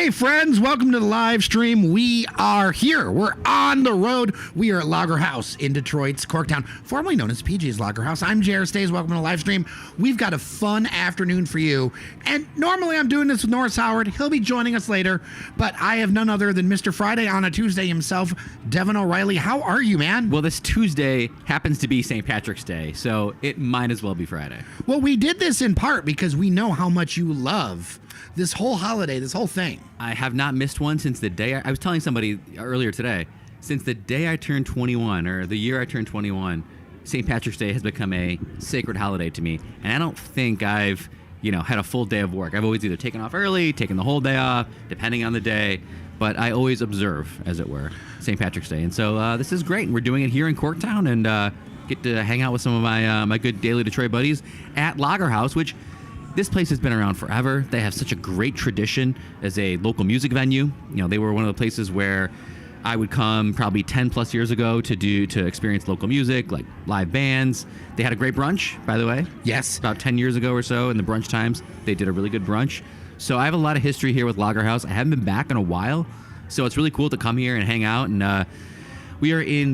Hey friends, welcome to the live stream. We are here. We're on the road. We are at Lager House in Detroit's Corktown, formerly known as PG's Lager House. I'm Jared Stays. Welcome to the live stream. We've got a fun afternoon for you. And normally I'm doing this with Norris Howard. He'll be joining us later, but I have none other than Mr. Friday on a Tuesday himself, Devin O'Reilly. How are you, man? Well, this Tuesday happens to be St. Patrick's Day, so it might as well be Friday. Well, we did this in part because we know how much you love this whole holiday, this whole thing. I have not missed one since the day I was telling somebody earlier today. Since the day I turned 21, or the year I turned 21, St. Patrick's Day has become a sacred holiday to me. And I don't think I've, had a full day of work. I've always either taken off early, taken the whole day off, depending on the day. But I always observe, as it were, St. Patrick's Day. And so this is great. We're doing it here in Corktown and get to hang out with some of my good daily Detroit buddies at Lager House, which this place has been around forever. They have such a great tradition as a local music venue. They were one of the places where I would come probably 10 plus years ago to experience local music, like live bands. They had a great brunch, by the way. Yes. About 10 years ago or so in the brunch times, they did a really good brunch. So I have a lot of history here with Lager House. I haven't been back in a while, so it's really cool to come here and hang out. And we are in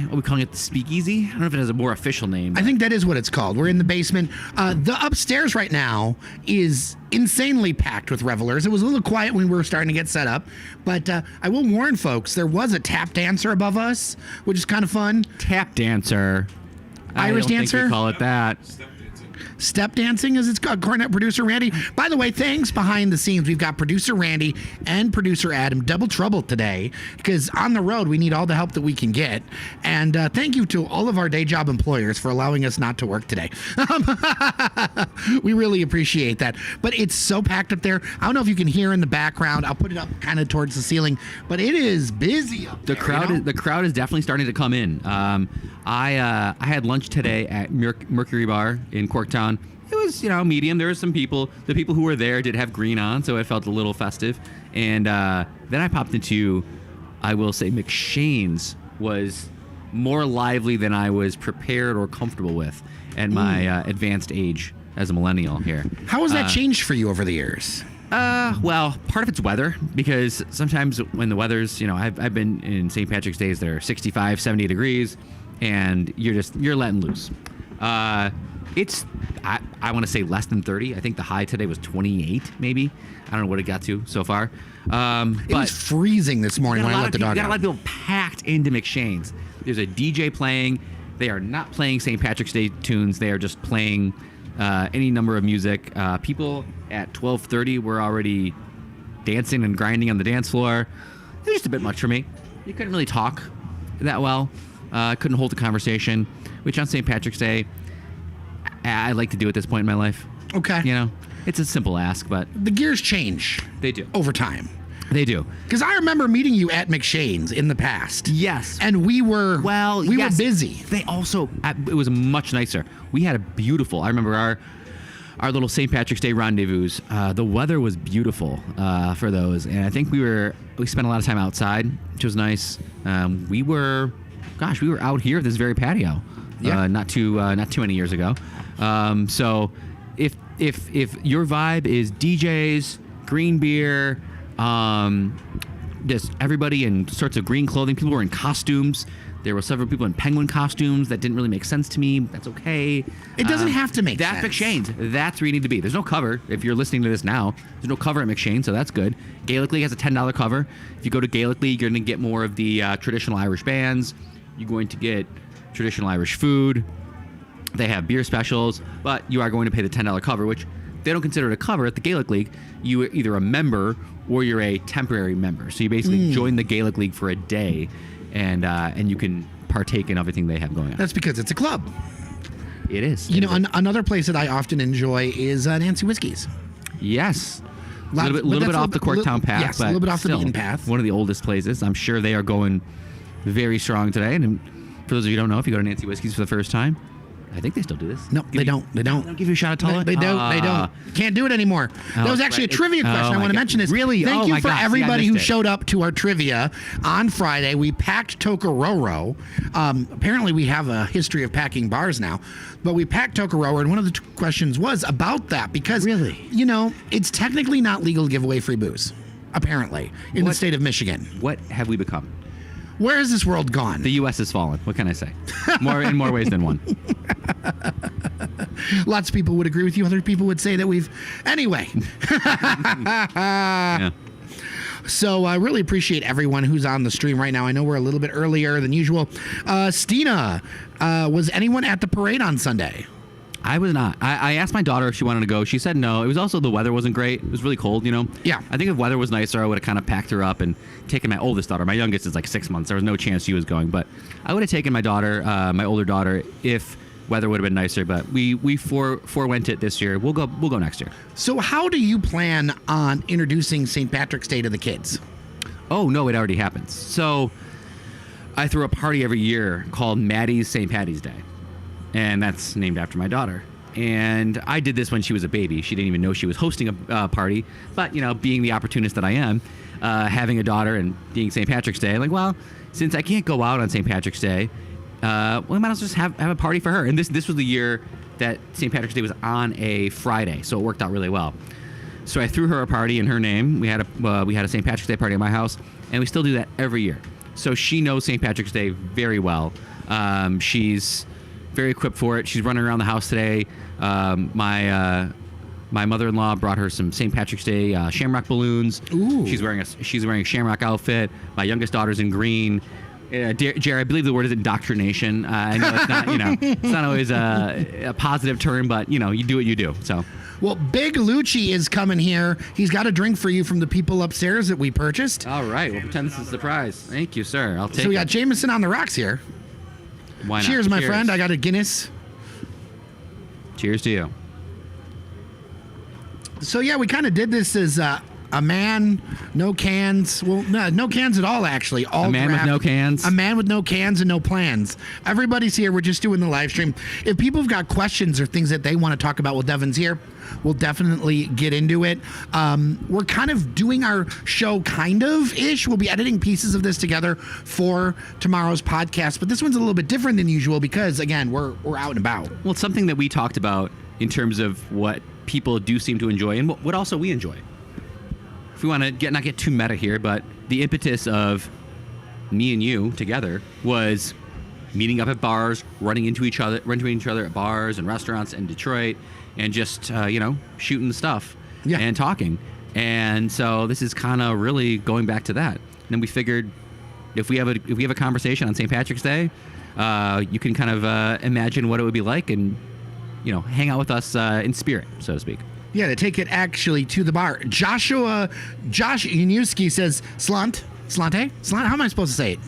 what are we calling it, the Speakeasy? I don't know if it has a more official name. I think that is what it's called. We're in the basement. The upstairs right now is insanely packed with revelers. It was a little quiet when we were starting to get set up, but I will warn folks, there was a tap dancer above us, which is kind of fun. Tap dancer. Irish I don't dancer? think we call it that. Step dancing, as it's called. Cornet producer Randy. By the way, thanks behind the scenes. We've got producer Randy and producer Adam double trouble today because on the road we need all the help that we can get. And thank you to all of our day job employers for allowing us not to work today. We really appreciate that. But it's so packed up there. I don't know if you can hear in the background. I'll put it up kind of towards the ceiling, but it is busy up there. The crowd is definitely starting to come in. I had lunch today at Mercury Bar in Corktown. It was, medium. There were some people. The people who were there did have green on, so it felt a little festive. And then I popped into, I will say, McShane's was more lively than I was prepared or comfortable with at my advanced age as a millennial here. How has that changed for you over the years? Well, part of it's weather, because sometimes when the weather's, I've been in St. Patrick's Days that are 65, 70 degrees, and you're letting loose. It's, I want to say less than 30. I think the high today was 28, maybe. I don't know what it got to so far. It was freezing this morning when I let the dog out. You got a lot of people packed into McShane's. There's a DJ playing. They are not playing St. Patrick's Day tunes. They are just playing any number of music. People at 12:30 were already dancing and grinding on the dance floor. It was just a bit much for me. You couldn't really talk that well. Couldn't hold a conversation, which on St. Patrick's Day, I like to do at this point in my life. Okay. It's a simple ask, but the gears change. They do. Over time. They do. Because I remember meeting you at McShane's in the past. Yes. And we were were busy. They also, it was much nicer. We had I remember our little St. Patrick's Day rendezvous. The weather was beautiful for those. And I think we spent a lot of time outside, which was nice. We were out here at this very patio. Yeah. Not too many years ago. So if your vibe is DJs, green beer, just everybody in sorts of green clothing, people were in costumes. There were several people in penguin costumes that didn't really make sense to me. That's okay. It doesn't have to make sense. That's McShane's. That's where you need to be. There's no cover. If you're listening to this now, there's no cover at McShane's, so that's good. Gaelic League has a $10 cover. If you go to Gaelic League, you're going to get more of the traditional Irish bands. You're going to get traditional Irish food. They have beer specials, but you are going to pay the $10 cover, which they don't consider it a cover at the Gaelic League. You are either a member or you're a temporary member. So you basically join the Gaelic League for a day, and you can partake in everything they have going on. That's because it's a club. It is. Another place that I often enjoy is Nancy Whiskey's. Yes. A little bit off the Corktown path. Yes, but a little bit off the still, beaten path. One of the oldest places. I'm sure they are going very strong today. And for those of you who don't know, if you go to Nancy Whiskey's for the first time, I think they still do this. No, they don't. They don't. They don't give you a shot at Tully? They don't. Can't do it anymore. That was actually a trivia question. I want to mention this. Really? Thank you for everybody who showed up to our trivia on Friday. We packed Tokororo. Apparently, we have a history of packing bars now, but we packed Tokororo, and one of the questions was about that because, really, it's technically not legal to give away free booze. apparently, in the state of Michigan. What have we become? Where has this world gone? The U.S. has fallen. What can I say? In more ways than one. Lots of people would agree with you. Other people would say that we've... Anyway. Yeah. So I really appreciate everyone who's on the stream right now. I know we're a little bit earlier than usual. Stina, was anyone at the parade on Sunday? I was not. I asked my daughter if she wanted to go. She said no. It was also the weather wasn't great. It was really cold, Yeah. I think if weather was nicer, I would have kind of packed her up and taken my oldest daughter. My youngest is like 6 months. There was no chance she was going. But I would have taken my daughter, my older daughter, if weather would have been nicer. But we forewent it this year. We'll go next year. So how do you plan on introducing St. Patrick's Day to the kids? Oh, no, it already happens. So I throw a party every year called Maddie's St. Patty's Day. And that's named after my daughter. And I did this when she was a baby. She didn't even know she was hosting a party. But, being the opportunist that I am, having a daughter and being St. Patrick's Day, I'm like, well, since I can't go out on St. Patrick's Day, we might as well just have a party for her. And this was the year that St. Patrick's Day was on a Friday, so it worked out really well. So I threw her a party in her name. We had a St. Patrick's Day party at my house, and we still do that every year. So she knows St. Patrick's Day very well. She's very equipped for it. She's running around the house today. My mother-in-law brought her some St. Patrick's Day shamrock balloons. Ooh. She's wearing a shamrock outfit. My youngest daughter's in green. Jerry, I believe the word is indoctrination. I know it's not, it's not always a positive term, but you do what you do. So. Well, Big Lucci is coming here. He's got a drink for you from the people upstairs that we purchased. All right. We'll pretend this is a surprise. Thank you, sir. I'll take it. So we got Jameson on the rocks here. Why not? Cheers, my friend. I got a Guinness. Cheers to you. So yeah, we kind of did this as a man, no cans. Well, no cans at all, actually. All a man draft. with no cans. A man with no cans and no plans. Everybody's here. We're just doing the live stream. If people have got questions or things that they want to talk about while Devin's here, we'll definitely get into it. We're kind of doing our show kind of-ish. We'll be editing pieces of this together for tomorrow's podcast. But this one's a little bit different than usual because, again, we're out and about. Well, it's something that we talked about in terms of what people do seem to enjoy and what also we enjoy. If we want to not get too meta here, but the impetus of me and you together was meeting up at bars, running into each other at bars and restaurants in Detroit, and just shooting the stuff and talking. And so this is kind of really going back to that. And then we figured if we have a conversation on St. Patrick's Day, you can kind of imagine what it would be like, and hang out with us in spirit, so to speak. Yeah, to take it actually to the bar. Josh Januski says Slante? How am I supposed to say it?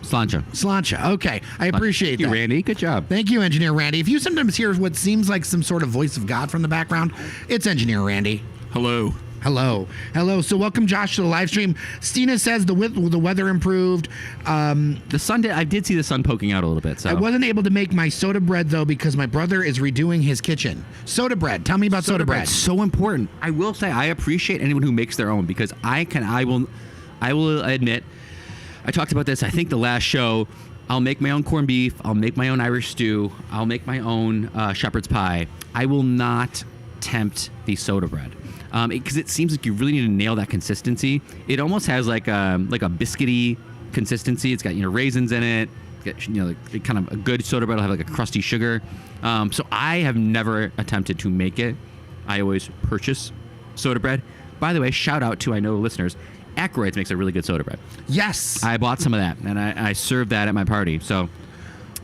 Slancha. Okay, I appreciate Thank you, that. Randy. Good job. Thank you, Engineer Randy. If you sometimes hear what seems like some sort of voice of God from the background, it's Engineer Randy. Hello. So welcome, Josh, to the live stream. Stina says the weather improved. The sun I did see the sun poking out a little bit. So I wasn't able to make my soda bread, though, because my brother is redoing his kitchen. Soda bread. Tell me about soda bread. So important. I will say I appreciate anyone who makes their own, because I will admit, I talked about this, I think the last show. I'll make my own corned beef. I'll make my own Irish stew. I'll make my own shepherd's pie. I will not tempt the soda bread. Because it seems like you really need to nail that consistency. It almost has like a biscuity consistency. It's got raisins in it. It's got, kind of a good soda bread will have like a crusty sugar. So I have never attempted to make it. I always purchase soda bread. By the way, shout out to, I know listeners, Ackroyd's makes a really good soda bread. Yes. I bought some of that, and I served that at my party. So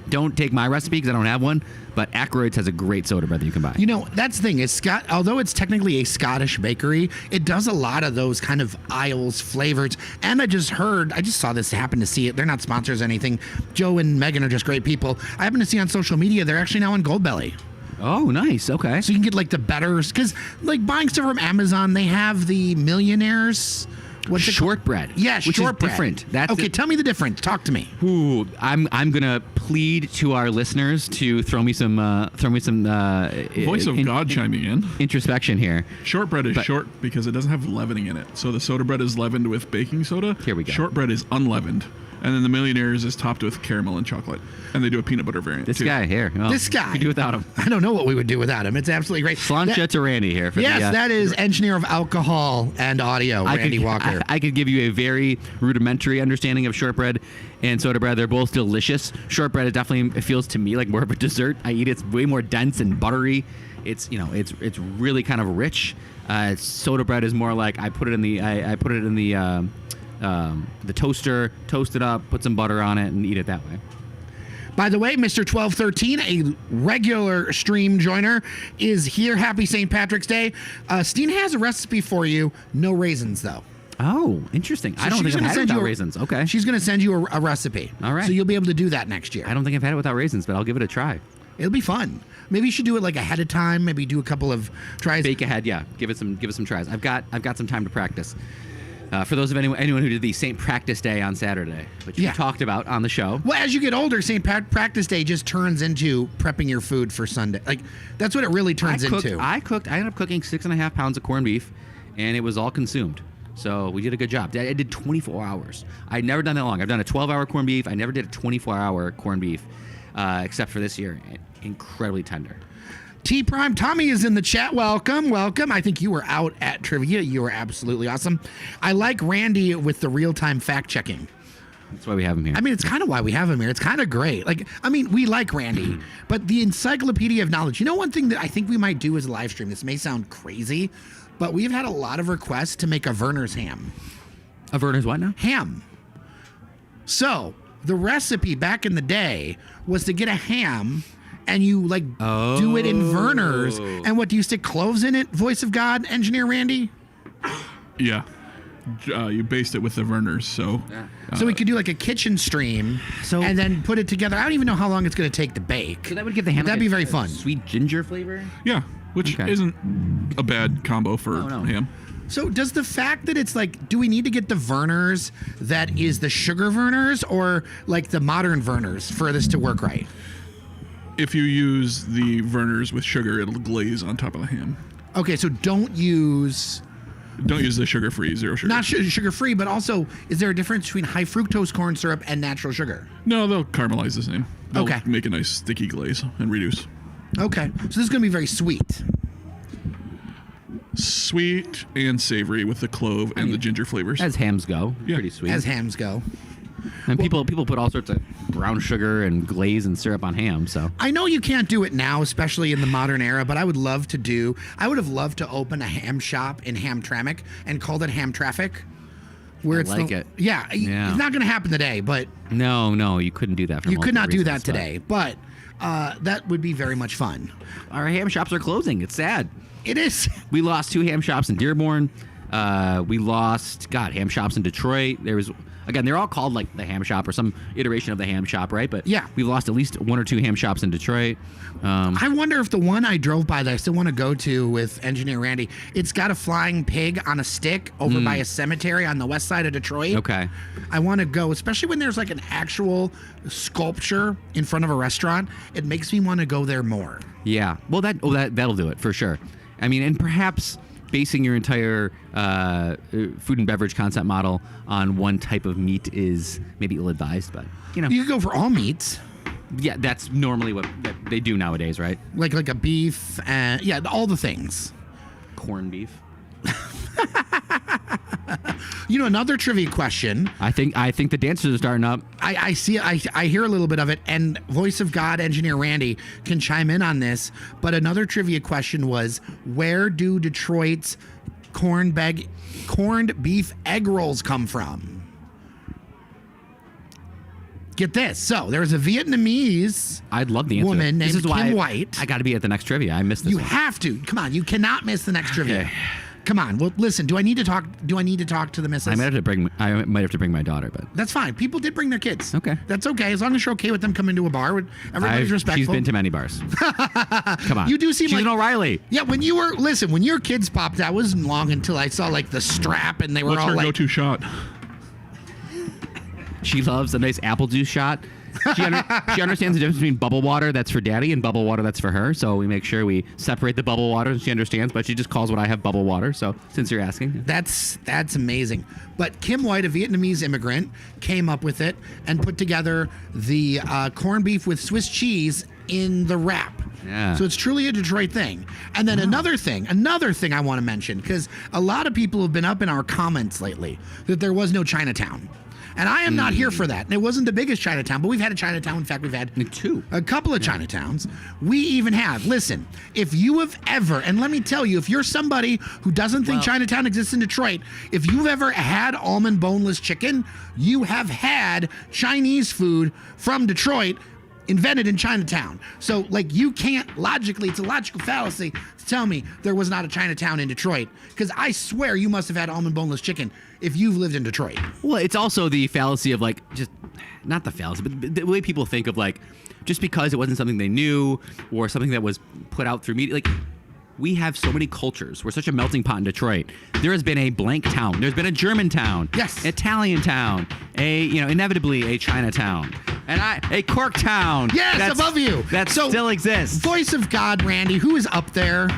don't take my recipe because I don't have one, but Ackroyd's has a great soda bread that you can buy. That's the thing. Although it's technically a Scottish bakery, it does a lot of those kind of Isles flavors. And I just saw this, happen to see it. They're not sponsors or anything. Joe and Megan are just great people. I happen to see on social media, they're actually now on Goldbelly. Oh, nice. Okay. So you can get like the betters, because like buying stuff from Amazon, they have the millionaires. What's it shortbread? Yeah, which shortbread. Is different. That's okay. Tell me the difference. Talk to me. Ooh, I'm gonna plead to our listeners to throw me some Voice of God chiming in. Introspection here. Shortbread is short because it doesn't have leavening in it. So the soda bread is leavened with baking soda. Here we go. Shortbread is unleavened. And then the Millionaires is topped with caramel and chocolate. And they do a peanut butter variant, This too. guy here. Well, This guy. What do you do without him? I don't know what we would do without him. It's absolutely great. Slancha to Randy here. For Yes, the, that is engineer of alcohol and audio, Randy Walker. I could give you a very rudimentary understanding of shortbread and soda bread. They're both delicious. Shortbread, it feels to me like more of a dessert. I eat it. It's way more dense and buttery. It's it's really kind of rich. Soda bread is more like I put it in the toaster, toast it up, put some butter on it, and eat it that way. By the way, Mr. 1213, a regular stream joiner, is here. Happy St. Patrick's Day. Steen has a recipe for you. No raisins, though. Oh, interesting. I don't think I've had it without raisins. Okay. She's going to send you a recipe. All right. So you'll be able to do that next year. I don't think I've had it without raisins, but I'll give it a try. It'll be fun. Maybe you should do it like ahead of time. Maybe do a couple of tries. Bake ahead, yeah. Give it some tries. I've got some time to practice. For those of anyone who did the St. Practice Day on Saturday, which we talked about on the show. Well, as you get older, St. Practice Day just turns into prepping your food for Sunday. Like, that's what it really turns into. I ended up cooking 6.5 pounds of corned beef, and it was all consumed. So we did a good job. I did 24 hours. I'd never done that long. I've done a 12-hour corned beef. I never did a 24-hour corned beef, except for this year. Incredibly tender. T Prime Tommy is in the chat. Welcome. I think you were out at trivia. You were absolutely awesome. I like Randy with the real-time fact checking. That's why we have him here. I mean, it's kind of why we have him here. It's kind of great. Like, I mean, we like Randy, but the encyclopedia of knowledge. You know, one thing that I think we might do as a live stream. This may sound crazy, but we've had a lot of requests to make a Werner's ham. A Werner's what now? Ham. So the recipe back in the day was to get a ham. And you do it in Werner's. And what do you stick cloves in it? Voice of God, engineer Randy? Yeah. You baste it with the Werner's, so. So we could do like a kitchen stream and then put it together. I don't even know how long it's going to take to bake. So that would give the ham. That'd be very fun. Sweet ginger flavor. Yeah, which isn't a bad combo for ham. So does the fact that it's like, do we need to get the Werner's that is the sugar Werner's or like the modern Werner's for this to work right? If you use the Werner's with sugar, it'll glaze on top of the ham. Okay, so don't use the sugar-free, zero sugar. Not sugar-free, but also, is there a difference between high fructose corn syrup and natural sugar? No, they'll caramelize the same. They'll Okay. make a nice sticky glaze and reduce. Okay, so this is going to be very sweet. Sweet and savory with the clove and the ginger flavors. As hams go, Yeah. pretty sweet. As hams go. And people put all sorts of brown sugar and glaze and syrup on ham. So I know you can't do it now, especially in the modern era, but I would have loved to open a ham shop in Hamtramck and called it Ham Traffic. Where it's it. Yeah, it's not going to happen today, but no, you couldn't do that. You could not do that today, but that would be very much fun. Our ham shops are closing. It's sad. It is. We lost 2 ham shops in Dearborn. We lost ham shops in Detroit. There was. Again, they're all called like the ham shop or some iteration of the ham shop, right? But yeah, we've lost at least 1 or 2 ham shops in Detroit. I wonder if the one I drove by that I still want to go to with engineer Randy, it's got a flying pig on a stick over by a cemetery on the west side of Detroit. Okay. I want to go, especially when there's like an actual sculpture in front of a restaurant. It makes me want to go there more. Yeah. Well, that'll do it for sure. I mean, and perhaps basing your entire food and beverage concept model on one type of meat is maybe ill-advised, but you could go for all meats. Yeah, that's normally what they do nowadays, right? Like a beef and all the things. Corned beef. Another trivia question. I think the dancers are starting up. I see it. I hear a little bit of it, and Voice of God engineer Randy can chime in on this. But another trivia question was, where do Detroit's corned beef egg rolls come from? Get this. So there's a Vietnamese I'd love the answer. woman named This is Kim why White. I got to be at the next trivia. I missed this. You one. have to. Come on. You cannot miss the next trivia. Okay. Come on. Well, listen. Do I need to talk to the missus? I might have to bring my daughter, but That's fine. People did bring their kids. Okay. That's okay. As long as you're okay with them coming to a bar. Everybody's respectful. She's been to many bars. Come on. You do seem She's like an O'Reilly. Yeah, when your kids popped out, it wasn't long until I saw like the strap and they were What's all her like go-to shot? She loves a nice apple juice shot She understands the difference between bubble water that's for daddy and bubble water that's for her. So we make sure we separate the bubble water, and she understands. But she just calls what I have bubble water. So since you're asking, That's amazing. But Kim White, a Vietnamese immigrant, came up with it and put together the corned beef with Swiss cheese in the wrap. Yeah. So it's truly a Detroit thing. And then another thing I want to mention, because a lot of people have been up in our comments lately that there was no Chinatown. And I am not here for that. And it wasn't the biggest Chinatown, but we've had a Chinatown. In fact, we've had a couple of Chinatowns. We even have, listen, if you have ever, and let me tell you, if you're somebody who doesn't think Chinatown exists in Detroit, if you've ever had almond boneless chicken, you have had Chinese food from Detroit invented in Chinatown. So, like, you can't logically, it's a logical fallacy to tell me there was not a Chinatown in Detroit, because I swear you must have had almond boneless chicken if you've lived in Detroit. well, it's also the fallacy of like just not the fallacy, but the way people think of like just because it wasn't something they knew or something that was put out through media. Like we have so many cultures. We're such a melting pot in Detroit. There has been a blank town. There's been a German town. Yes. Italian town. Inevitably a Chinatown. And a Cork town. Yes, above you. That still exists. Voice of God, Randy, who is up there?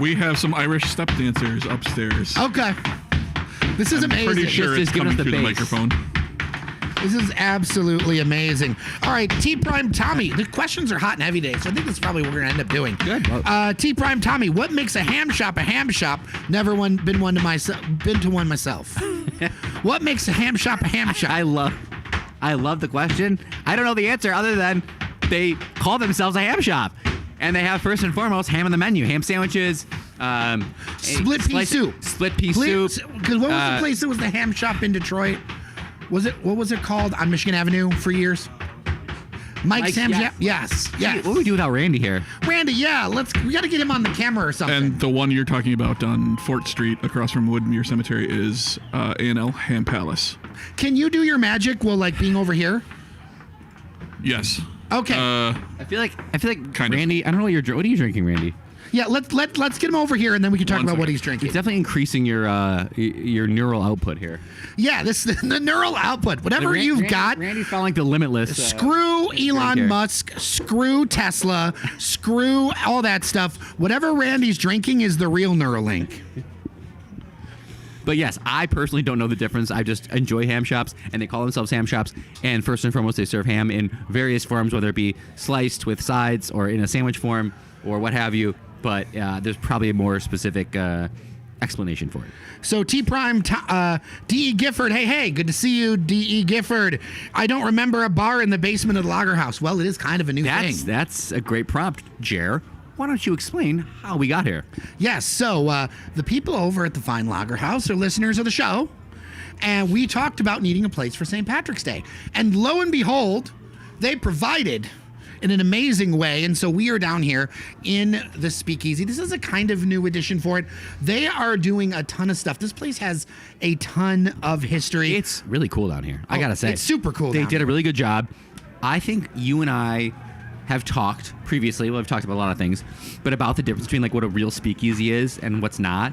We have some Irish step dancers upstairs. Okay. This is amazing. Pretty sure Just it's give us coming the through the bass. microphone. This is absolutely amazing. All right, T Prime Tommy. The questions are hot and heavy today, so I think that's probably what we're gonna end up doing. Good. T Prime Tommy, what makes a ham shop a ham shop? Never been to one myself. What makes a ham shop a ham shop? I love the question. I don't know the answer other than they call themselves a ham shop. And they have first and foremost ham on the menu. Ham sandwiches, Split pea soup. Split pea soup. Because what was the place that was the ham shop in Detroit? What was it called on Michigan Avenue for years? Mike's Ham Shop? Yes. What do we do without Randy here? Randy, yeah, we got to get him on the camera or something. And the one you're talking about on Fort Street across from Woodmere Cemetery is A&L Ham Palace. Can you do your magic while like being over here? Yes. Okay. I feel like Kind of. Randy. I don't know what are you drinking, Randy? Yeah, let's get him over here and then we can talk One about what second. he's drinking. It's definitely increasing your neural output here. Yeah, the neural output. Whatever you've got. Randy's found like the limitless. Screw Elon here. Musk, screw Tesla, screw all that stuff. Whatever Randy's drinking is the real Neuralink. But yes, I personally don't know the difference. I just enjoy ham shops, and they call themselves ham shops. And first and foremost, they serve ham in various forms, whether it be sliced with sides or in a sandwich form or what have you. But there's probably a more specific explanation for it. So T Prime, D.E. Gifford. Hey, good to see you, D.E. Gifford. I don't remember a bar in the basement of the Lager House. Well, it is kind of a new thing. That's a great prompt, Jer. Why don't you explain how we got here? Yes, so the people over at the Fine Lager House are listeners of the show, and we talked about needing a place for St. Patrick's Day. And lo and behold, they provided in an amazing way, and so we are down here in the Speakeasy. This is a kind of new addition for it. They are doing a ton of stuff. This place has a ton of history. It's really cool down here. I gotta say, it's super cool. They down did here. a really good job. I think you and I have talked previously. Well, we've talked about a lot of things, but about the difference between like what a real speakeasy is and what's not.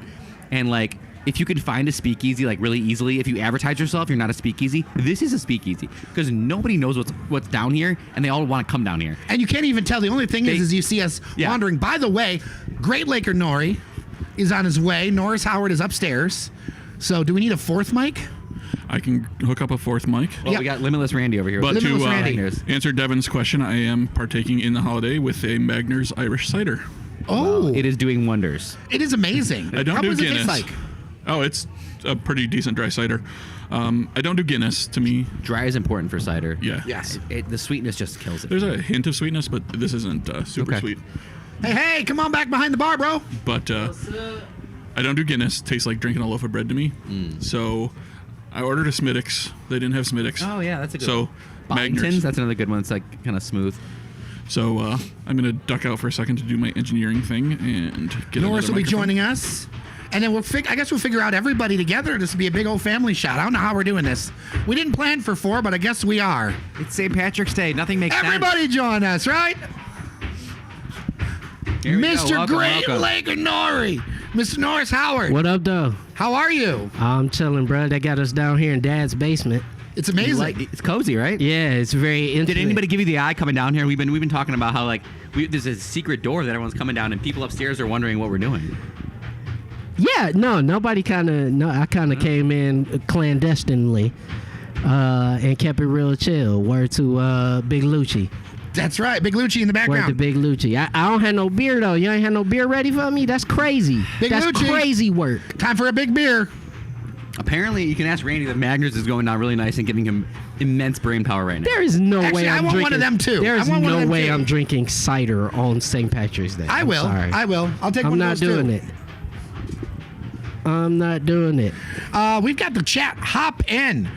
And like, if you can find a speakeasy like really easily, if you advertise yourself, you're not a speakeasy. This is a speakeasy because nobody knows what's down here, and they all want to come down here. And you can't even tell. The only thing is you see us wandering. By the way, Great Laker Nori is on his way. Norris Howard is upstairs. So do we need a fourth mic? I can hook up a fourth mic. Well, Yep. we got Limitless Randy over here. But Limitless to Randy. answer Devin's question, I am partaking in the holiday with a Magner's Irish cider. Oh, It is doing wonders. it is amazing. I don't How do does it Guinness. taste like? Oh, it's a pretty decent dry cider. I don't do Guinness. To me, Dry is important for cider. yeah. Yes. The sweetness just kills it. There's a hint of sweetness, but this isn't super Okay. sweet. Hey, come on back behind the bar, bro. But I don't do Guinness. Tastes like drinking a loaf of bread to me. So I ordered a Smittix. They didn't have Smittix. Oh yeah, that's a good So one. Magners. Byington's, that's another good one. It's like kind of smooth. So I'm gonna duck out for a second to do my engineering thing and get. Norris another will be microphone. joining us. And then I guess we'll figure out everybody together. This will be a big old family shot. I don't know how we're doing this. We didn't plan for 4, but I guess we are. It's St. Patrick's Day. Nothing makes Everybody join us, right? sense. Here we go. Mr. Welcome, Great welcome. Laker Nori. Mr. Norris Howard. What up, though? How are you? I'm chilling, bro. They got us down here in Dad's basement. It's amazing. It's cozy, right? Yeah, it's very intimate. Did anybody give you the eye coming down here? We've been talking about how like there's a secret door that everyone's coming down, and people upstairs are wondering what we're doing. Yeah, no, nobody I kind of came in clandestinely and kept it real chill. Word to Big Lucci. That's right. Big Lucci in the Word to background. Big Lucci. I don't have no beer, though. You ain't had no beer ready for me? That's crazy. That's Lucci. crazy work. Time for a big beer. Apparently, you can ask Randy that Magners is going down really nice and giving him immense brain power right now. There is no Actually, way I I'm want drinking. one of them, too. There I is want one of no them, way too. I'm drinking cider on St. Patrick's Day. I will. Sorry. I will. I'll take I'm one not of those, doing too. it. I'm not doing it. We've got the chat. Hop in.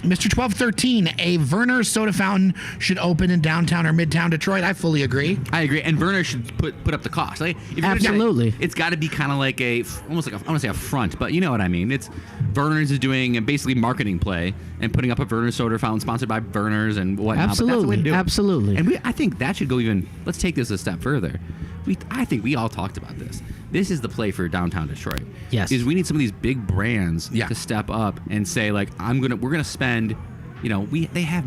Mr. 1213, a Werner soda fountain should open in downtown or midtown Detroit. I fully agree. I agree, and Werner should put up the cost. Like, if you're gonna do it, Absolutely. it's got to be kind of like almost like I want to say a front, but you know what I mean. It's Werner's is doing a basically marketing play and putting up a Werner soda fountain sponsored by Werner's and whatnot. But that's the way to do it. Absolutely. And I think that should go even. Let's take this a step further. I think we all talked about this. This is the play for downtown Detroit. Yes. Is we need some of these big brands Yeah. to step up and say like we're gonna spend. You know, they have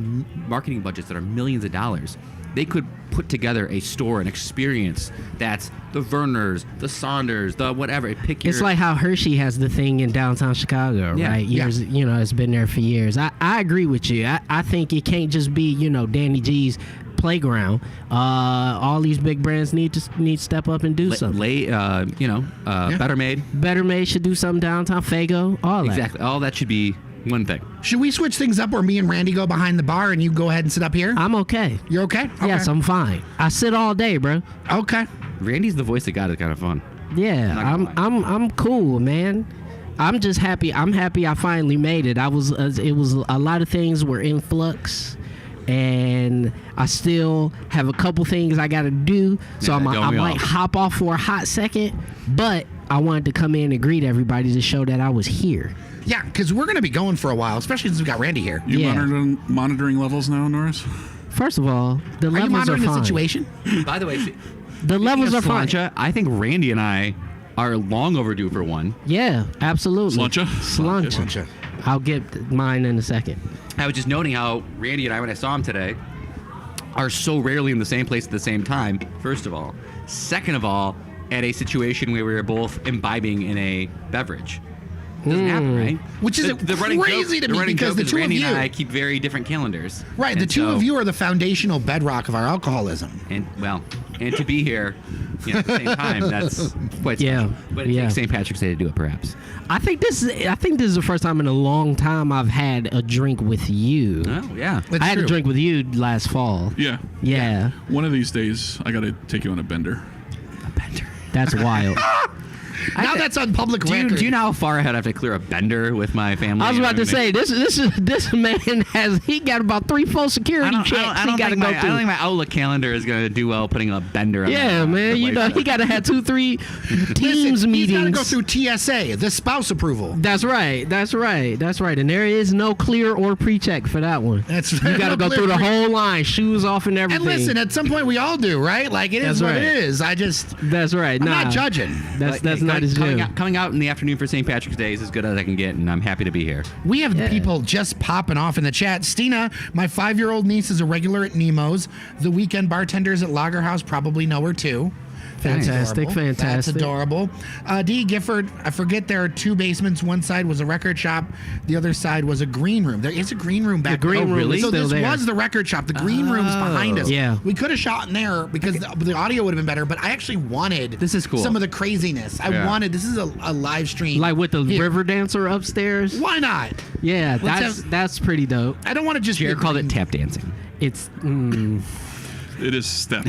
marketing budgets that are millions of dollars. They could put together a store, an experience that's the Werners, the Saunders, the whatever. It's like how Hershey has the thing in downtown Chicago, Yeah, right? yeah. Years, it's been there for years. I agree with you. I think it can't just be, Danny G's playground. All these big brands need to step up and do something. Better Made. Better Made should do something downtown. Fago, all that. Exactly. All that should be one thing. Should we switch things up where me and Randy go behind the bar and you go ahead and sit up here? I'm okay. You're okay? Yes, Okay. I'm fine. I sit all day, bro. Okay. Randy's the voice of God is kind of fun. Yeah, Not gonna lie. I'm cool, man. I'm just happy. I'm happy I finally made it. It was a lot of things were in flux, and I still have a couple things I got to do. So Yeah, I don't we all? might hop off for a hot second, but I wanted to come in and greet everybody to show that I was here. Yeah, because we're going to be going for a while, especially since we got Randy here. You Yeah. monitoring levels now, Norris? First of all, the Are you levels are monitoring the fine. situation? By the way, The levels are fine. Slancha, I think Randy and I are long overdue for one. Yeah, absolutely. Slancha? Slancha. I'll get mine in a second. I was just noting how Randy and I, when I saw him today, are so rarely in the same place at the same time, first of all. Second of all, at a situation where we were both imbibing in a beverage. Doesn't happen, right? Which is crazy to me because the two of Randy you- and I keep very different calendars. Right, the And two so- of you are the foundational bedrock of our alcoholism. And to be here at the same time, that's quite Yeah, special. But it yeah. takes St. Patrick's Day to do it, perhaps. I think this is the first time in a long time I've had a drink with you. Oh, yeah. That's I had true. a drink with you last fall. Yeah. Yeah, One of these days, I got to take you on a bender. A bender. that's wild. Now that's on public Do record. you know how far ahead I have to clear a bender with my family? I was about to mean, say this man he got about 3-4 security checks I don't he got to think go my, I through. don't think my Outlook calendar is going to do well putting a bender on Yeah, my, man, the wife's he got to have 2-3 teams Listen, meetings. He's got to go through TSA, the spouse approval. That's right. And there is no clear or pre-check for that one. That's You got to go through the whole line, shoes off and everything. And listen, at some point we all do, right? Like it is That's what right. it is. That's right. I'm Nah, not judging. That's not his coming due. out, coming out in the afternoon for St. Patrick's Day is as good as I can get, and I'm happy to be here. We have Yeah. people just popping off in the chat. Stina, my 5-year-old niece is a regular at Nemo's. The weekend bartenders at Lager House probably know her too. That's Fantastic, adorable. That's fantastic. adorable. D. Gifford, I forget there are 2 basements. One side was a record shop. The other side was a green room. There is a green room back green there. room is So still this there. was the record shop. The green room's behind us. Yeah. We could have shot in there because the audio would have been better, but I actually wanted This is cool. some of the craziness. I Yeah. wanted, this is a live stream. Like with the Here. river dancer upstairs. Why not? Yeah, Let's that's pretty dope. I don't want to just be a Jared called green- it tap dancing, It's It is step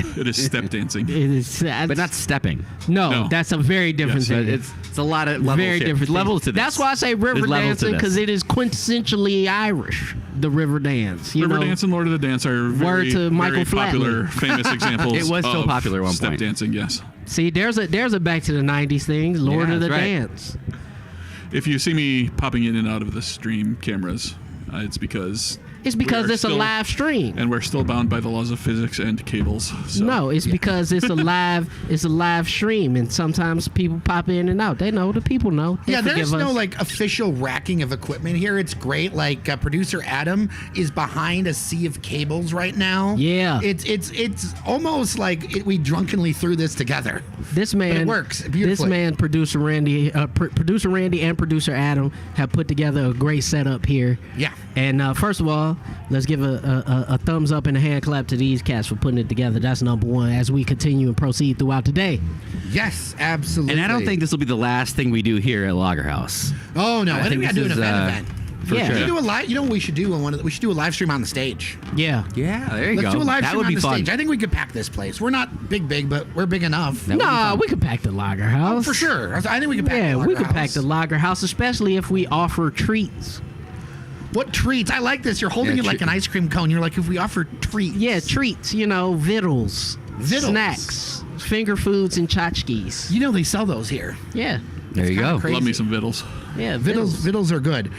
dancing. it is but not stepping. no, No. that's a very different Yes, thing. It's a lot of levels very here. different levels thing. to this. That's why I say river There's levels to dancing this. because it is quintessentially Irish. The river dance, you River know. Dance and Lord of the Dance are very, to Michael very popular, Flatley. famous examples. It was so of popular at one step point. dancing. Yes. See, there's a back to the '90s thing. Lord Yeah, of the that's right. Dance. If you see me popping in and out of the stream cameras, it's because It's because it's a live stream. And we're still bound by the laws of physics and cables. So. No, it's because it's a live stream, and sometimes people pop in and out. They know, the people know. They Yeah, there's forgive no us. like official racking of equipment here. It's great. Like producer Adam is behind a sea of cables right now. Yeah. it's almost like we drunkenly threw this together. This man, But it works This beautifully. man, producer Randy and producer Adam have put together a great setup here. Yeah. And first of all, let's give a thumbs up and a hand clap to these cats for putting it together. That's number one as we continue and proceed throughout the day. Yes, absolutely. And I don't think this will be the last thing we do here at Lager House. Oh no, I think we gotta do an this is, event. For Yeah. We sure. should do a live. You know what we should do? We should do a live stream on the stage. Yeah. Yeah, there you Let's go. do a live that stream would on be the fun. stage. I think we could pack this place. We're not big, but we're big enough. That would be Nah, fun. we could pack the Lager House. For sure. I think we could pack Yeah, the we Lager could pack House. the Lager House, especially if we offer treats. What treats? I like this. You're holding Yeah, it like an ice cream cone. You're like, if we offer treats. Yeah, treats. Vittles, Vittles. snacks, finger foods, and tchotchkes. You know they sell those here. Yeah, There you kinda go. crazy. Love me some vittles. yeah. Vittles are good.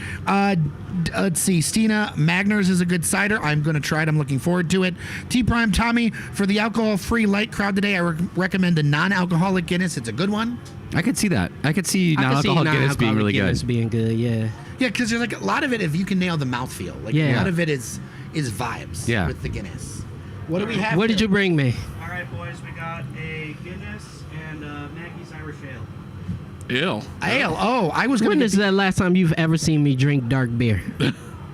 Let's see. Stina Magners is a good cider. I'm going to try it. I'm looking forward to it. T Prime Tommy, for the alcohol-free light crowd today, I recommend a non-alcoholic Guinness. It's a good one. I could see that. I could see I can see non-alcoholic Guinness being non-alcoholic really Guinness good. being good. Yeah. Yeah, because there's like a lot of it. If you can nail the mouthfeel, like Yeah. a lot of it is vibes. Yeah. With the Guinness. What do we have? What did you bring me? All right, boys, we got a Guinness and Maggie's Irish Ale. Ale. Ale. Oh, I was going When to. is the last time you've ever seen me drink dark beer?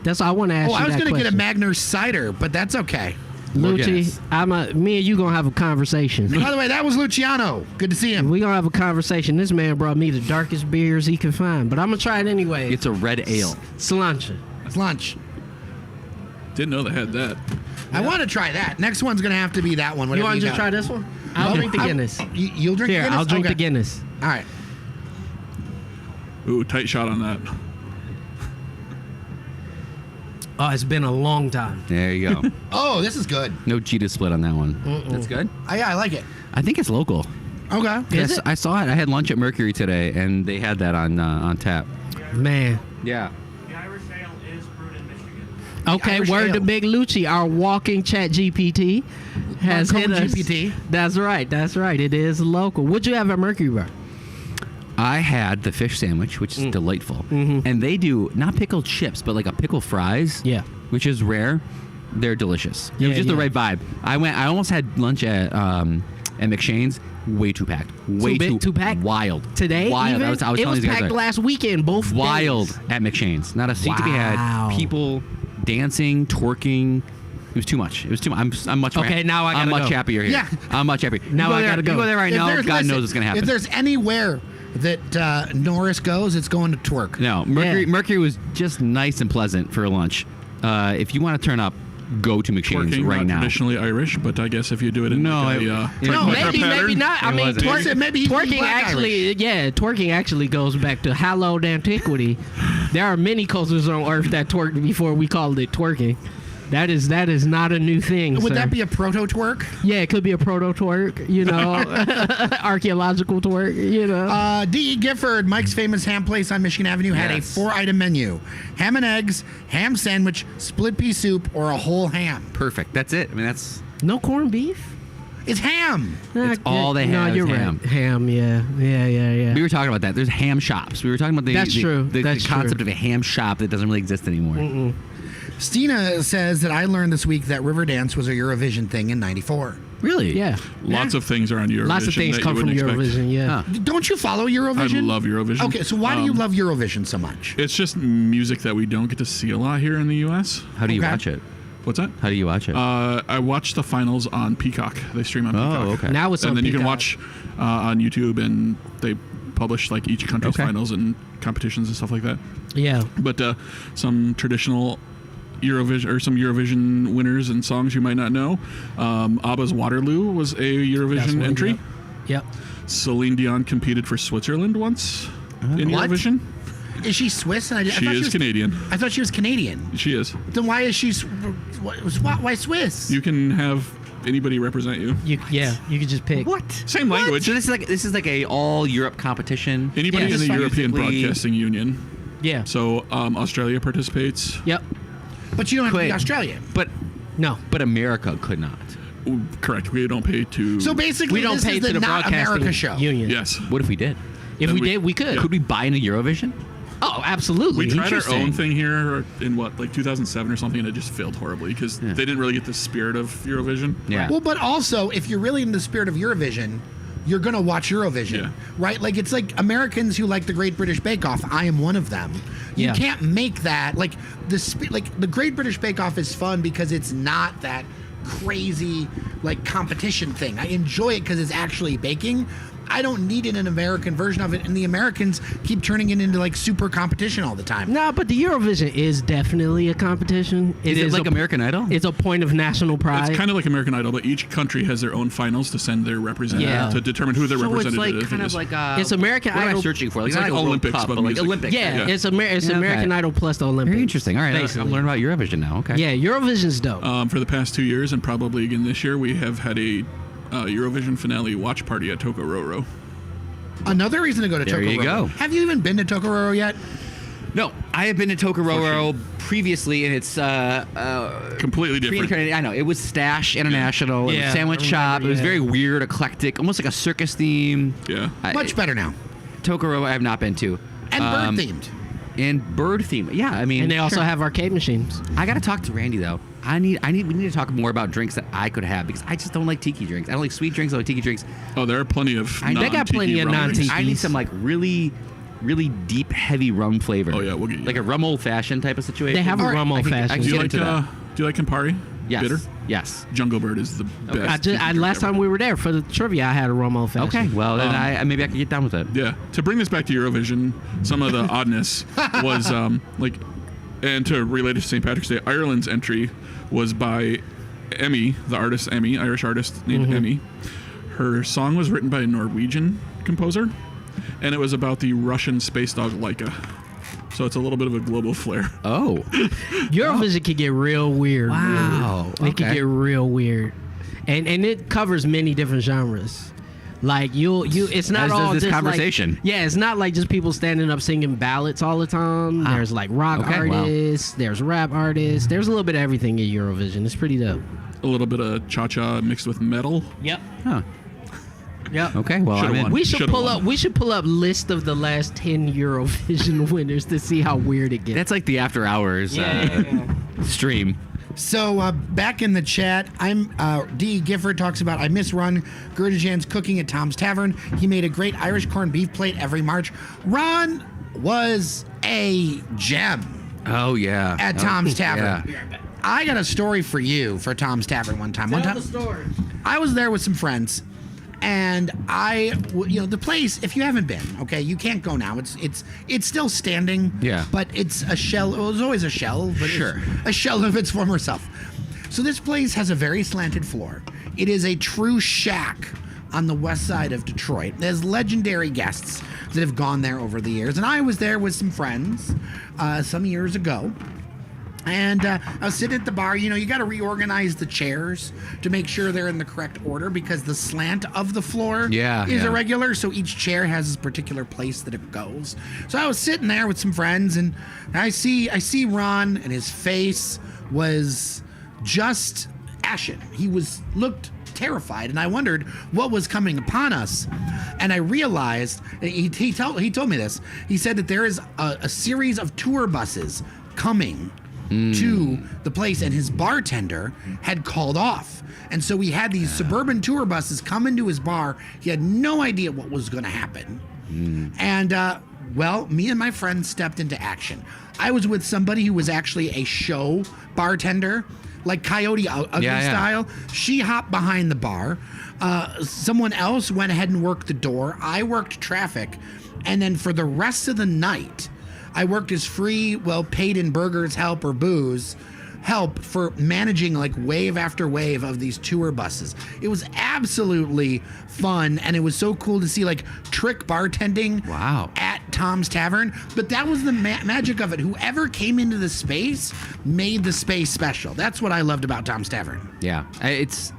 That's I want to ask Oh, you I was that going to get a question. Magner cider, but that's okay. More Lucci, Guinness. me and you gonna have a conversation. By the way, that was Luciano. Good to see him. We gonna have a conversation. This man brought me the darkest beers he could find, but I'm gonna try it anyway. It's a red ale. Cilantro. It's lunch. Didn't know they had that. I want to try that. Next one's going to have to be that one. You whatever want to just got. try this one? I'll drink the Guinness. You'll drink Here, the Guinness? I'll drink Okay. the Guinness. All right. Ooh, tight shot on that. Oh, it's been a long time. There you go. Oh, this is good. No cheetah split on that one. That's good. Yeah, I like it. I think it's local. Okay. Yes, it? I saw it. I had lunch at Mercury today, and they had that on tap. Man. Yeah. The Irish Ale is brewed in Michigan. Okay, Irish word to ale. Big Lucci, our walking chat GPT has Cone hit us. GPT. That's right. It is local. What'd you have at Mercury Bar? I had the fish sandwich, which is delightful, and they do not pickled chips, but like a pickle fries. Yeah. which is rare. They're delicious. It Yeah, was just the yeah. right vibe. I almost had lunch at McShane's. Way too packed. Way too packed? Wild. Today, Wild. even? I was it telling was these guys packed that. last weekend, both Wild days. at McShane's. Not a seat to be Wow. had. People dancing, twerking. It was too much. It was too much. I'm much. Okay, now I I'm gotta much go. happier here. Yeah. I'm much happier. Now You go I there, gotta go. You go there right If now. there's- God listen, knows what's gonna happen. If there's anywhere that Norris goes, it's going to twerk. No, Mercury. Yeah. Mercury was just nice and pleasant for lunch. If you want to turn up, go to McShane's Twerking, right not now. traditionally Irish, but I guess if you do it in No, like it- a it- No, like a Maybe, pattern, maybe not. I It mean, wasn't. Twerk- maybe he's twerking black actually, twerking actually goes back to hallowed antiquity. There are many cultures on Earth that twerked before we called it twerking. That is not a new thing. Would sir. that be a proto twerk? Yeah, it could be a proto twerk. You know, archaeological twerk. You know. D.E. Gifford, Mike's Famous Ham Place on Michigan Avenue, had a Yes. 4-item menu: ham and eggs, ham sandwich, split pea soup, or a whole ham. Perfect. That's it. I mean, that's No corned beef. It's ham. It's all they have No, is you're ham. right. Ham. Yeah. we were talking about that. There's ham shops. We were talking about the That's true. the That's concept true. of a ham shop that doesn't really exist anymore. Stina says that I learned this week that Riverdance was a Eurovision thing in '94. Really? Yeah. lots of things are on Eurovision. Lots of things that come you from wouldn't expect. Eurovision. Yeah. Huh. Don't you follow I Eurovision? love Eurovision. Okay, so why do you love Eurovision so much? It's just music that we don't get to see a lot here in the U.S. How do you Okay. watch it? What's that? How do you watch it? I watch the finals on Peacock. They stream on Peacock. Oh, okay. Now it's on And then you can Peacock. watch on YouTube, and they publish like each country's Okay. finals and competitions and stuff like that. Yeah. But some traditional Eurovision or some Eurovision winners and songs you might not know. ABBA's Waterloo was a That's Eurovision one, entry. Yep. Celine Dion competed for Switzerland once in What? Eurovision. Is she Swiss? I She thought is was, Canadian. I thought she was Canadian. She is. Then why is she? Why Swiss? You can have anybody represent you. You could just pick. what? Same language. So this is like a all Europe competition. Anybody Yeah, in the just European musically- Broadcasting Union. Yeah. So Australia participates. Yep. But you don't have to be Wait. Australian. But No. America could not. Correct. We don't pay to. So basically, We don't this pay is to the Not Broadcasting America show. Union. yes. What if we did? If Then we we- did, we could. Could we buy into Eurovision? Oh, absolutely. We tried our Interesting. own thing here in like 2007 or something, and it just failed horribly because they didn't really get the spirit of Eurovision. Yeah. Well, but also, if you're really in the spirit of Eurovision, you're gonna watch Eurovision, Yeah. right? Like it's like Americans who like the Great British Bake Off. I am one of them. You Yeah. can't make that like like the Great British Bake Off is fun because it's not that crazy like competition thing. I enjoy it because it's actually baking. I don't need an American version of it, and the Americans keep turning it into like super competition all the time. No, but the Eurovision is definitely a competition. Is it like American Idol? It's a point of national pride. It's kind of like American Idol, but each country has their own finals to send their representative Yeah. to determine who their So it's representative like kind is. of like It's American what am I Idol. searching for? It's not like a World Olympics, Cup, but but like music. Olympics. yeah, Yeah. it's Yeah, American okay. Idol plus the Olympics. Very interesting. All right, I'm basically. learning about Eurovision now. Okay. Yeah, Eurovision's dope. For the past 2 years, and probably again this year, we have had a Eurovision finale watch party at Tokororo. Another reason to go to There Tokororo. you go. Have you even been to Tokororo yet? No, I have been to Tokororo previously, and it's Completely different. pre-incarnated. I know it was Stash International. It was Yeah, a sandwich I shop. remember, It was yeah. very weird, eclectic, almost like a circus theme. Yeah. Much better now. Tokororo, I have not been to. And bird themed. And bird themed. Yeah, I mean, and they also sure. have arcade machines. I gotta talk to Randy though. We need to talk more about drinks that I could have because I just don't like tiki drinks. I don't like sweet drinks. I like tiki drinks. Oh, there are plenty of. They got non-tiki plenty of rum non-tiki. drinks. I need some like really, really deep, heavy rum flavor. Oh, yeah, we'll get you like a rum old fashioned type of situation. They have a rum I old can- I fashioned. can Do you get like into that. Do you like Campari? Yes. Bitter. Yes. Jungle Bird is the best. tiki drink Last ever. time we were there for the trivia, I had a rum old fashioned. Okay. Well, then I maybe I could get down with it. Yeah. To bring this back to Eurovision, some of the oddness was and to relate it to St. Patrick's Day, Ireland's entry was by Emmy, the artist Emmy, Irish artist named Emmy. Her song was written by a Norwegian composer, and it was about the Russian space dog Laika. So it's a little bit of a global flair. Oh. Eurovision can get real weird. Wow. It can Okay. get real weird, and it covers many different genres. Like it's not As does all this just conversation. Like, yeah, it's not like just people standing up singing ballads all the time. Ah. There's like rock Okay, wow. artists, there's rap artists, there's a little bit of everything in Eurovision. It's pretty dope. A little bit of cha-cha mixed with metal. Yep. Huh. Yep. Okay. Well, Should've I'm in. won. We should Should've pull won. up. We should pull up list of the last 10 Eurovision winners to see how weird it gets. That's like the after hours stream. So back in the chat, I'm D. Gifford talks about I miss Ron Gurdajan's cooking at Tom's Tavern. He made a great Irish corned beef plate every March. Ron was a gem Oh yeah. at Tom's Tavern. Yeah. I got a story for you for Tom's Tavern one time. story. I was there with some friends, and the place. If you haven't been, okay, you can't go now. It's still standing. Yeah. But it's a shell. It was always a shell, but Sure. it's a shell of its former self. So this place has a very slanted floor. It is a true shack on the west side of Detroit. There's legendary guests that have gone there over the years, and I was there with some friends some years ago. And I was sitting at the bar. You got to reorganize the chairs to make sure they're in the correct order because the slant of the floor is Yeah. irregular. So each chair has a particular place that it goes. So I was sitting there with some friends, and I see Ron, and his face was just ashen. He looked terrified, and I wondered what was coming upon us. And I realized he told me this. He said that there is a series of tour buses coming to the place, and his bartender had called off. And so we had these suburban tour buses come into his bar. He had no idea what was going to happen. And me and my friend stepped into action. I was with somebody who was actually a show bartender, like Coyote Ugly Yeah. style. She hopped behind the bar. Someone else went ahead and worked the door. I worked traffic. And then for the rest of the night, I worked as free, paid in burgers, help, or booze help for managing like wave after wave of these tour buses. It was absolutely fun, and it was so cool to see like trick bartending Wow. at Tom's Tavern. But that was the magic of it. Whoever came into the space made the space special. That's what I loved about Tom's Tavern. Yeah. It's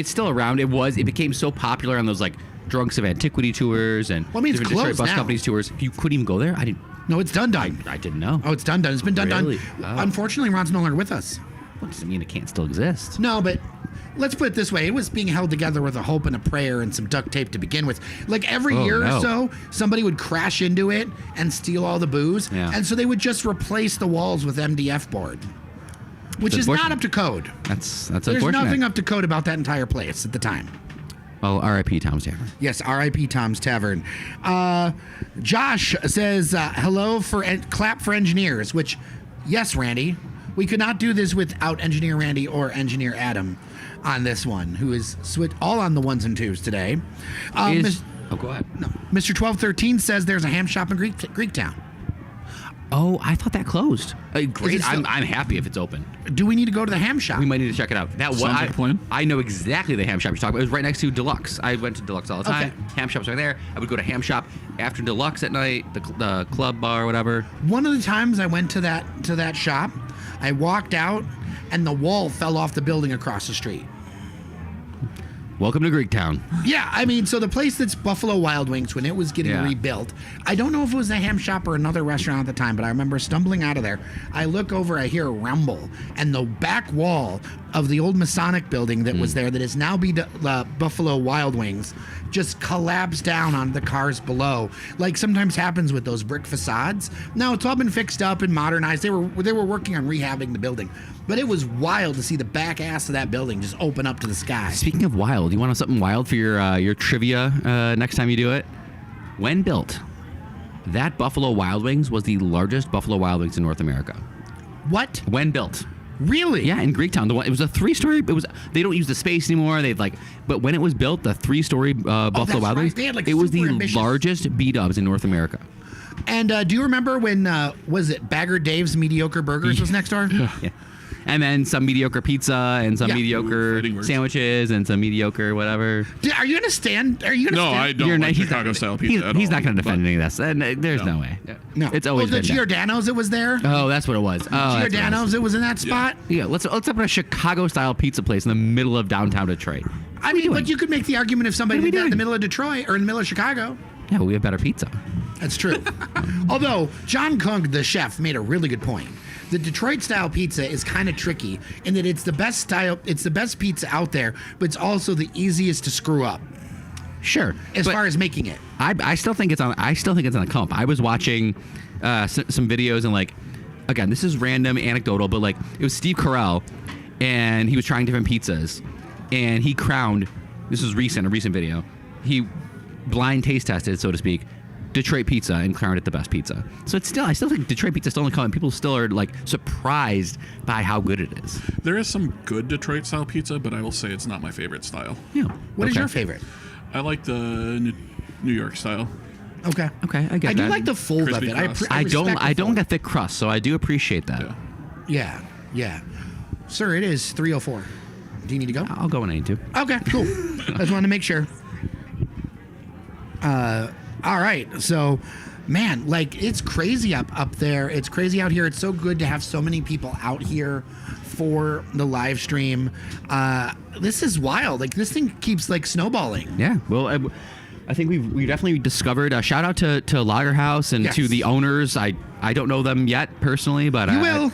still around. It became so popular on those like Drunks of Antiquity tours and Well, I mean, it's different Detroit closed bus now. companies tours. You couldn't even go there. I didn't. No, it's done. I didn't know. Oh, it's done. It's been done. Really? Done. Oh. Unfortunately, Ron's no longer with us. What does it mean it can't still exist? No, but let's put it this way. It was being held together with a hope and a prayer and some duct tape to begin with. Like every Oh, year no. or so, somebody would crash into it and steal all the booze. Yeah. And so they would just replace the walls with MDF board, which It's is not unfortunate. up to code. That's There's unfortunate. nothing up to code about that entire place at the time. Well, R.I.P. Tom's Tavern. Yes, R.I.P. Tom's Tavern. Josh says, hello for clap for engineers, which, yes, Randy, we could not do this without Engineer Randy or Engineer Adam on this one, who is all on the ones and twos today. Oh, go ahead. Mr. 1213 says there's a ham shop in Greektown. Oh, I thought that closed. Is Great. it still- I'm happy if it's open. Do we need to go to the ham shop? We might need to check it out. That Sounds like a plan. I know exactly the ham shop you're talking about. It was right next to Deluxe. I went to Deluxe all the time. Okay. Ham shops are there. I would go to ham shop after Deluxe at night, the club bar or whatever. One of the times I went to that shop, I walked out and the wall fell off the building across the street. Welcome to Greektown. Yeah, I mean, so the place that's Buffalo Wild Wings, when it was getting Yeah. rebuilt, I don't know if it was a ham shop or another restaurant at the time, but I remember stumbling out of there. I look over, I hear a rumble, and the back wall of the old Masonic building that was there, that is now Buffalo Wild Wings, just collapsed down on the cars below, like sometimes happens with those brick facades. Now it's all been fixed up and modernized. They were working on rehabbing the building, but it was wild to see the back ass of that building just open up to the sky. Speaking of wild, you want something wild for your trivia next time you do it? When built, that Buffalo Wild Wings was the largest Buffalo Wild Wings in North America. What? When built. Really? Yeah, in Greektown. It was a 3-story. They don't use the space anymore. But when it was built, the 3-story Buffalo that's Wild right. Wings, They had, like, it was the super ambitious- largest B-dubs in North America. And do you remember when, was it Bagger Dave's Mediocre Burgers was next door? Yeah. And then some mediocre pizza and some Yeah. mediocre Fighting words. sandwiches and some mediocre whatever. Are you going to stand? Are you going to No, stand? I don't You're like not- he's Chicago not- style pizza at He's all. not going to defend but- any of this. And there's no way. No. It's always the been done. Giordano's that was there? Oh, that's what it was. Oh, that's what it was. Giordano's that was in that spot? Yeah, let's open a Chicago-style pizza place in the middle of downtown Detroit. I mean, but you could make the argument if somebody What are we did that in the doing? middle of Detroit or in the middle of Chicago. Yeah, but we have better pizza. That's true. Although, John Kung, the chef, made a really good point. The Detroit style pizza is kind of tricky in that it's the best style, it's the best pizza out there, but it's also the easiest to screw up Sure. as but far as making it. I still think it's on. I still think it's on the comp. I was watching some videos and again, this is random, anecdotal, but it was Steve Carell, and he was trying different pizzas, and he crowned. This was a recent video. He blind taste tested, so to speak, Detroit pizza and crowned it the best pizza. So I still think Detroit pizza still in the comp. People still are surprised by how good it is. There is some good Detroit style pizza, but I will say it's not my favorite style. Yeah. What is Okay. your favorite? I like the New York style. Okay. Okay, I get I do that. like the fold of Crispy it. crust. I don't respect the fold. get thick crust, so I do appreciate that. Yeah. Yeah. Sir, it is 3:04. Do you need to go? I'll go when I need to. Okay, cool. I just wanted to make sure. All right. So, man, it's crazy up there. It's crazy out here. It's so good to have so many people out here for the live stream. This is wild. This thing keeps snowballing. Yeah. Well, I think we definitely discovered. Shout out to Lager House and Yes. to the owners. I don't know them yet personally, but You I will.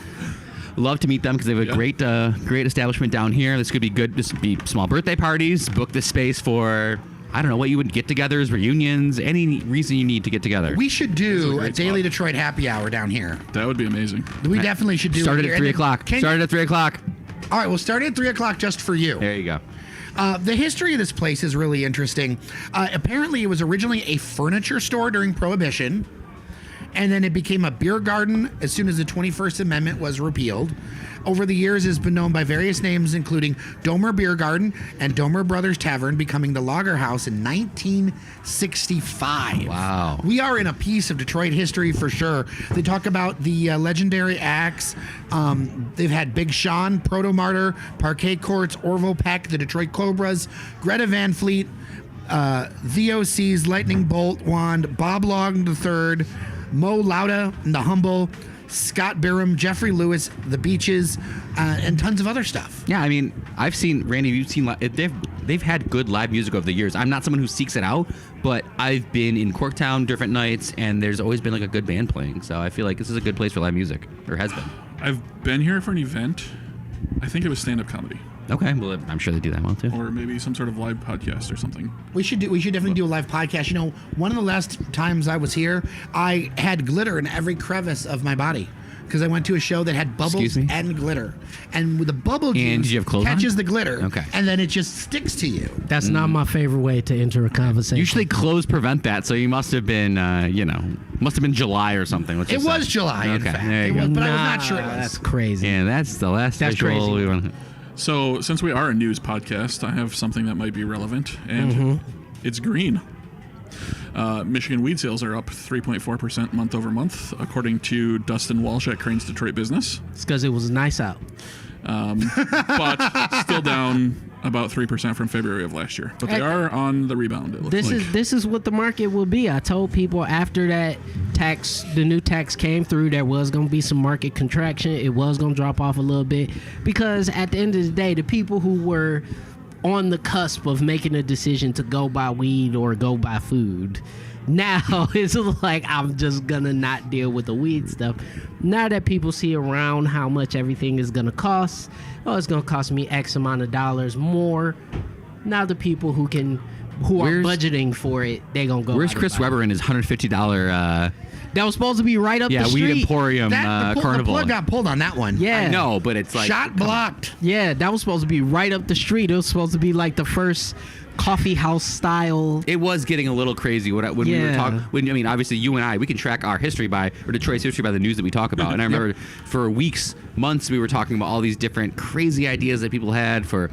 love to meet them because they have a Yeah. great establishment down here. This could be good. This would be small birthday parties. Book this space for I don't know what you would get-togethers, reunions, any reason you need to get together. We should do a great Daily spot. Detroit happy hour down here. That would be amazing. We definitely should do Started it here. at 3 And then o'clock. can- Started at 3 o'clock. All right, we'll start at 3 o'clock just for you. There you go. The history of this place is really interesting. Apparently, it was originally a furniture store during Prohibition, and then it became a beer garden as soon as the 21st Amendment was repealed. Over the years, it's been known by various names, including Domer Beer Garden and Domer Brothers Tavern, becoming the Lager House in 1965. Wow. We are in a piece of Detroit history for sure. They talk about the legendary acts. They've had Big Sean, Proto Martyr, Parquet Courts, Orville Peck, the Detroit Cobras, Greta Van Fleet, the OC's Lightning Bolt Wand, Bob Long III, Mo Lauda, The Humble, Scott Biram, Jeffrey Lewis, The Beaches, and tons of other stuff. Yeah, I mean, I've seen Randy. You've seen they've had good live music over the years. I'm not someone who seeks it out, but I've been in Corktown different nights, and there's always been like a good band playing. So I feel like this is a good place for live music, or has been. I've been here for an event. I think it was stand-up comedy, Okay, well, I'm sure they do that well too. or maybe some sort of live podcast or something. We should definitely do a live podcast. You know, one of the last times I was here, I had glitter in every crevice of my body because I went to a show that had bubbles Excuse me? and glitter, and with the bubble And juice did you have clothes on? catches the glitter, Okay. and then it just sticks to you. That's not my favorite way to enter a conversation. Usually clothes prevent that, so you must have been, must have been July or something. Let's It just was say. July, in Okay, fact. there you It go. was, but I was Nah, not sure it was. That's crazy. Yeah, that's the last That's visual crazy. we want. So, since we are a news podcast, I have something that might be relevant, and it's green. Michigan weed sales are up 3.4% month over month, according to Dustin Walsh at Crane's Detroit Business, It's because it was nice out. but still down about 3% from February of last year. But they are on the rebound, it looks like. This is what the market will be. I told people after that the new tax came through, there was going to be some market contraction. It was going to drop off a little bit because at the end of the day, the people who were on the cusp of making a decision to go buy weed or go buy food, now it's like, I'm just gonna not deal with the weed stuff. Now that people see around how much everything is gonna cost, it's gonna cost me X amount of dollars more. Now the people who are Where's- budgeting for it, they gonna go. Where's out and Chris buy it. Webber and his $150? That was supposed to be right up the Weed street. Emporium The Carnival. plug got pulled on that one. Yeah. I know, but it's like Shot blocked. Yeah, that was supposed to be right up the street. It was supposed to be like the first coffee house style. It was getting a little crazy when we were Yeah. talking. Obviously, you and I, we can track our history or Detroit's history by the news that we talk about. And I remember for weeks, months, we were talking about all these different crazy ideas that people had for,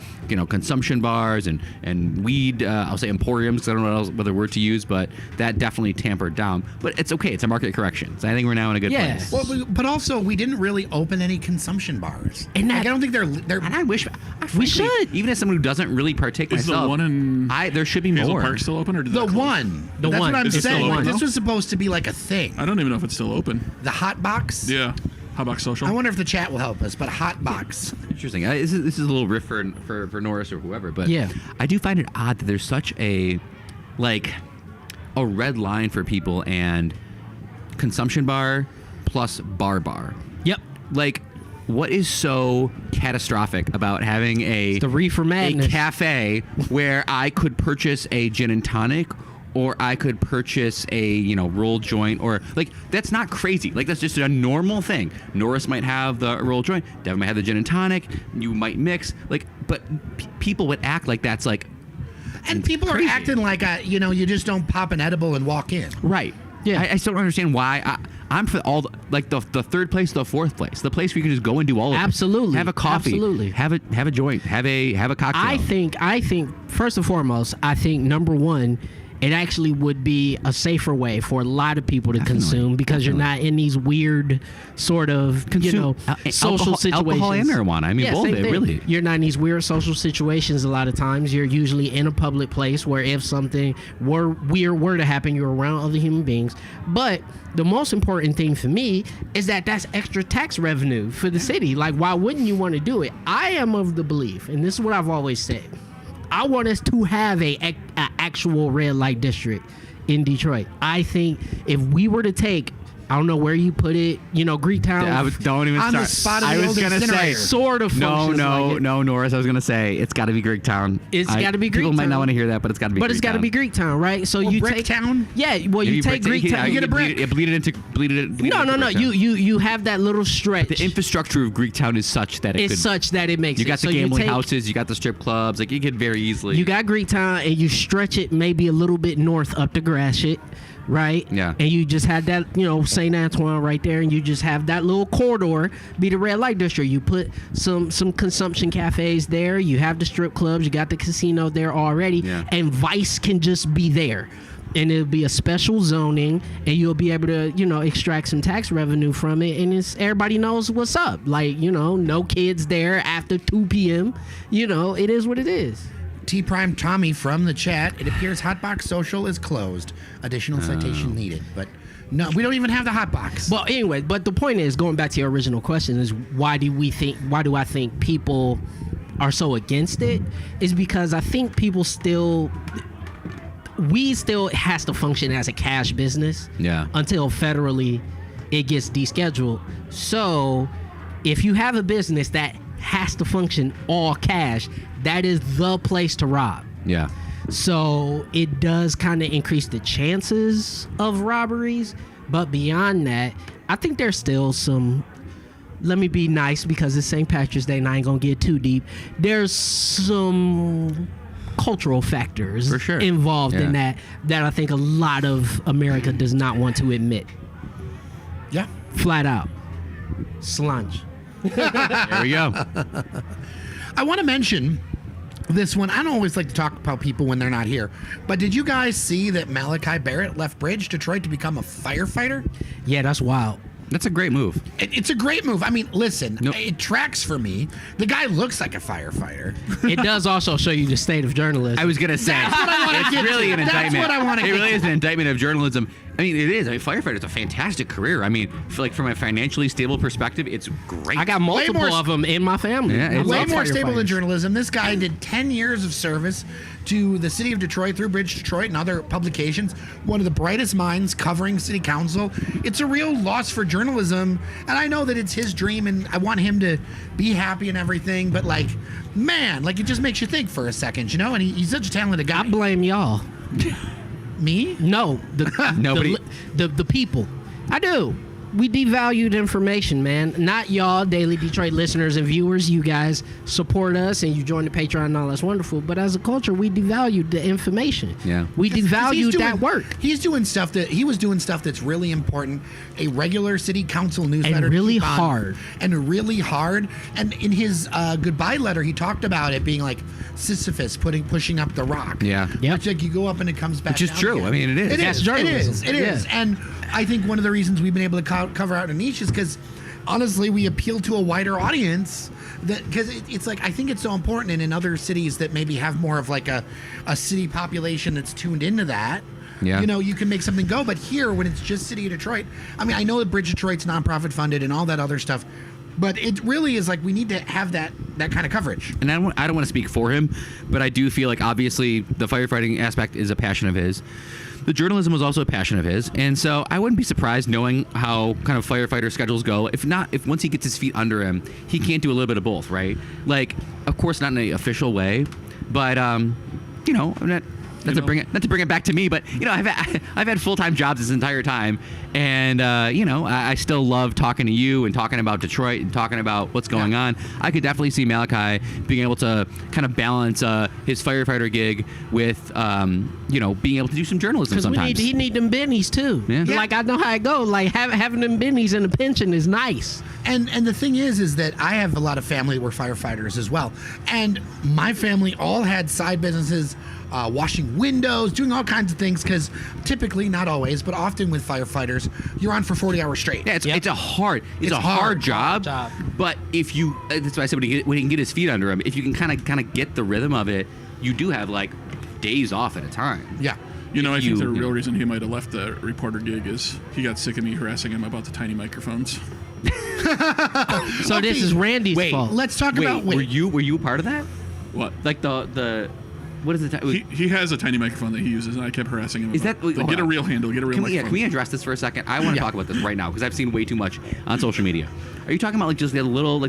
consumption bars and weed. I'll say emporiums, 'cause I don't know what other word to use, but that definitely tampered down. But it's okay. It's a market correction. So I think we're now in a good Yeah. place. Well, but also we didn't really open any consumption bars. And that- I don't think they're. And I wish We should. even as someone who doesn't really partake Is the myself. one in there should be Hazel more. Park still open, or did The that close? one. The That's one. what I'm Is it still saying. open This now? was supposed to be like a thing. I don't even know if it's still open. The hot box. Yeah. Hotbox Social. I wonder if the chat will help us. But hot box. Interesting. This is a little riff for Norris or whoever, but Yeah. I do find it odd that there's such a red line for people and consumption bar plus bar. Yep. Like, what is so catastrophic about having a The reefer madness. cafe where I could purchase a gin and tonic? Or I could purchase a roll joint, or that's not crazy. That's just a normal thing. Norris might have the roll joint. Devin might have the gin and tonic. You might mix. But people would act like that's And people crazy. are acting like you just don't pop an edible and walk in. right. Yeah. I still don't understand why. I'm for all the third place, the fourth place, the place where you can just go and do all of it. Absolutely. Have a coffee. Absolutely. Have a joint. Have a cocktail. I think first and foremost, number one, it actually would be a safer way for a lot of people to consume because you're not in these weird sort of social situations. Alcohol and marijuana. I mean, both. same It thing. really. You're not in these weird social situations. A lot of times, you're usually in a public place where if something weird were to happen, you're around other human beings. But the most important thing for me is that that's extra tax revenue for the city. Like, why wouldn't you want to do it? I am of the belief, and this is what I've always said. I want us to have a actual red light district in Detroit. I think if we were to take, I don't know where you put it, Greektown. Don't even On start. the spot of I the was old gonna say incinerator. Sort of functions like it. no, Norris. I was gonna say it's got to be Greektown. It's gotta be People might Greektown. not want to hear that, but it's got to be. But it's got to be Greektown, right? So Well, you Bricktown? take, yeah. Well, you take Greektown. you get a brick. Bleed it into. No. Bricktown. You have that little stretch. The infrastructure of Greektown is such that it's such that it makes You it. got the So gambling take- houses. You got the strip clubs. You could very easily. You got Greektown, and you stretch it maybe a little bit north up to Gratiot, right? Yeah. And you just had that, St. Antoine right there, and you just have that little corridor be the red light district. You put some consumption cafes there. You have the strip clubs. You got the casino there already, Yeah. and Vice can just be there. And it'll be a special zoning, and you'll be able to, extract some tax revenue from it, and everybody knows what's up. No kids there after 2 p.m. It is what it is. T Prime Tommy from the chat. It appears Hotbox Social is closed. Additional citation needed. But No, we don't even have the hot box. Well, anyway, but the point is, going back to your original question, is why do I think people are so against it? Is because I think people still has to function as a cash business. Yeah. Until federally it gets descheduled. So if you have a business that has to function all cash, that is the place to rob. Yeah. So it does kind of increase the chances of robberies. But beyond that, I think there's still some, let me be nice because it's St. Patrick's Day and I ain't going to get too deep. There's some cultural factors For sure. involved in Yeah. that I think a lot of America does not want to admit. Yeah. Flat out. Slunge. There we go. I want to mention this one. I don't always like to talk about people when they're not here, but did you guys see that Malachi Barrett left Bridge, Detroit to become a firefighter? Yeah, that's wild. That's a great move. It's a great move. I mean, listen, Nope. it tracks for me. The guy looks like a firefighter. It does also show you the state of journalism. I was gonna say That's what I wanna it's get really to. an That's indictment. what I wanna It get really to. is an indictment of journalism. I mean, it is. I mean, firefighter is a fantastic career. I mean, from a financially stable perspective, it's great. I got multiple more- of them in my family. Yeah, I it's Way love more stable than firefighters. journalism. This guy did 10 years of service to the city of Detroit through Bridge Detroit and other publications. One of the brightest minds covering city council. It's a real loss for journalism. And I know that it's his dream and I want him to be happy and everything. But like, man, like it just makes you think for a second, you know? And he's such a talented guy. I blame y'all. Me? No, Nobody- the people. I do. We devalued information, man. Not y'all, Daily Detroit listeners and viewers. You guys support us and you join the Patreon and all that's wonderful. But as a culture, we devalued the information. Yeah. We 'Cause he's devalued doing- that work. He was doing stuff that's really important. A regular city council newsletter. to really keep on, hard. And really hard. And in his goodbye letter, he talked about it being like Sisyphus pushing up the rock. Yeah. Yep. It's like you go up and it comes back Which is down true. again. I mean, it is. It That's is. journalism. It is. Yeah. And I think one of the reasons we've been able to cover out a niche is because honestly, we appeal to a wider audience. Because it's like I think it's so important, and in other cities that maybe have more of like a city population that's tuned into that. Yeah. You know, you can make something go. But here, when it's just City of Detroit, I mean, I know that Bridge Detroit's nonprofit funded and all that other stuff, but it really is like we need to have that kind of coverage. And I don't want to speak for him, but I do feel like obviously the firefighting aspect is a passion of his. The journalism was also a passion of his, and so I wouldn't be surprised knowing how kind of firefighter schedules go. If once he gets his feet under him, he can't do a little bit of both, right? Like, of course, not in an official way, but you know, not to bring it back to me, but you know, I've had full-time jobs this entire time, and you know, I still love talking to you and talking about Detroit and talking about what's going on. I could definitely see Malachi being able to kind of balance his firefighter gig with you know, being able to do some journalism Because sometimes. he need them bennies too. Yeah. Yeah. Like I know how it go. Like having them bennies and a pension is nice. And the thing is that I have a lot of family that were firefighters as well, and my family all had side businesses, washing windows, doing all kinds of things. Because typically, not always, but often with firefighters, you're on for 40 hours straight. Yeah, it's a hard hard job. But if you, that's why I said when he can get his feet under him, if you can kind of get the rhythm of it, you do have like days off at a time. Yeah. You know, I think the You- real reason he might have left the reporter gig is he got sick of me harassing him about the tiny microphones. So this is Randy's Wait, fault. Let's talk Wait, about. were you a part of that? What? Like the what is it? He has a tiny microphone that he uses, and I kept harassing him. Is about, that- like, hold get a on. real handle? Get a real Can we microphone. address this for a second? I want to Yeah. talk about this right now because I've seen way too much on social media. Are you talking about like just the little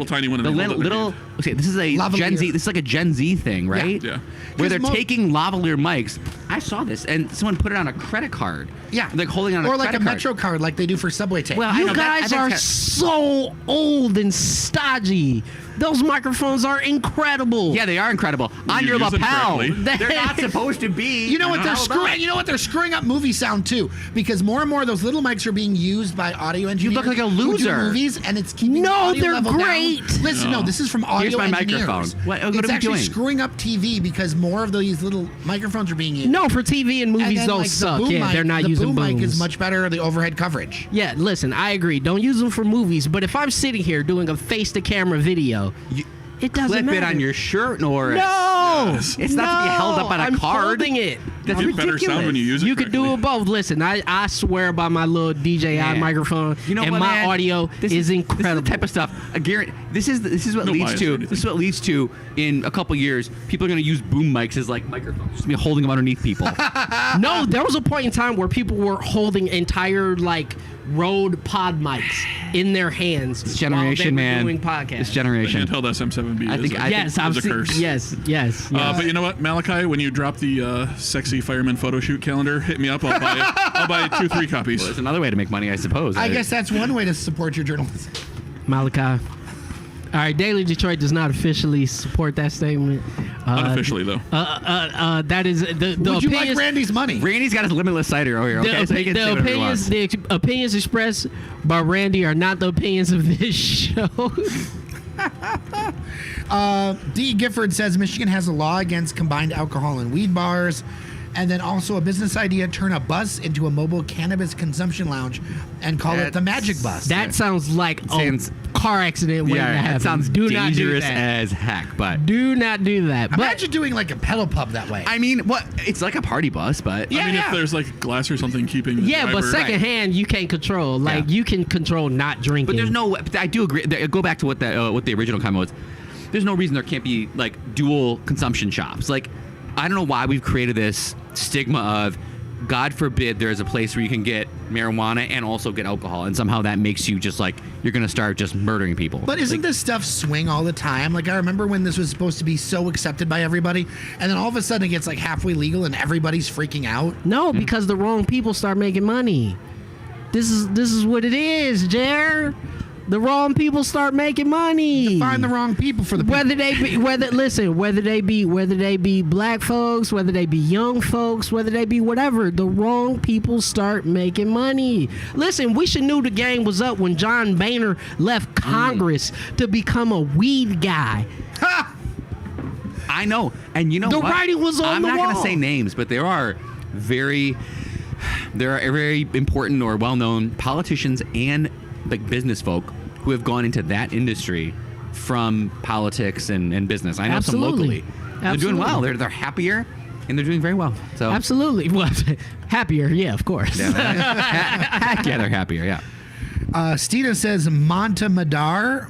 tiny one in the the little, middle. little okay, this is a Lavalier. Gen Z. This is like a Gen Z thing, right? Yeah. Where they're 'Cause taking lavalier mics. I saw this, and someone put it on a credit card. Yeah. like holding it on or a like a credit card. Metro card, like they do for subway tape. Well, I You know that- guys I are think so old and stodgy. Those microphones are incredible. Yeah, they are incredible. On you your use them lapel. correctly. They're not supposed to be. You know what they're held screwing? up. You know what they're screwing up movie sound too, because more and more of those little mics are being used by audio engineers. look like a who do loser. movies, and it's keeping No, the audio they're level down. great. Listen, no, this is from audio Here's my engineers. microphone. What are it's we actually doing? screwing up TV because more of these little microphones are being used. No, for TV and And movies, then, those like, the suck. boom Yeah, mic, they're not the using boom mic booms. is much better. The overhead coverage. Yeah, listen, I agree. Don't use them for movies. But if I'm sitting here doing a face-to-camera video, it doesn't Clip matter. it on your shirt, Norris. No, Yes. It's not to be held up on a I'm card. holding it. That's You get better sound when you use it. You could do correctly. it both. Listen, I swear by my little DJI Yeah. microphone, You know and what, my man? audio This is This incredible. is the type of stuff. Garrett, this is what No leads bias or to. anything. This is what leads to in a couple years. People are going to use boom mics as like microphones. Just be holding them underneath people. No, there was a point in time where people were holding entire like Rode pod mics in their hands. This generation, while they were man. doing podcasts. This The generation. handheld SM7B I think- is I Yes, I've a seen. curse. Yes. But you know what, Malachi? When you drop the sexy fireman photo shoot calendar, hit me up. I'll buy 2-3 copies. Well, it's another way to make money, I suppose. I guess that's one way to support your journalism. Malachi. All right, Daily Detroit does not officially support that statement. Unofficially, though. That is the Would you like opinions. Randy's money? Randy's got his limitless cider over here. Okay, so he can say whatever he wants. The opinions expressed by Randy are not the opinions of this show. D. Gifford says Michigan has a law against combined alcohol and weed bars. And then also a business idea, turn a bus into a mobile cannabis consumption lounge and call it the That's- Magic Bus. That sounds like a Sounds- car accident waiting to Yeah, happen. that sounds do not do dangerous that. as heck. But Do not do that. But Imagine doing like a pedal pub that way. I mean, what? It's like a party bus, but Yeah. I mean, if there's like glass or something keeping the yeah, but driver- secondhand you can't control. Like Yeah. you can control not drinking. But there's no. But I do agree. Go back to what the original comment was. There's no reason there can't be like dual consumption shops. Like, I don't know why we've created this stigma of, God forbid, there is a place where you can get marijuana and also get alcohol, and somehow that makes you just like you're gonna start just murdering people. But isn't this stuff swing all the time? Like I remember when this was supposed to be so accepted by everybody, and then all of a sudden it gets like halfway legal and everybody's freaking out. No, because the wrong people start making money. This is what it is, Jer. The wrong people start making money. Find the wrong people for the people. Whether they be whether they be black folks, whether they be young folks, whether they be whatever, the wrong people start making money. Listen, we should knew the game was up when John Boehner left Congress to become a weed guy. I know, and you know The what? writing was on I'm the not gonna wall. say names, but there are very important or well-known politicians and like business folk who have gone into that industry from politics and business. I know Absolutely. some locally. They're doing well. Absolutely. They're happier and they're doing very well. So Absolutely. Well, happier, yeah, of course. heck yeah, they're happier. Yeah. Stina says Montemader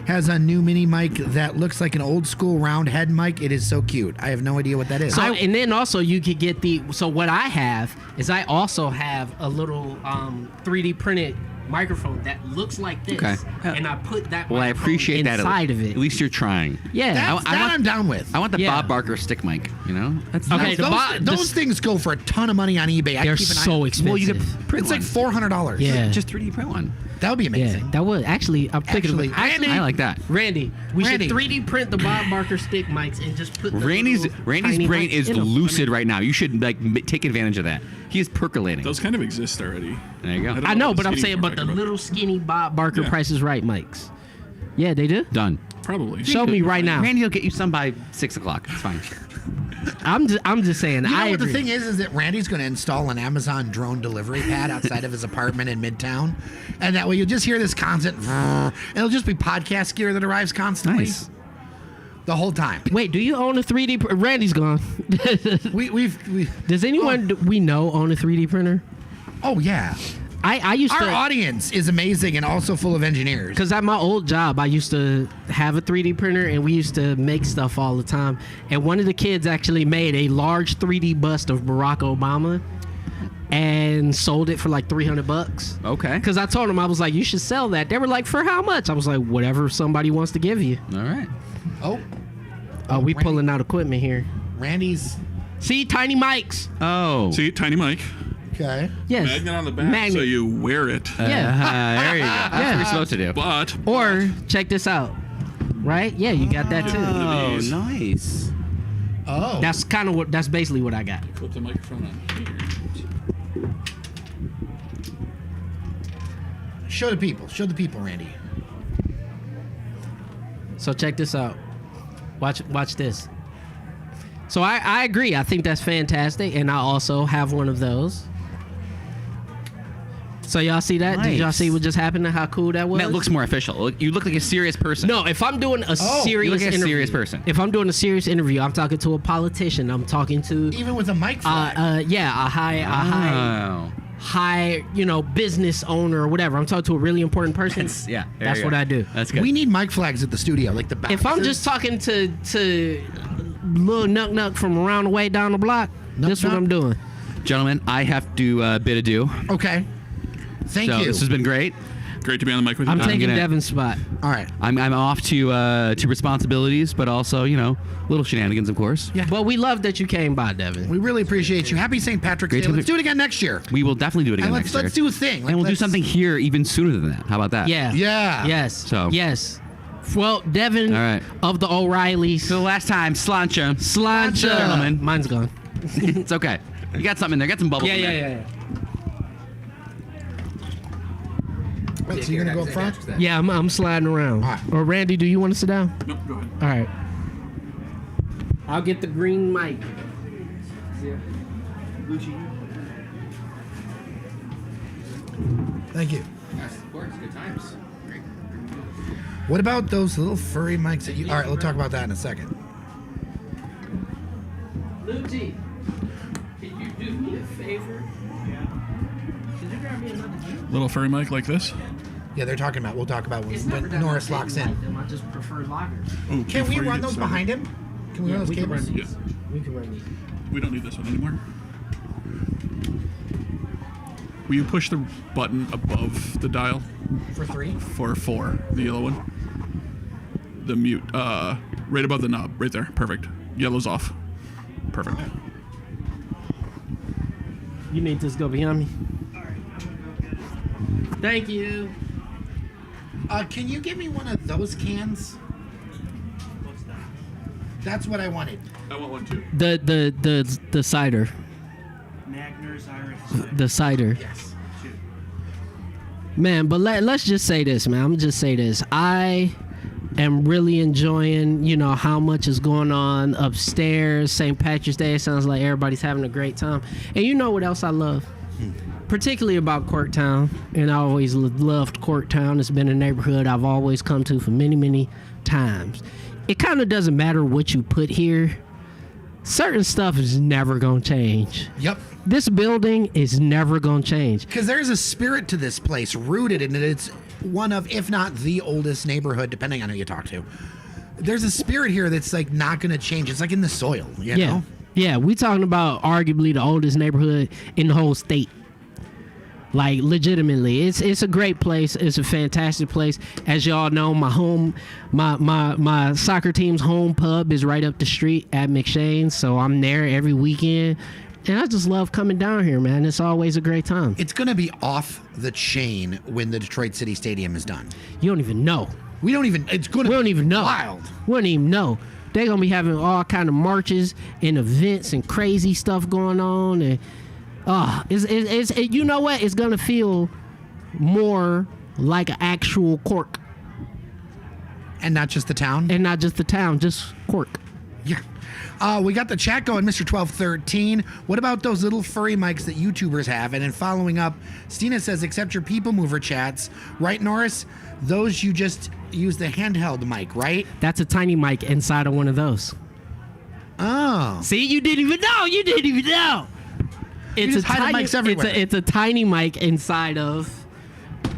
has a new mini mic that looks like an old school round head mic. It is so cute. I have no idea what that is. So and then also you could get so what I have is I also have a little 3D printed microphone that looks like this, Okay. and I put that Well, I microphone appreciate that. inside of it. At least you're trying. Yeah. That's, I want- I'm down with. I want the Yeah. Bob Barker stick mic. You know, that's Okay, that's- Those things go for a ton of money on eBay. They're keep an eye so on- expensive. Well, you could print It's like one. $400. Yeah. Just 3D print one. That would be Yeah, amazing. that would actually. I'm thinking Actually, of actually. I like that. Randy, we Randy. should 3D print the Bob Barker stick mics and just put. The Randy's little Randy's tiny brain mics is in 'em. lucid right now. You should like take advantage of that. He is percolating. Those kind of exist already. There you go. don't I know, what but I'm skinny saying, ones but the are, little skinny Bob Barker Yeah. Price is Right mics. Yeah, they do. Done. Probably. Show me right now. Randy will get you some by 6 o'clock. It's fine. I'm just saying. You know I what the agree. thing is that Randy's going to install an Amazon drone delivery pad outside of his apartment in Midtown, and that way you'll just hear this constant. And it'll just be podcast gear that arrives constantly Nice. the whole time. Wait, do you own a 3D? Randy's gone. We Does anyone we know own a 3D printer? oh yeah, I used our to. audience is amazing and also full of engineers. Because at my old job, I used to have a 3D printer, and we used to make stuff all the time. And one of the kids actually made a large 3D bust of Barack Obama and sold it for like $300. Okay. Because I told them, I was like, you should sell that. They were like, for how much? I was like, whatever somebody wants to give you. All right. Oh, We Randy- pulling out equipment here. Randy's See, tiny mics. Oh. See, tiny mic. okay. Yes. Magnet on the back, Magnet. so you wear it. Yeah. There you go. That's what you're supposed to do. But Or check this out. Right? Yeah, you got that too. Oh, these. nice. Oh, That's basically what I got. put the microphone on here. show the people. Show the people, Randy. So check this out. Watch this. So I agree. I think that's fantastic, and I also have one of those. So y'all see that? Did y'all Nice. see what just happened and how cool that was? That looks more official. You look like a serious person. No, if I'm doing a you serious look like a interview, serious person. If I'm doing a serious interview, I'm talking to a politician. I'm talking to Even with a mic flag. a high, business owner or whatever. I'm talking to a really important person. Yeah. there That's you what go. I do. That's good. We need mic flags at the studio, like the back. If I'm just talking to little Nuck from around the way down the block, this is what Nuck. I'm doing. Gentlemen, I have to bid adieu. Okay. Thank So you. this has been great. Great to be on the mic with you. I'm Don. taking gonna- Devin's spot. All right. I'm off to responsibilities, but also little shenanigans, of course. Yeah. But we love that you came by, Devin. We really appreciate you. Happy St. Patrick's Great Day. to Let's be- do it again next year. We will definitely do it again And next let's year. do a thing. Like, And we'll do let's- something here even sooner than that. How about that? Yeah. Yeah. Yes. So- Yes. Well, Devin All right. of the O'Reillys. So the last time, slancha. Slancha. Gentlemen. Mine's gone. It's okay. You got something in there. Got some bubbles in there. Wait, so you're going to go up front? Yeah, I'm sliding around. All right. Or Randy, do you want to sit down? Nope, go ahead. All right. I'll get the green mic. Thank you. Yes, of course. Good times. Great. What about those little furry mics that you... All right, we'll talk about that in a second. Luigi, can you do me a favor? Could you grab me another drink? Little furry mic like this. Yeah, they're talking about... We'll talk about It's when never that Norris much locks like in. them. I just prefer lagers. Ooh, Can we before you run get those started. behind him? Can we run those we can cables? run these. Yeah. We can run these. We don't need this one anymore. Will you push the button above the dial For 3? for 4, the yellow one? The mute, right above the knob, right there. Perfect. Yellow's off. Perfect. You need this go behind me. Thank you. Can you give me one of those cans? What's that? That's what I wanted. I want one too. The cider. Magner's Irish. The cider. Yes. Shoot. Man, but let's just say this, man. I'm gonna just say this. I am really enjoying, how much is going on upstairs. St. Patrick's Day. It sounds like everybody's having a great time. And you know what else I love? Particularly about Corktown. And I always loved Corktown. It's been a neighborhood I've always come to for many, many times. It kind of doesn't matter what you put here. Certain stuff is never gonna change. Yep. This building is never gonna change. Because there's a spirit to this place rooted in it. It's one of, if not the oldest neighborhood, depending on who you talk to. There's a spirit here that's like not going to change. It's like in the soil, you know? Yeah, we talking about arguably the oldest neighborhood in the whole state. Like legitimately, it's a great place. It's a fantastic place. As y'all know, my soccer team's home pub is right up the street at McShane's, so I'm there every weekend. And I just love coming down here, man. It's always a great time. It's going to be off the chain when the Detroit City Stadium is done. You don't even know. We don't even, it's going to We don't even know. wild. We don't even know. They're gonna be having all kind of marches and events and crazy stuff going on, and you know what? It's gonna feel more like an actual Cork, And not just the town. and not just the town, just Cork. Yeah. We got the chat going, Mr. 1213. What about those little furry mics that YouTubers have? And then following up, Stina says, except your people mover chats, right, Norris? Those you just use the handheld mic, right? That's a tiny mic inside of one of those. Oh. See, you didn't even know. You didn't even know. It's just hide the mics everywhere. It's a tiny mic inside of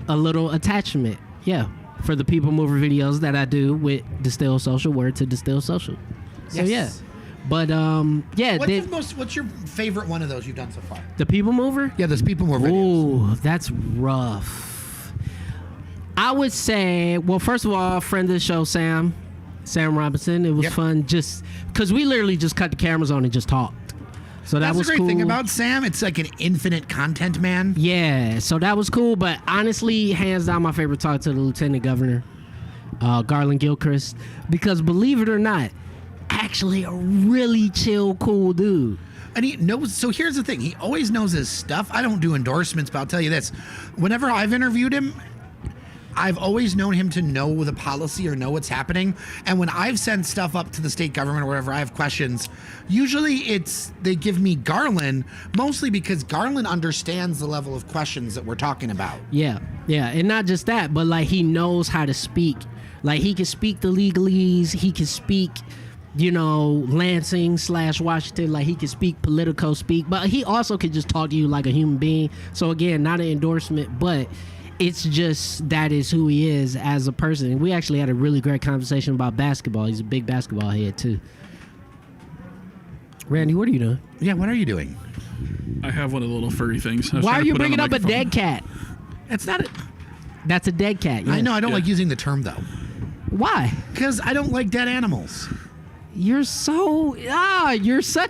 a little attachment. Yeah, for the people mover videos that I do with Distill Social, word to Distill Social. So Yes. yeah, but yeah, What's your favorite one of those you've done so far? the people mover. Yeah, those people mover videos. Ooh, that's rough. I would say, well, first of all, friend of the show, Sam Robinson. It was Yep. fun just because we literally just cut the cameras on and just talked. So that That's was the great cool. thing about Sam. It's like an infinite content man. Yeah, so that was cool. But honestly, hands down, my favorite talk to the Lieutenant Governor, Garland Gilchrist, because believe it or not, actually a really chill, cool dude. And he knows. So here's the thing. He always knows his stuff. I don't do endorsements, but I'll tell you this. Whenever I've interviewed him, I've always known him to know the policy or know what's happening. And when I've sent stuff up to the state government or wherever I have questions, usually they give me Garland, mostly because Garland understands the level of questions that we're talking about. Yeah, and not just that, but like he knows how to speak. Like he can speak the legalese, he can speak, Lansing / Washington. Like he can speak political speak, but he also can just talk to you like a human being. So again, not an endorsement, but it's just that is who he is as a person. And we actually had a really great conversation about basketball. He's a big basketball head too. Randy, what are you doing? Yeah, what are you doing? I have one of the little furry things. Why are you bringing up a dead cat? It's not. That's a dead cat. Yes. I know. I don't like using the term though, Why? because I don't like dead animals. You're such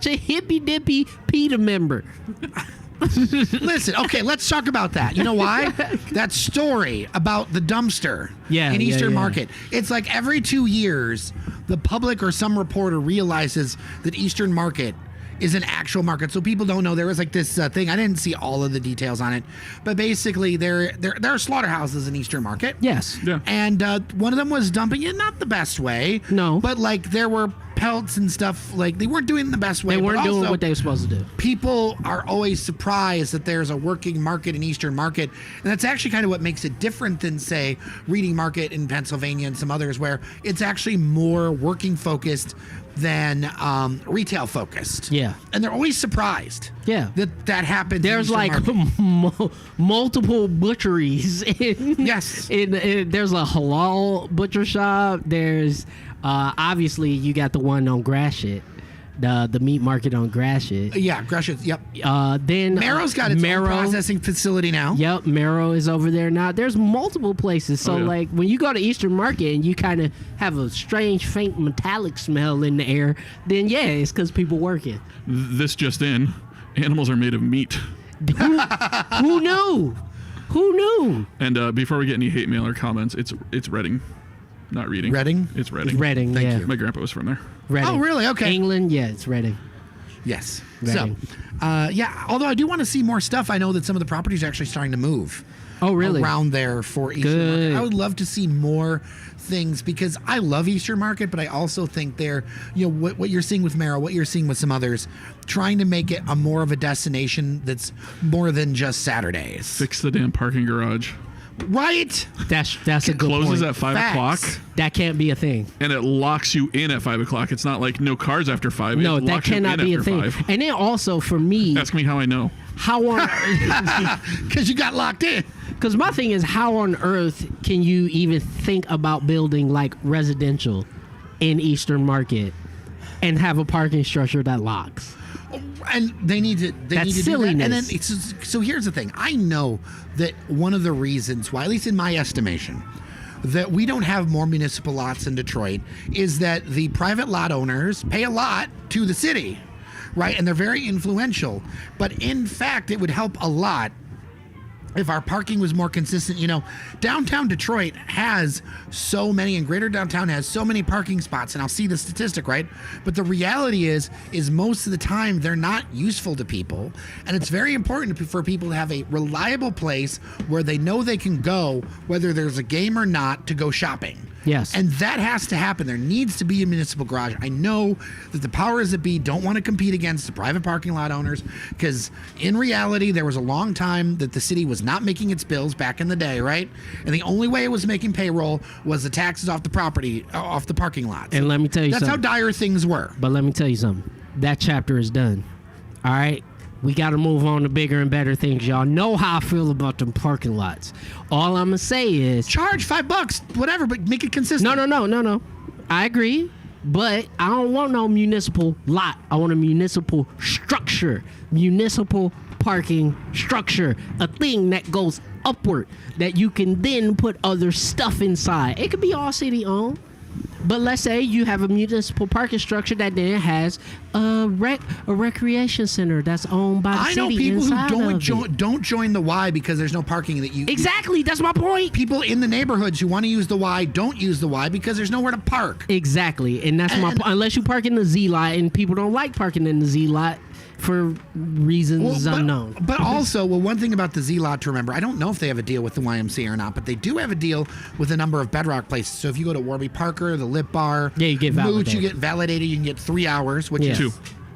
a hippy dippy PETA member. Listen, okay, let's talk about that. You know why? That story about the dumpster in Eastern Market. It's like every 2 years, the public or some reporter realizes that Eastern Market is an actual market. So people don't know. There was like this thing. I didn't see all of the details on it, but basically there are slaughterhouses in Eastern Market. Yes. Yeah. And one of them was dumping it not the best way. No. But like there were pelts and stuff. Like they weren't doing it in the best way. They weren't but doing also, what they were supposed to do. people are always surprised that there's a working market in Eastern Market. And that's actually kind of what makes it different than, say, Reading Market in Pennsylvania and some others where it's actually more working focused than retail focused. Yeah. And they're always surprised Yeah. that happens. There's in like Eastern Market. multiple butcheries. Yes. There's a halal butcher shop. There's obviously you got the one on Gratiot, the meat market on Gratiot. Yeah, Gratiot, yep. Then Marrow's got its own processing facility now. Yep, Marrow is over there now. There's multiple places. So, Oh, yeah. like, when you go to Eastern Market and you kind of have a strange, faint, metallic smell in the air, then, yeah, it's because people working. This just in: animals are made of meat. Who knew? Who knew? And before we get any hate mail or comments, it's Reading, not Reading. Reading? It's Reading. It's Reading, Thank yeah. you. My grandpa was from there. Reading. Oh, really? Okay. England, yeah, it's Reading. Yes. Reading. So, yeah, although I do want to see more stuff. I know that some of the properties are actually starting to move. Oh, really? Around there for Eastern Good. Market. I would love to see more things because I love Eastern Market, but I also think they're, what you're seeing with Merrill, what you're seeing with some others, trying to make it a more of a destination that's more than just Saturdays. Fix the damn parking garage. Right? That's a good Closes point. at 5 Facts. o'clock, That can't be a thing. and it locks you in at 5 o'clock. It's not like no cars after 5. No, it that locks you cannot in be a after thing. 5. And then also for me, Ask me how I know. how on Because you got locked in. because my thing is how on earth can you even think about building like residential in Eastern Market and have a parking structure that locks? And they need to. They That's need to silliness. do that. And then so here's the thing. I know that one of the reasons why, at least in my estimation, that we don't have more municipal lots in Detroit is that the private lot owners pay a lot to the city, right? And they're very influential. But in fact, it would help a lot if our parking was more consistent. Downtown Detroit has so many, and greater downtown has so many parking spots, and I'll see the statistic, right? But the reality is most of the time they're not useful to people, and it's very important for people to have a reliable place where they know they can go, whether there's a game or not, to go shopping. Yes. And that has to happen. There needs to be a municipal garage. I know that the powers that be don't want to compete against the private parking lot owners because in reality, there was a long time that the city was not making its bills back in the day, right? And the only way it was making payroll was the taxes off the property, off the parking lots. And let me tell you That's something. how dire things were. But let me tell you something. That chapter is done. All right? We got to move on to bigger and better things. Y'all know how I feel about them parking lots. All I'm going to say is... Charge $5, whatever, but make it consistent. No. I agree. But I don't want no municipal lot. I want a municipal structure. Municipal parking structure. A thing that goes upward that you can then put other stuff inside. It could be all city owned. But let's say you have a municipal parking structure that then has a recreation center that's owned by the I city. know people who inside of it. don't join the Y because there's no parking that you... Exactly. That's my point. People in the neighborhoods who want to use the Y don't use the Y because there's nowhere to park. Exactly. And that's my point. Unless you park in the Z lot and people don't like parking in the Z lot, for reasons unknown. But also, one thing about the Z-Lot to remember, I don't know if they have a deal with the YMCA or not, but they do have a deal with a number of Bedrock places. So if you go to Warby Parker, the Lip Bar, Yeah, you get Mooch, validated. you get validated. You can get 3 hours, which Yes. is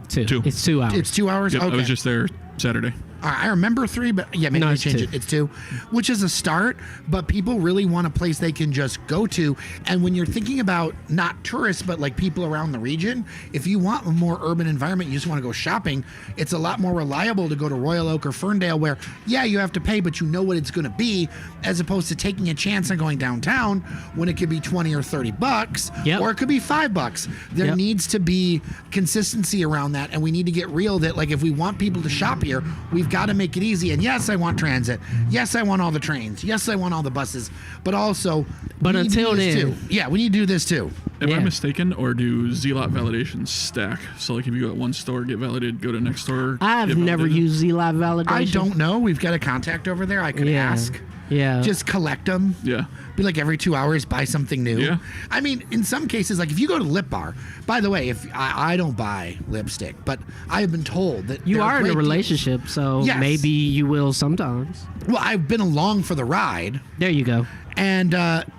Two. It's 2 hours. it's 2 hours. Yep, Okay. I was just there Saturday. I remember 3, but yeah, maybe No, they it's change 2. it. It's 2, which is a start. But people really want a place they can just go to. And when you're thinking about not tourists, but like people around the region, if you want a more urban environment, you just want to go shopping, it's a lot more reliable to go to Royal Oak or Ferndale, where yeah, you have to pay, but you know what it's going to be, as opposed to taking a chance on going downtown when it could be 20 or 30 bucks, Yep. or it could be $5. There Yep. needs to be consistency around that, and we need to get real that like if we want people to shop here, we've got to make it easy. And yes, I want transit. Yes, I want all the trains. Yes, I want all the buses. But also, But we need to until do this then- too. Yeah, we need to do this too. Am I Yeah. mistaken, or do Z-Lot validations stack? So like if you go at one store, get validated, go to next store. I've get never validated? used Z-Live validation. I don't know. We've got a contact over there. I could Yeah. ask. Yeah. Just collect them. Yeah. Be like every 2 hours, buy something new. Yeah. I mean, in some cases, like if you go to Lip Bar, by the way, if I don't buy lipstick, but I have been told that you there are in great a deals. relationship, so Yes. maybe you will sometimes. Well, I've been along for the ride, There you go. and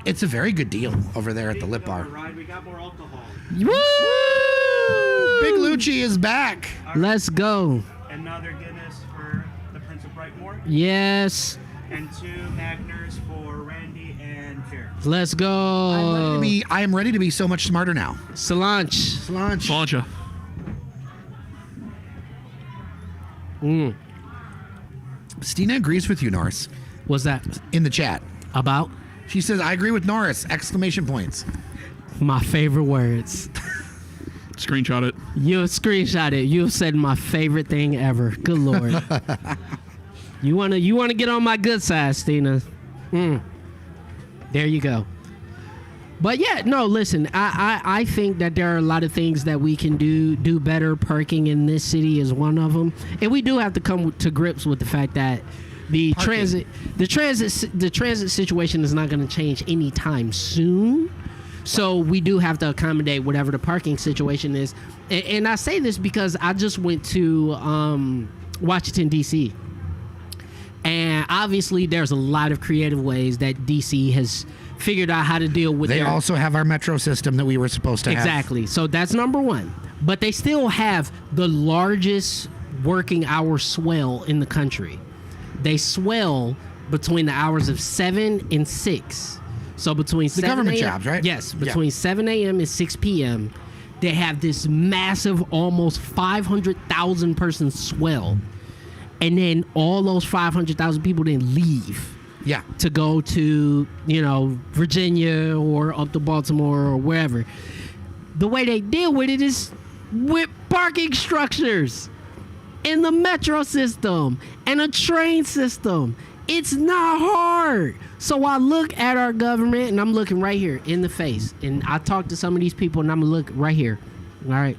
it's a very good deal over there at the Lip Bar. Ride, we got more alcohol. Woo! Big Lucci is back. Let's go. Another Guinness for the Prince of Brightmoor, Yes. and 2 Magners for Randy and Jared. Let's go. I am ready to be so much smarter now. Solange. Lunch. Slancha. Stina agrees with you, Norris, What's that in the chat. about? She says, I agree with Norris! Exclamation points. My favorite words. Screenshot it. You screenshot it. You said my favorite thing ever. Good Lord. you wanna get on my good side, Stina. There you go. But yeah, no, listen, I think that there are a lot of things that we can do better. Parking in this city is one of them. And we do have to come to grips with the fact that the Parking. transit situation is not going to change anytime soon. So we do have to accommodate whatever the parking situation is. And I say this because I just went to Washington, D.C. And obviously there's a lot of creative ways that D.C. has figured out how to deal with They their... also have our metro system that we were supposed to have. Exactly. So that's number one. But they still have the largest working hour swell in the country. They swell between the hours of 7 and 6. So between 7 government a.m. jobs, right? Yes. Yeah. Between 7 a.m. and 6 p.m., they have this massive, almost 500,000 person swell. And then all those 500,000 people then leave Yeah. to go to, Virginia or up to Baltimore or wherever. The way they deal with it is with parking structures in the metro system and a train system. It's not hard. So I look at our government, and I'm looking right here in the face, and I talk to some of these people, and I'm gonna look right here. All right.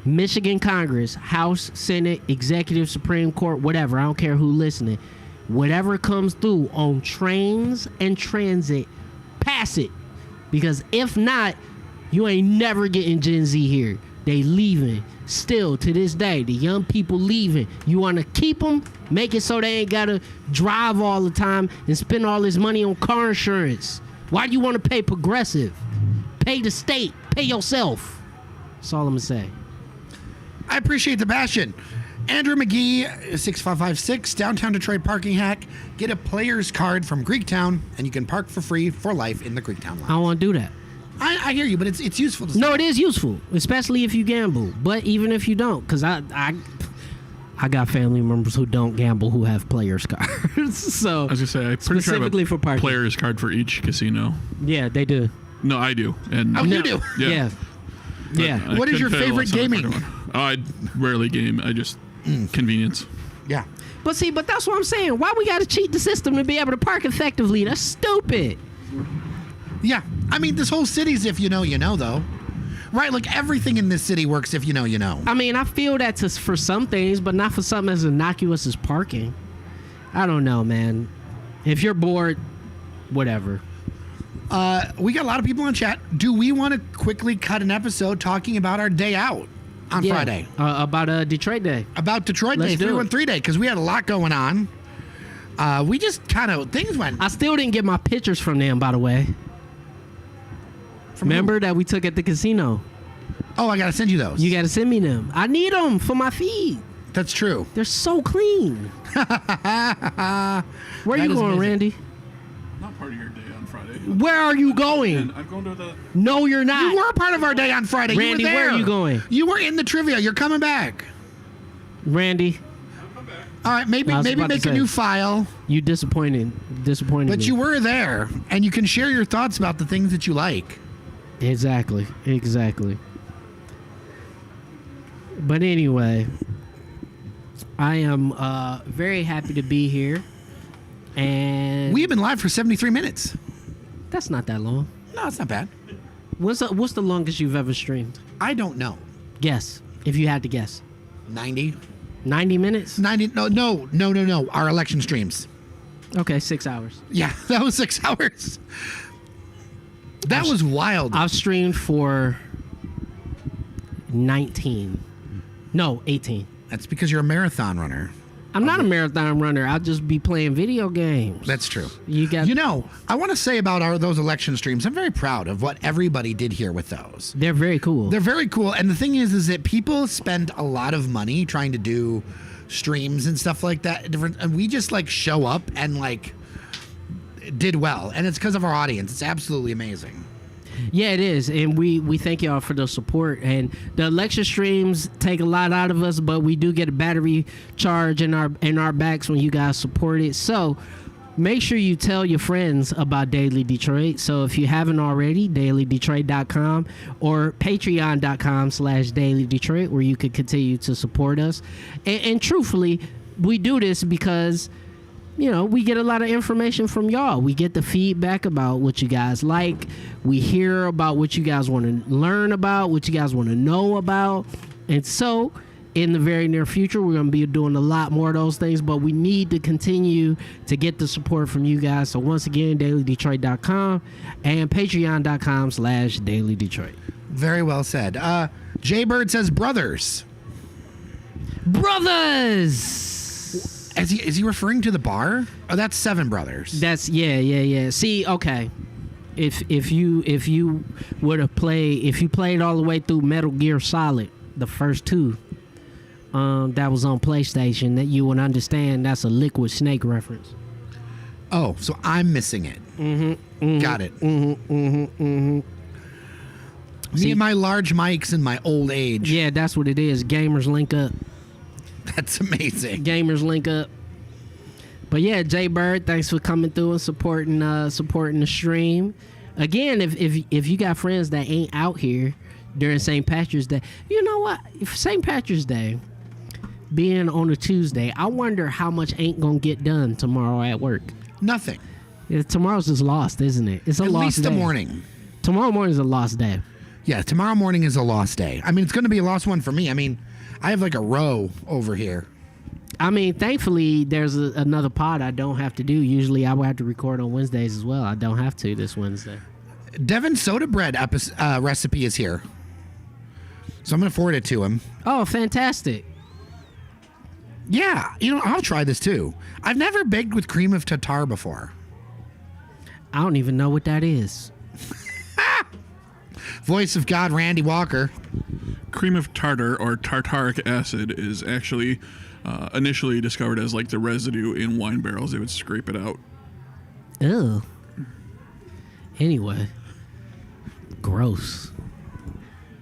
Michigan Congress, House, Senate, Executive, Supreme Court, whatever. I don't care who listening. Whatever comes through on trains and transit, pass it. Because if not, you ain't never getting Gen Z here. They leaving. Still, to this day, the young people leaving. You want to keep them? Make it so they ain't got to drive all the time and spend all this money on car insurance. Why do you want to pay Progressive? Pay the state. Pay yourself. That's all I'm going to say. I appreciate the passion. Andrew McGee, 6556, downtown Detroit parking hack. Get a player's card from Greektown, and you can park for free for life in the Greektown I lot. don't want to do that. I hear you, but it's useful to No, it is useful, especially if you gamble. But even if you don't, because I got family members who don't gamble who have players cards. So I was gonna say, I'm pretty sure I have specifically a for parking. player's card for each casino. Yeah, they do. No, I do. And Oh, you do? Yeah. But Yeah. I What is your couldn't fit favorite a lot of gaming? one. I rarely game. I just convenience. Yeah. But that's what I'm saying. Why we got to cheat the system to be able to park effectively? That's stupid. Yeah. I mean, this whole city's if you know, though. Right? Like everything in this city works if you know, you know. I mean, I feel that's for some things, but not for something as innocuous as parking. I don't know, man. If you're bored, whatever. We got a lot of people in chat. Do we want to quickly cut an episode talking about our day out? on Friday. About Detroit Day. About Detroit Let's Day, do it. 313 Day, because we had a lot going on. We just kind of, things went. I still didn't get my pictures from them, by the way. Remember that we took at the casino? Oh, I got to send you those. You got to send me them. I need them for my feed. That's true. They're so clean. Where That you is going, amazing. Randy? Not part of your day on Friday. Where are you going? I'm going to the. No, you're not. You were part of our day on Friday. Randy, you were there. where are you going? You were in the trivia. You're coming back. Randy, All right, maybe I was maybe about to make a say. new file. you disappointed But me. you were there, and you can share your thoughts about the things that you like. Exactly. But anyway, I am very happy to be here. And We have been live for 73 minutes. that's not that long. No, it's not bad. What's the longest you've ever streamed? I don't know. Guess, if you had to guess. 90? 90 minutes? 90? No. Our election streams. Okay, 6 hours. Yeah, that was 6 hours. That was wild. I've streamed for 19. No, 18. That's because you're a marathon runner. I'm not a marathon runner. I'll just be playing video games. That's true. You got. You know, I want to say about those election streams, I'm very proud of what everybody did here with those. They're very cool. They're very cool. And the thing is that people spend a lot of money trying to do streams and stuff like that. And we just like show up and like did well. And it's because of our audience. It's absolutely amazing. Yeah, it is, and we thank y'all for the support. And the election streams take a lot out of us, but we do get a battery charge in our backs when you guys support it. So make sure you tell your friends about Daily Detroit. So if you haven't already, dailydetroit.com or patreon.com/dailydetroit, where you could continue to support us. And truthfully, we do this because, you know, we get a lot of information from y'all. We get the feedback about what you guys like. We hear about what you guys want to learn about, what you guys want to know about. And so in the very near future, we're going to be doing a lot more of those things, but we need to continue to get the support from you guys. So once again, dailydetroit.com and patreon.com/dailydetroit. Very well said. Jay Bird says brothers. Brothers! Is he referring to the bar? Oh, that's Seven Brothers. That's yeah. See, okay. If you would have played, if you played all the way through Metal Gear Solid, the first two, that was on PlayStation, that you would understand that's a Liquid Snake reference. Oh, so I'm missing it. Got it. Me See- and my large mics and my old age. Yeah, that's what it is. Gamers link up. That's amazing. Gamers link up. But yeah, Jay Bird, thanks for coming through and supporting the stream. Again, if you got friends that ain't out here during St. Patrick's Day, you know what? If St. Patrick's Day being on a Tuesday, I wonder how much ain't gonna get done tomorrow at work. Nothing. Yeah, tomorrow's just lost, isn't it? It's a At lost least day. the morning. Tomorrow morning's a lost day. Yeah, tomorrow morning is a lost day. I mean, it's going to be a lost one for me. I mean, I have like a row over here. I mean, thankfully, there's another pod I don't have to do. Usually, I would have to record on Wednesdays as well. I don't have to this Wednesday. Devin soda bread recipe is here. So I'm going to forward it to him. Oh, fantastic. Yeah, you know, I'll try this too. I've never baked with cream of tartar before. I don't even know what that is. Voice of God, Randy Walker. Cream of tartar or tartaric acid is actually initially discovered as like the residue in wine barrels. They would scrape it out. Ew. Anyway. Gross.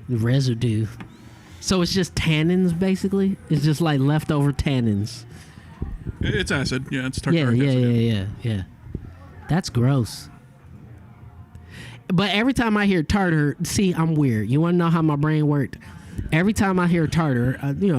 The residue. So it's just tannins, basically? It's just like leftover tannins. It's acid. Yeah, it's Yeah, tartaric acid. yeah. That's gross. But every time I hear tartar, see, I'm weird. You want to know how my brain worked? Every time I hear tartar,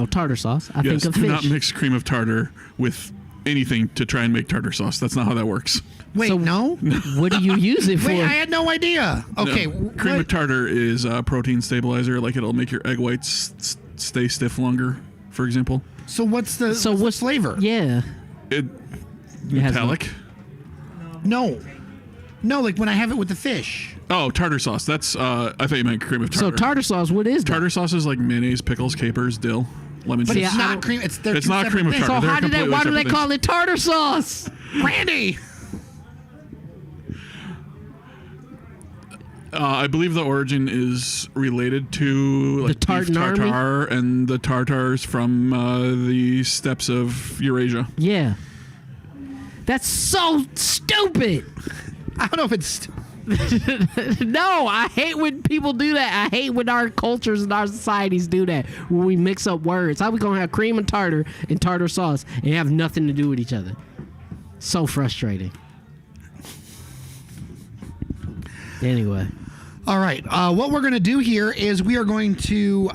tartar sauce, I Yes, think of do fish. not mix cream of tartar with anything to try and make tartar sauce. That's not how that works. Wait, So- no? What do you use it for? Wait, I had no idea. Okay. No. Cream what- of tartar is a protein stabilizer. Like it'll make your egg whites stay stiff longer, for example. So what's the flavor? Yeah. It has metallic. No. No, like when I have it with the fish. Oh, tartar sauce. That's I thought you meant cream of So tartar. tartar sauce, what is that? Tartar sauce is like mayonnaise, pickles, capers, dill, lemon But juice. it's I not don't- cream. It's It's two not separate cream of things. tartar. So They're how do they? completely Why do they separate call it tartar sauce? Randy. I believe the origin is related to like The beef Tartan Army? tartar and the Tartars from the steppes of Eurasia. Yeah. That's so stupid. I don't know if it's. No, I hate when people do that. I hate when our cultures and our societies do that. When we mix up words. How we gonna have cream and tartar sauce and have nothing to do with each other? So frustrating. Anyway. All right. What we're going to do here is we are going to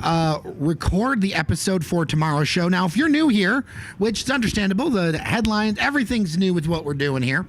record the episode for tomorrow's show. Now, if you're new here, which is understandable, the headlines, everything's new with what we're doing here.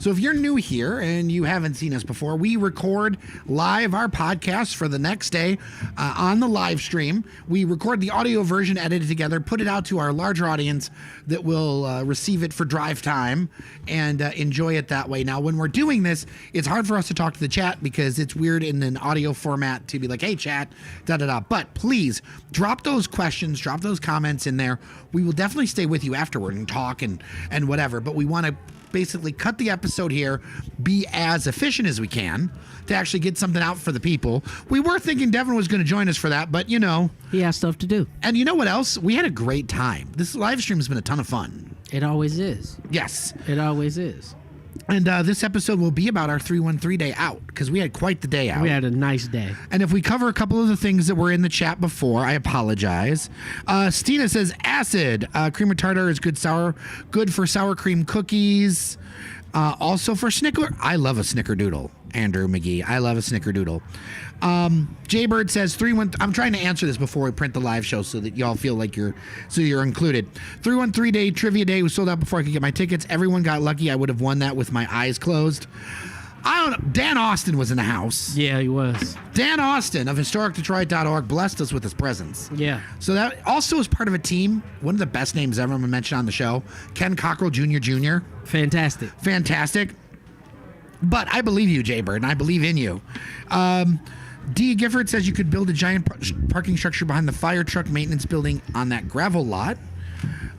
So if you're new here and you haven't seen us before, we record live our podcast for the next day on the live stream. We record the audio version, edit it together, put it out to our larger audience that will receive it for drive time and enjoy it that way. Now, when we're doing this, it's hard for us to talk to the chat because it's weird in an audio format to be like, hey, chat, da-da-da. But please drop those questions, drop those comments in there. We will definitely stay with you afterward and talk and whatever. But we want to basically cut the episode here, be as efficient as we can to actually get something out for the people. We were thinking Devin was going to join us for that, but you know. He has stuff to do. And you know what else? We had a great time. This live stream has been a ton of fun. It always is. Yes. It always is. And this episode will be about our 313 day out because we had quite the day out. We had a nice day. And if we cover a couple of the things that were in the chat before, I apologize. Stina says acid, cream of tartar is good for sour cream cookies. Also for snicker, I love a snickerdoodle. Andrew McGee, I love a snickerdoodle. Jaybird says 313. I'm trying to answer this before we print the live show so that y'all feel like you're included. 313 day trivia day was sold out before I could get my tickets. Everyone got lucky. I would have won that with my eyes closed. I don't know. Dan Austin was in the house. Yeah, he was. Dan Austin of historicdetroit.org blessed us with his presence. Yeah. So that also is part of a team. One of the best names ever mentioned on the show, Ken Cockrell Jr. Fantastic. Fantastic. But I believe you, Jaybird, and I believe in you. D. Gifford says you could build a giant parking structure behind the fire truck maintenance building on that gravel lot.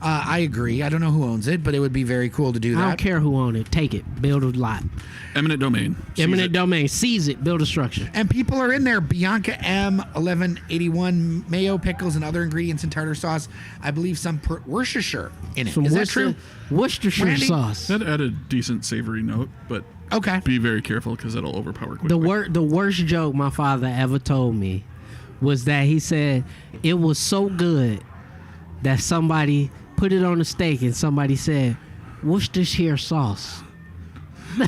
I agree. I don't know who owns it, but it would be very cool to do that. I don't care who owns it. Take it. Build a lot. Eminent domain. Eminent domain. Seize it. Build a structure. And people are in there. Bianca M. 1181 mayo, pickles, and other ingredients in tartar sauce. I believe some Worcestershire in it. Some Is that true? Worcestershire Randy? sauce. That had a decent savory note, but Okay. be very careful because it'll overpower quickly. The worst joke my father ever told me was that he said it was so good that somebody put it on a steak and somebody said, Worcestershire sauce. You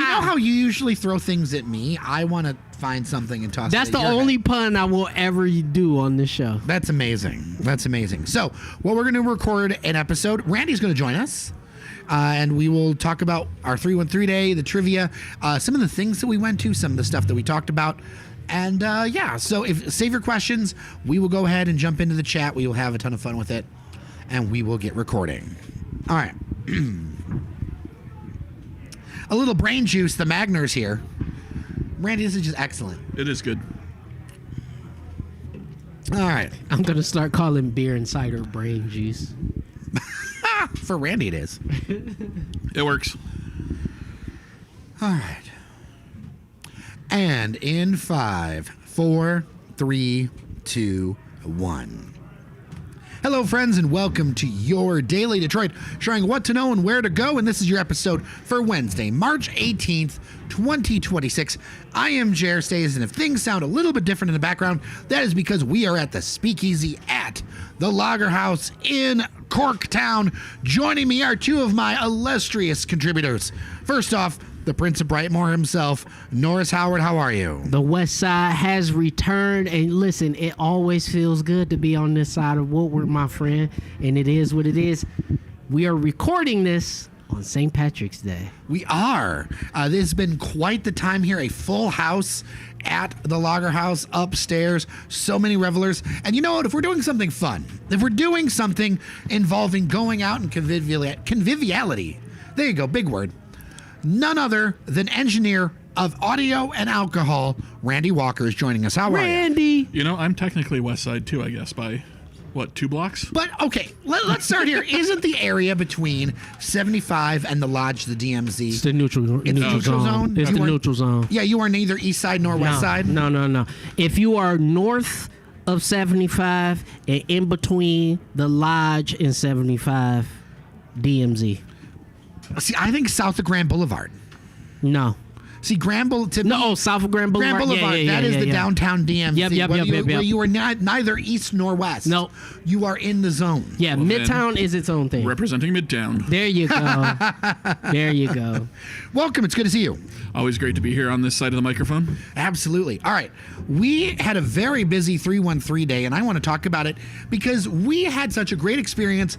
know how you usually throw things at me? I want to find something and toss That's it at the your only head. pun I will ever do on this show. That's amazing. That's amazing. So, what we're going to record an episode. Randy's going to join us. And we will talk about our 313 day, the trivia, some of the things that we went to, some of the stuff that we talked about. And yeah, so save your questions. We will go ahead and jump into the chat. We will have a ton of fun with it. And we will get recording. All right. A little brain juice. The Magners here. Randy, this is just excellent. It is good. All right. I'm going to start calling beer and cider brain juice. For Randy, it is. It works. All right. And in 5, 4, 3, 2, 1. Hello, friends, and welcome to your Daily Detroit, showing what to know and where to go. And this is your episode for Wednesday, March 18th, 2026. I am Jer Stays, and if things sound a little bit different in the background, that is because we are at the Speakeasy at the Lager House in Corktown. Joining me are two of my illustrious contributors. First off, the Prince of Brightmoor himself, Norris Howard. How are you? The West Side has returned, and listen, it always feels good to be on this side of Woodward, my friend, and it is what it is. We are recording this on St. Patrick's Day. We are. This has been quite the time here. A full house at the Lager House upstairs. So many revelers. And you know what? If we're doing something fun, if we're doing something involving going out and conviviality, there you go, big word. none other than engineer of audio and alcohol, Randy Walker, is joining us. How are you? Randy. You know, I'm technically West Side too, I guess, by what, 2 blocks? But okay, let's start here. Isn't the area between 75 and the Lodge the DMZ? It's the neutral zone. It's You the are- neutral zone. Yeah, you are neither east side nor west side. No. If you are north of 75 and in between the Lodge and 75, DMZ. See, I think south of Grand Boulevard. No. See, Grand Boulevard. No, south of Grand Boulevard. Grand Boulevard. That is the downtown DMZ. Yep. Where you are neither east nor west. No. You are in the zone. Yeah, Well, Midtown is its own thing. Representing Midtown. There you go. There you go. Welcome. It's good to see you. Always great to be here on this side of the microphone. Absolutely. All right. We had a very busy 313 day, and I want to talk about it because we had such a great experience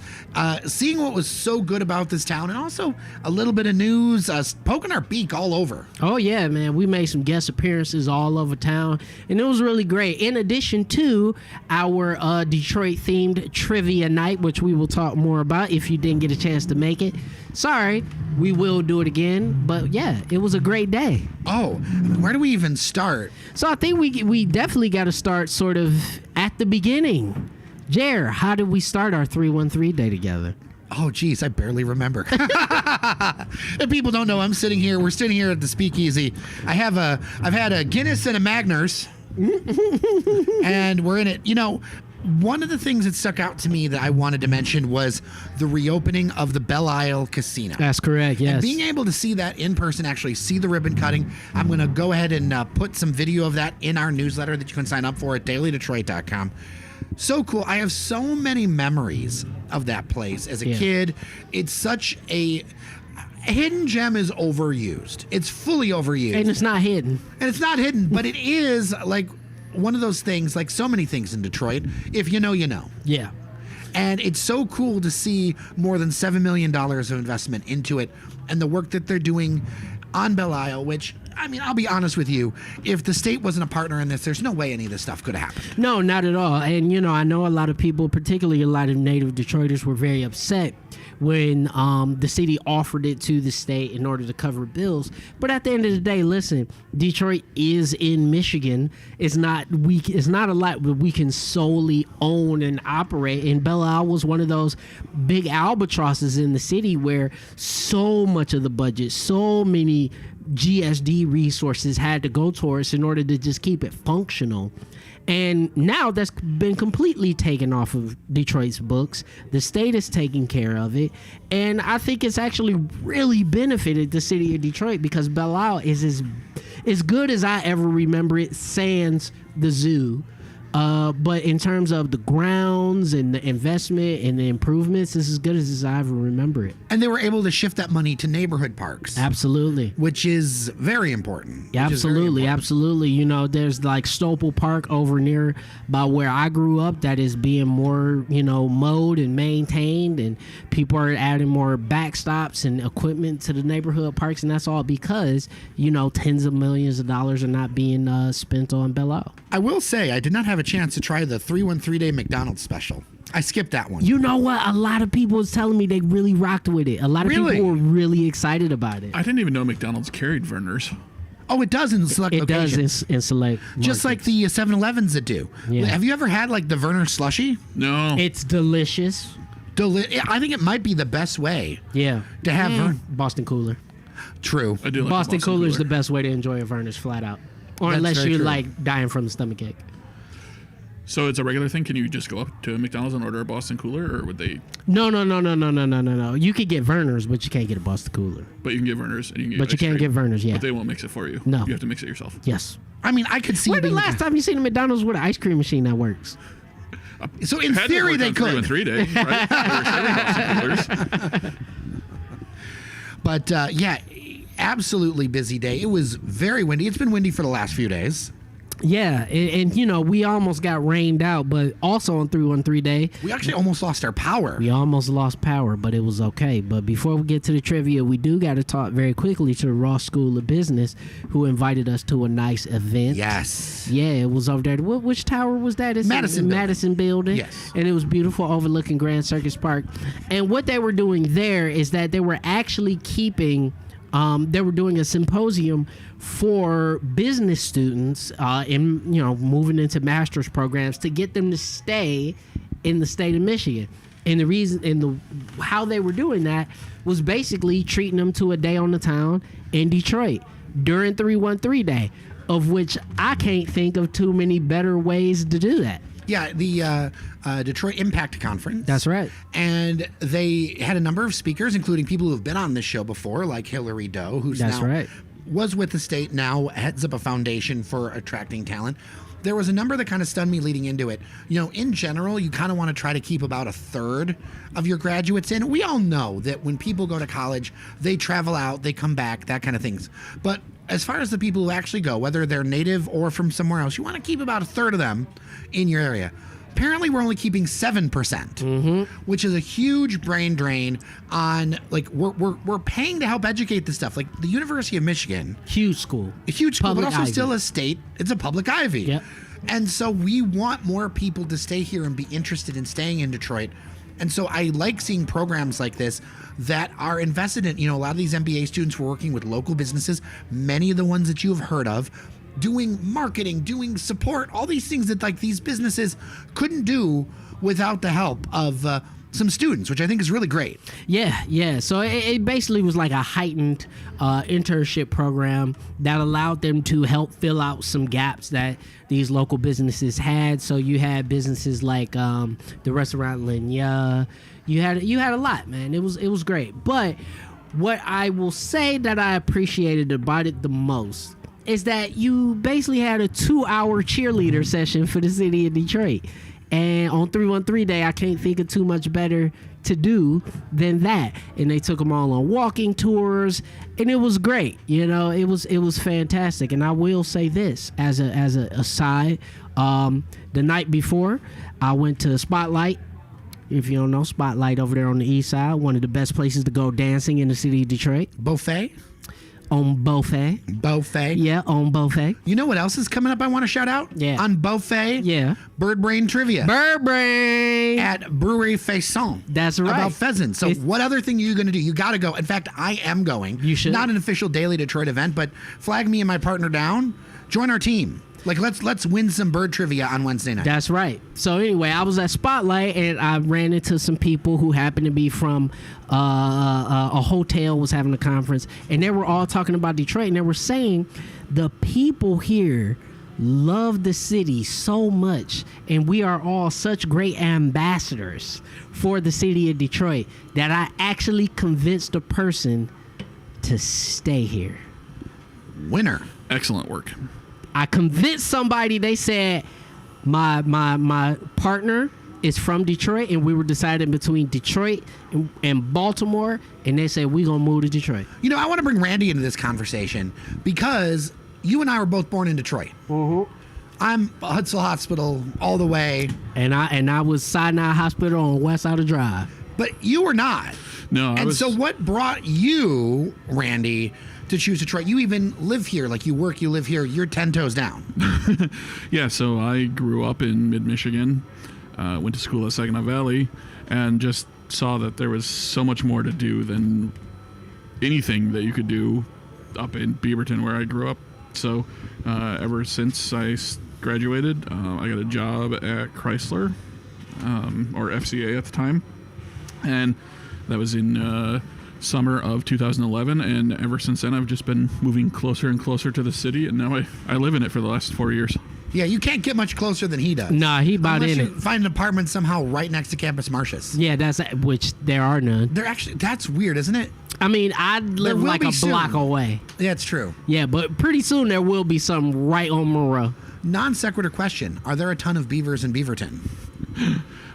seeing what was so good about this town, and also a little bit of news, poking our beak all over. Oh, yeah, man. We made some guest appearances all over town, and it was really great. In addition to our Detroit-themed trivia night, which we will talk more about if you didn't get a chance to make it. Sorry, we will do it again. But, yeah, it was a great day. Oh, where do we even start? So I think we definitely got to start sort of at the beginning. Jer, how did we start our 313 day together? Oh, geez, I barely remember. If people don't know, we're sitting here at the Speakeasy. I've had a Guinness and a Magners, and we're in it. You know, one of the things that stuck out to me that I wanted to mention was the reopening of the Belle Isle Casino. That's correct, yes. And being able to see that in person, actually see the ribbon cutting, I'm going to go ahead and put some video of that in our newsletter that you can sign up for at dailydetroit.com. So cool. I have so many memories of that place as a kid. It's such a hidden gem is overused. It's fully overused. And it's not hidden. And it's not hidden, but it is like one of those things, like so many things in Detroit. If you know, you know. Yeah. And it's so cool to see more than $7 million of investment into it and the work that they're doing on Belle Isle, which, I mean, I'll be honest with you, if the state wasn't a partner in this, there's no way any of this stuff could have happened. No, not at all. And, you know, I know a lot of people, particularly a lot of native Detroiters, were very upset when the city offered it to the state in order to cover bills. But at the end of the day, listen, Detroit is in Michigan. It's not a lot that we can solely own and operate. And Belle Isle was one of those big albatrosses in the city where so much of the budget, so many GSD resources had to go towards in order to just keep it functional. And now that's been completely taken off of Detroit's books. The state is taking care of it. And I think it's actually really benefited the city of Detroit because Belle Isle is as good as I ever remember it, sans the zoo. But in terms of the grounds and the investment and the improvements, it's as good as I ever remember it. And they were able to shift that money to neighborhood parks. Absolutely. Which is very important. Absolutely. You know, there's like Stopel Park over near by where I grew up that is being more, you know, mowed and maintained, and people are adding more backstops and equipment to the neighborhood parks, and that's all because, you know, tens of millions of dollars are not being spent on Belle Isle. I will say, I did not have a chance to try the 313 day McDonald's special. I skipped that one. You know what? A lot of people was telling me they really rocked with it. A lot of Really? people were really excited about it. I didn't even know McDonald's carried Verner's. Oh, it does in select It locations. does in select Just like the 7-Elevens that do. Yeah. Have you ever had like the Werner slushy? No. It's delicious. I think it might be the best way Yeah. to have Vern. Boston Cooler. True. I do like Boston the Cooler is the best way to enjoy a Verner's flat out. Or That's unless very you're true. like dying from the stomachache. So it's a regular thing? Can you just go up to McDonald's and order a Boston Cooler, or would they? No. You could get Verner's, but you can't get a Boston Cooler. But you can get Verner's and you can get. But you ice can't cream. get Verner's, yeah. But they won't mix it for you. No. You have to mix it yourself. Yes. I mean, I could see When the being last time you seen a McDonald's with an ice cream machine that works? So in Had to theory work they on could. 3 and 3 day, right? They were serving Boston Coolers. But yeah, absolutely busy day. It was very windy. It's been windy for the last few days. Yeah, and you know, we almost got rained out, but also on 313 day, We actually almost lost our power. we almost lost power, but it was okay. But before we get to the trivia, we do got to talk very quickly to the Ross School of Business, who invited us to a nice event. Yes. Yeah, it was over there. Which tower was that? It's Madison in Building. Madison Building. Yes. And it was beautiful, overlooking Grand Circus Park. And what they were doing there is that they were actually keeping they were doing a symposium for business students moving into master's programs to get them to stay in the state of Michigan. And the reason how they were doing that was basically treating them to a day on the town in Detroit during 313 Day, of which I can't think of too many better ways to do that. Yeah, the Detroit Impact Conference. That's right. And they had a number of speakers, including people who have been on this show before, like Hillary Doe, who's That's now right. was with the state, now heads up a foundation for attracting talent. There was a number that kind of stunned me leading into it. You know, in general, you kind of want to try to keep about a third of your graduates in. We all know that when people go to college, they travel out, they come back, that kind of things. But as far as the people who actually go, whether they're native or from somewhere else, you want to keep about a third of them in your area. Apparently, we're only keeping 7%, which is a huge brain drain on, like, we're paying to help educate this stuff. Like, the University of Michigan, Huge school. a huge school, Public but also Ivy. still a state. It's a public Ivy. Yep. And so we want more people to stay here and be interested in staying in Detroit. And so I like seeing programs like this that are invested in, a lot of these MBA students were working with local businesses, many of the ones that you have heard of, doing marketing, doing support, all these things that like these businesses couldn't do without the help of some students, which I think is really great. Yeah. So it basically was like a heightened internship program that allowed them to help fill out some gaps that these local businesses had. So you had businesses like the restaurant Linya. You had a lot, man. It was great. But what I will say that I appreciated about it the most is that you basically had a 2-hour cheerleader session for the city of Detroit. And on 313 Day, I can't think of too much better to do than that. And they took them all on walking tours, and it was great. It was fantastic. And I will say this as a aside, the night before, I went to Spotlight. If you don't know, Spotlight over there on the east side, one of the best places to go dancing in the city of Detroit. Buffet? On Buffet. Buffet. Yeah, on Buffet. You know what else is coming up I want to shout out? Yeah. On Buffet? Yeah. Bird Brain Trivia. Bird Brain. At Brewery Foursome. That's right. About pheasants. So what other thing are you going to do? You got to go. In fact, I am going. You should. Not an official Daily Detroit event, but flag me and my partner down. Join our team. Like, let's win some bird trivia on Wednesday night. That's right. So anyway, I was at Spotlight and I ran into some people who happened to be from a hotel was having a conference, and they were all talking about Detroit, and they were saying the people here love the city so much, and we are all such great ambassadors for the city of Detroit that I actually convinced a person to stay here. Winner. Excellent work. I convinced somebody. They said my partner is from Detroit, and we were deciding between Detroit and Baltimore, and they said we gonna move to Detroit. I want to bring Randy into this conversation because you and I were both born in Detroit. I'm Hutzel Hospital all the way, And I was Sinai Hospital on West Outer Drive. but you were not. No, So what brought you, Randy, to choose Detroit? You even live here, like you work, you live here. You're 10 toes down. Yeah, so I grew up in mid-Michigan, went to school at Saginaw Valley, and just saw that there was so much more to do than anything that you could do up in Beaverton, where I grew up. So ever since I graduated, I got a job at Chrysler, or FCA at the time, and that was in summer of 2011, and ever since then I've just been moving closer and closer to the city, and now I live in it for the last 4 years. Yeah, you can't get much closer than he does. Nah, he about Unless in you it. find an apartment somehow right next to Campus Martius. Yeah, which there are none. That's weird, isn't it? I mean, I live will like be a block soon. away. Yeah, it's true. Yeah, but pretty soon there will be some right on Monroe. Non sequitur question: are there a ton of beavers in Beaverton?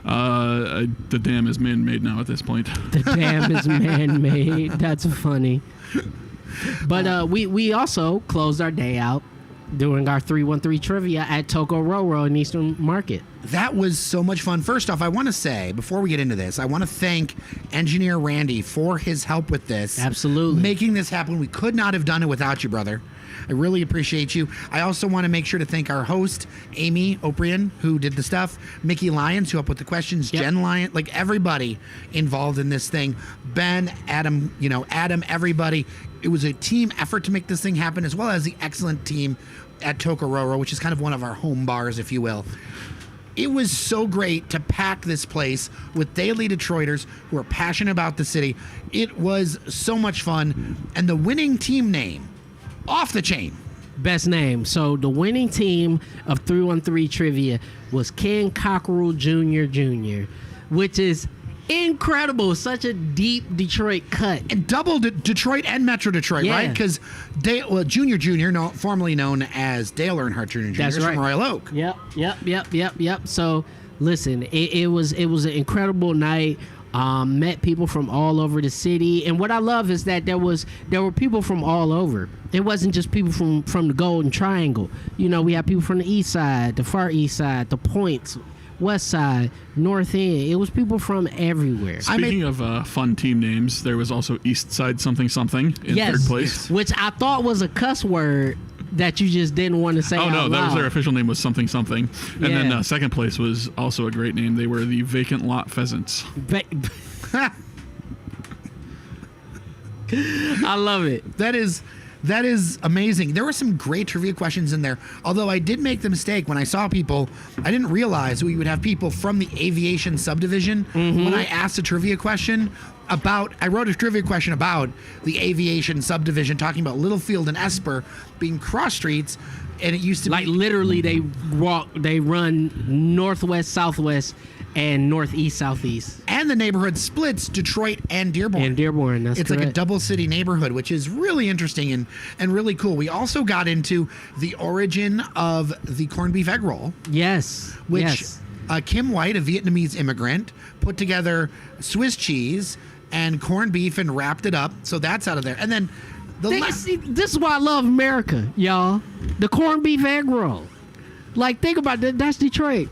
The dam is man-made now at this point. The dam is man-made. That's funny. But we also closed our day out doing our 313 trivia at Toko Roro in Eastern Market. That was so much fun. First off, I want to say, before we get into this, I want to thank engineer Randy for his help with this. Absolutely. Making this happen. We could not have done it without you, brother. I really appreciate you. I also want to make sure to thank our host, Amy O'Brien, who did the stuff, Mickey Lyons, who up with the questions, Yep. Jen Lyon, like everybody involved in this thing. Ben, Adam, Adam, everybody. It was a team effort to make this thing happen, as well as the excellent team at Tokororo, which is kind of one of our home bars, if you will. It was so great to pack this place with daily Detroiters who are passionate about the city. It was so much fun. And the winning team name, off the chain. Best name. So the winning team of 313 Trivia was Ken Cockerell Jr., which is incredible. Such a deep Detroit cut. And double Detroit and Metro Detroit, Yeah. right? Because Junior, formerly known as Dale Earnhardt Jr. That's is right. from Royal Oak. Yep. So listen, it was an incredible night. Met people from all over the city, and what I love is that there were people from all over. It wasn't just people from the Golden Triangle. We had people from the East Side, the Far East Side, the Points, West Side, North End. It was people from everywhere. Speaking of fun team names, there was also East Side something something in third place. Which I thought was a cuss word that you just didn't want to say. Oh no, out that was loud. their official name was something something. And Yeah. then second place was also a great name. They were the Vacant Lot Pheasants. I love it. That is amazing. There were some great trivia questions in there. Although I did make the mistake when I saw people, I didn't realize we would have people from the aviation subdivision. When I asked a trivia question I wrote a trivia question about the aviation subdivision, talking about Littlefield and Esper being cross streets, and it used to Like be literally, they run northwest, southwest, and northeast, southeast. and the neighborhood splits Detroit and Dearborn. And Dearborn, that's It's like a correct. double city neighborhood, which is really interesting and really cool. We also got into the origin of the corned beef egg roll, Yes. which yes. Kim White, a Vietnamese immigrant, put together Swiss cheese and corned beef and wrapped it up. So that's out of there. And then See, this is why I love America, y'all. The corned beef egg roll. Like, think about that. That's Detroit.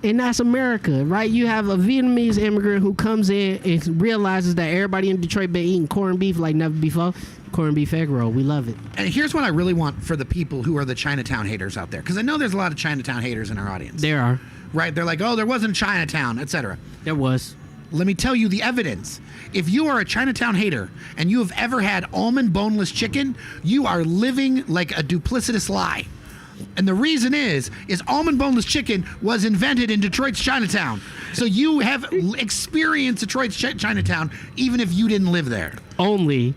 And that's America, right? You have a Vietnamese immigrant who comes in and realizes that everybody in Detroit been eating corned beef like never before. Corned beef egg roll. We love it. and here's what I really want for the people who are the Chinatown haters out there, because I know there's a lot of Chinatown haters in our audience. There are. Right? They're like, oh, there wasn't Chinatown, etc. There was. Let me tell you the evidence. If you are a Chinatown hater and you have ever had almond boneless chicken, you are living like a duplicitous lie. And the reason is almond boneless chicken was invented in Detroit's Chinatown. So you have experienced Detroit's Chinatown even if you didn't live there. Only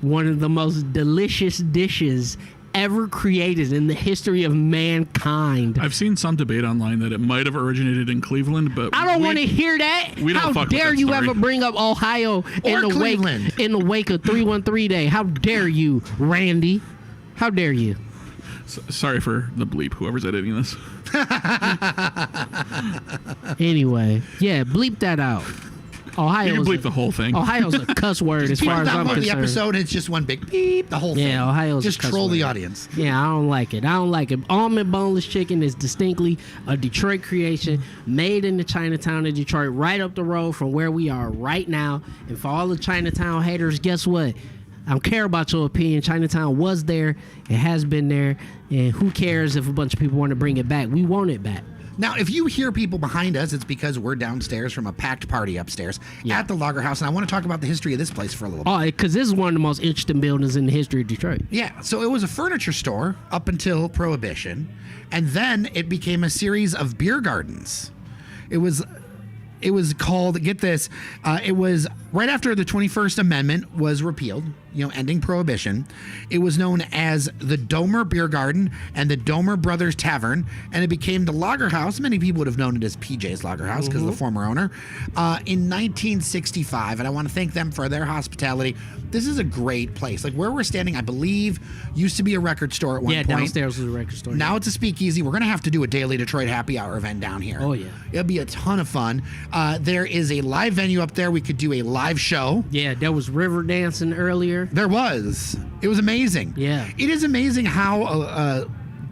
one of the most delicious dishes ever created in the history of mankind. I've seen some debate online that it might have originated in Cleveland, but I don't want to hear that. we don't How fuck with dare that you story. ever bring up Ohio in the Cleveland. wake of 313 Day? How dare you, Randy? How dare you? Sorry for the bleep, whoever's editing this. Anyway, yeah, bleep that out. You Ohio's can bleep the whole thing. Ohio's a cuss word as far as I'm Download the concerned. episode, it's just one big beep, the whole thing. Yeah, Ohio's just a cuss troll the word. audience. Yeah, I don't like it. Almond boneless chicken is distinctly a Detroit creation, made in the Chinatown of Detroit, right up the road from where we are right now. And for all the Chinatown haters, guess what? I don't care about your opinion. Chinatown was there. It has been there. And who cares if a bunch of people want to bring it back? We want it back. Now, if you hear people behind us, it's because we're downstairs from a packed party upstairs Yeah. at the Lager House, and I want to talk about the history of this place for a little bit. Oh, because this is one of the most interesting buildings in the history of Detroit. Yeah, so it was a furniture store up until Prohibition, and then it became a series of beer gardens. It was called, get this, it was right after the 21st Amendment was repealed, ending Prohibition. It was known as the Domer Beer Garden and the Domer Brothers Tavern, and it became the Lager House. Many people would have known it as PJ's Lager House because of the former owner, in 1965, and I want to thank them for their hospitality. This is a great place. Like where we're standing, I believe, used to be a record store at one Yeah, point. downstairs was a record store. Now it's a speakeasy. We're going to have to do a daily Detroit happy hour event down here. Oh, yeah. It'll be a ton of fun. There is a live venue up there. We could do a live show. Yeah, there was river dancing earlier. There was. It was amazing. Yeah. It is amazing how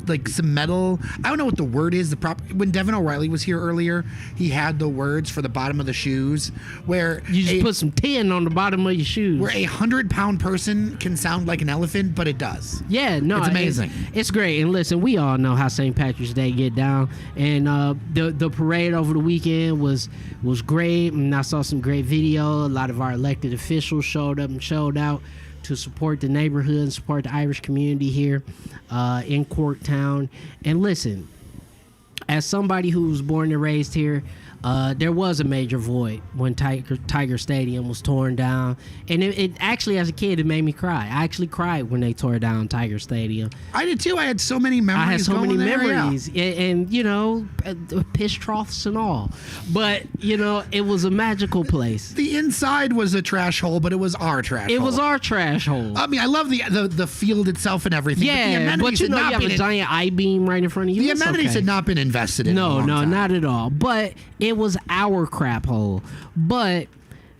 like some metal. I don't know what the word is. When Devin O'Reilly was here earlier, he had the words for the bottom of the shoes where You just put some tin on the bottom of your shoes. where a 100-pound person can sound like an elephant, but it does. Yeah, no, It's amazing. It's great. And listen, we all know how St. Patrick's Day get down. And the parade over the weekend was great. And I saw some great video. A lot of our elected officials showed up and showed out to support the neighborhood and support the Irish community here in Corktown. And listen, as somebody who was born and raised here, there was a major void when Tiger Stadium was torn down. And it actually, as a kid, it made me cry. I actually cried when they tore down Tiger Stadium. I did too. I had so many memories. I had so many going there, yeah. memories, and you know, piss troughs and all. But you know, it was a magical place. The inside was a trash hole, but it was our trash hole. It was our trash hole. I mean, I love the field itself and everything. but the Yeah, amenities but you had know, not you have been a giant I-beam right in front of you. the It's amenities okay. had not been invested in. No, a long time. not at all. But it was our crap hole. But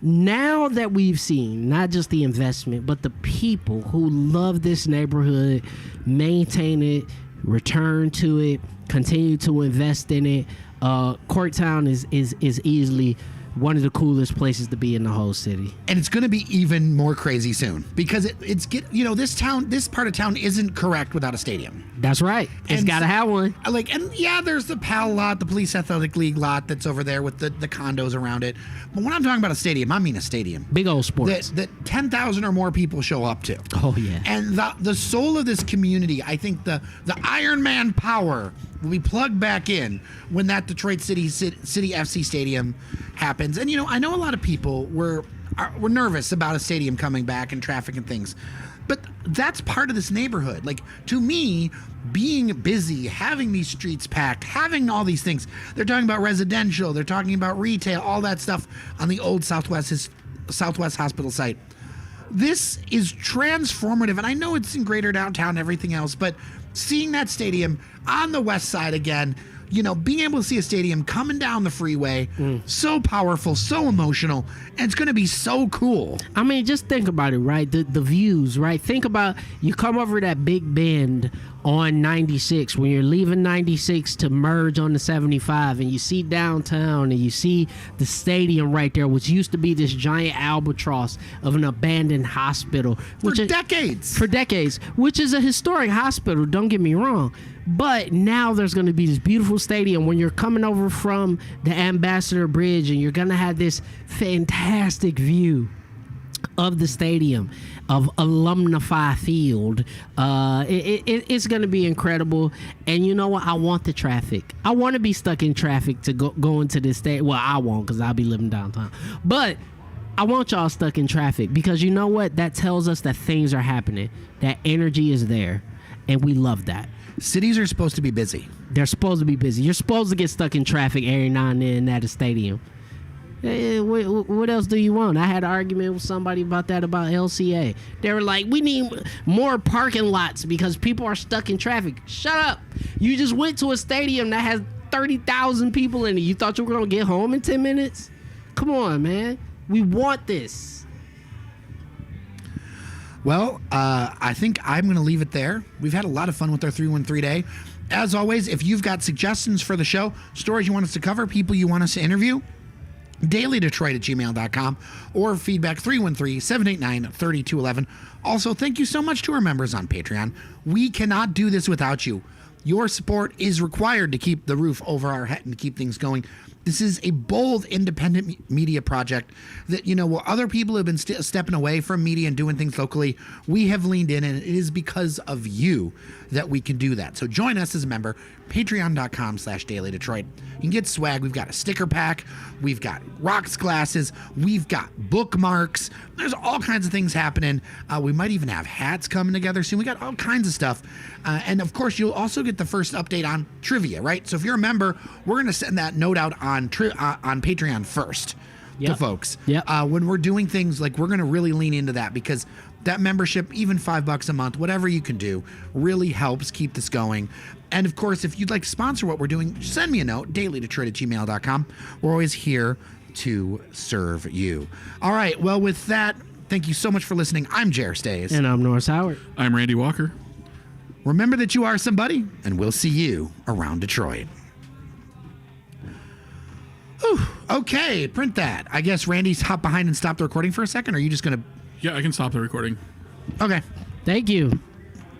now that we've seen not just the investment, but the people who love this neighborhood, maintain it, return to it, continue to invest in it, Corktown is easily one of the coolest places to be in the whole city. And it's going to be even more crazy soon because this part of town isn't correct without a stadium. That's right. It's And got to have one. There's the PAL lot, the Police Athletic League lot that's over there with the condos around it. But when I'm talking about a stadium, I mean a stadium Big old sports. that 10,000 or more people show up to. Oh, yeah. And the soul of this community, I think the Iron Man power will be plugged back in when that Detroit City FC stadium happens. And I know a lot of people were nervous about a stadium coming back and traffic and things. But that's part of this neighborhood. Like, to me, being busy, having these streets packed, having all these things. They're talking about residential, they're talking about retail, all that stuff on the old Southwest Hospital site. This is transformative, and I know it's in greater downtown and everything else, but seeing that stadium on the west side again, being able to see a stadium coming down the freeway, so powerful, so emotional, and it's going to be so cool. I mean, just think about it, right? The views, right? Think about you come over that big bend on 96 when you're leaving 96 to merge on the 75, and you see downtown and you see the stadium right there, which used to be this giant albatross of an abandoned hospital. For decades. For decades, which is a historic hospital, don't get me wrong. But now there's going to be this beautiful stadium when you're coming over from the Ambassador Bridge, and you're going to have this fantastic view of the stadium, of Alumni Field. It's going to be incredible. And you know what? I want the traffic. I want to be stuck in traffic to go into this stadium. Well, I won't, because I'll be living downtown. But I want y'all stuck in traffic, because you know what? That tells us that things are happening, that energy is there, and we love that. Cities are supposed to be busy. They're supposed to be busy. You're supposed to get stuck in traffic every now and then at a stadium. What else do you want? I had an argument with somebody about LCA. They were like, we need more parking lots because people are stuck in traffic. Shut up. You just went to a stadium that has 30,000 people in it. You thought you were going to get home in 10 minutes? Come on, man. We want this. Well, I think I'm going to leave it there. We've had a lot of fun with our 313 day. As always, if you've got suggestions for the show, stories you want us to cover, people you want us to interview, dailydetroit@gmail.com or feedback 313-789-3211. Also, thank you so much to our members on Patreon. We cannot do this without you. Your support is required to keep the roof over our head and keep things going. This is a bold, independent media project that, while other people have been stepping away from media and doing things locally, we have leaned in, and it is because of you that we can do that. So join us as a member, patreon.com/dailydetroit. You can get swag. We've got a sticker pack. We've got rocks glasses. We've got bookmarks. There's all kinds of things happening. We might even have hats coming together soon. We got all kinds of stuff. And of course, you'll also get the first update on trivia, right? So if you're a member, we're going to send that note out on Patreon first to folks. Yep. When we're doing things, like, we're going to really lean into that, because that membership, even $5 a month, whatever you can do, really helps keep this going. And of course, if you'd like to sponsor what we're doing, send me a note, dailydetroit@gmail.com. We're always here to serve you. All right. Well, with that, thank you so much for listening. I'm Jer Stays. And I'm Norris Howard. I'm Randy Walker. Remember that you are somebody, and we'll see you around Detroit. Whew. Okay, print that. I guess Randy's hop behind and stop the recording for a second, or are you just going to... Yeah, I can stop the recording. Okay. Thank you.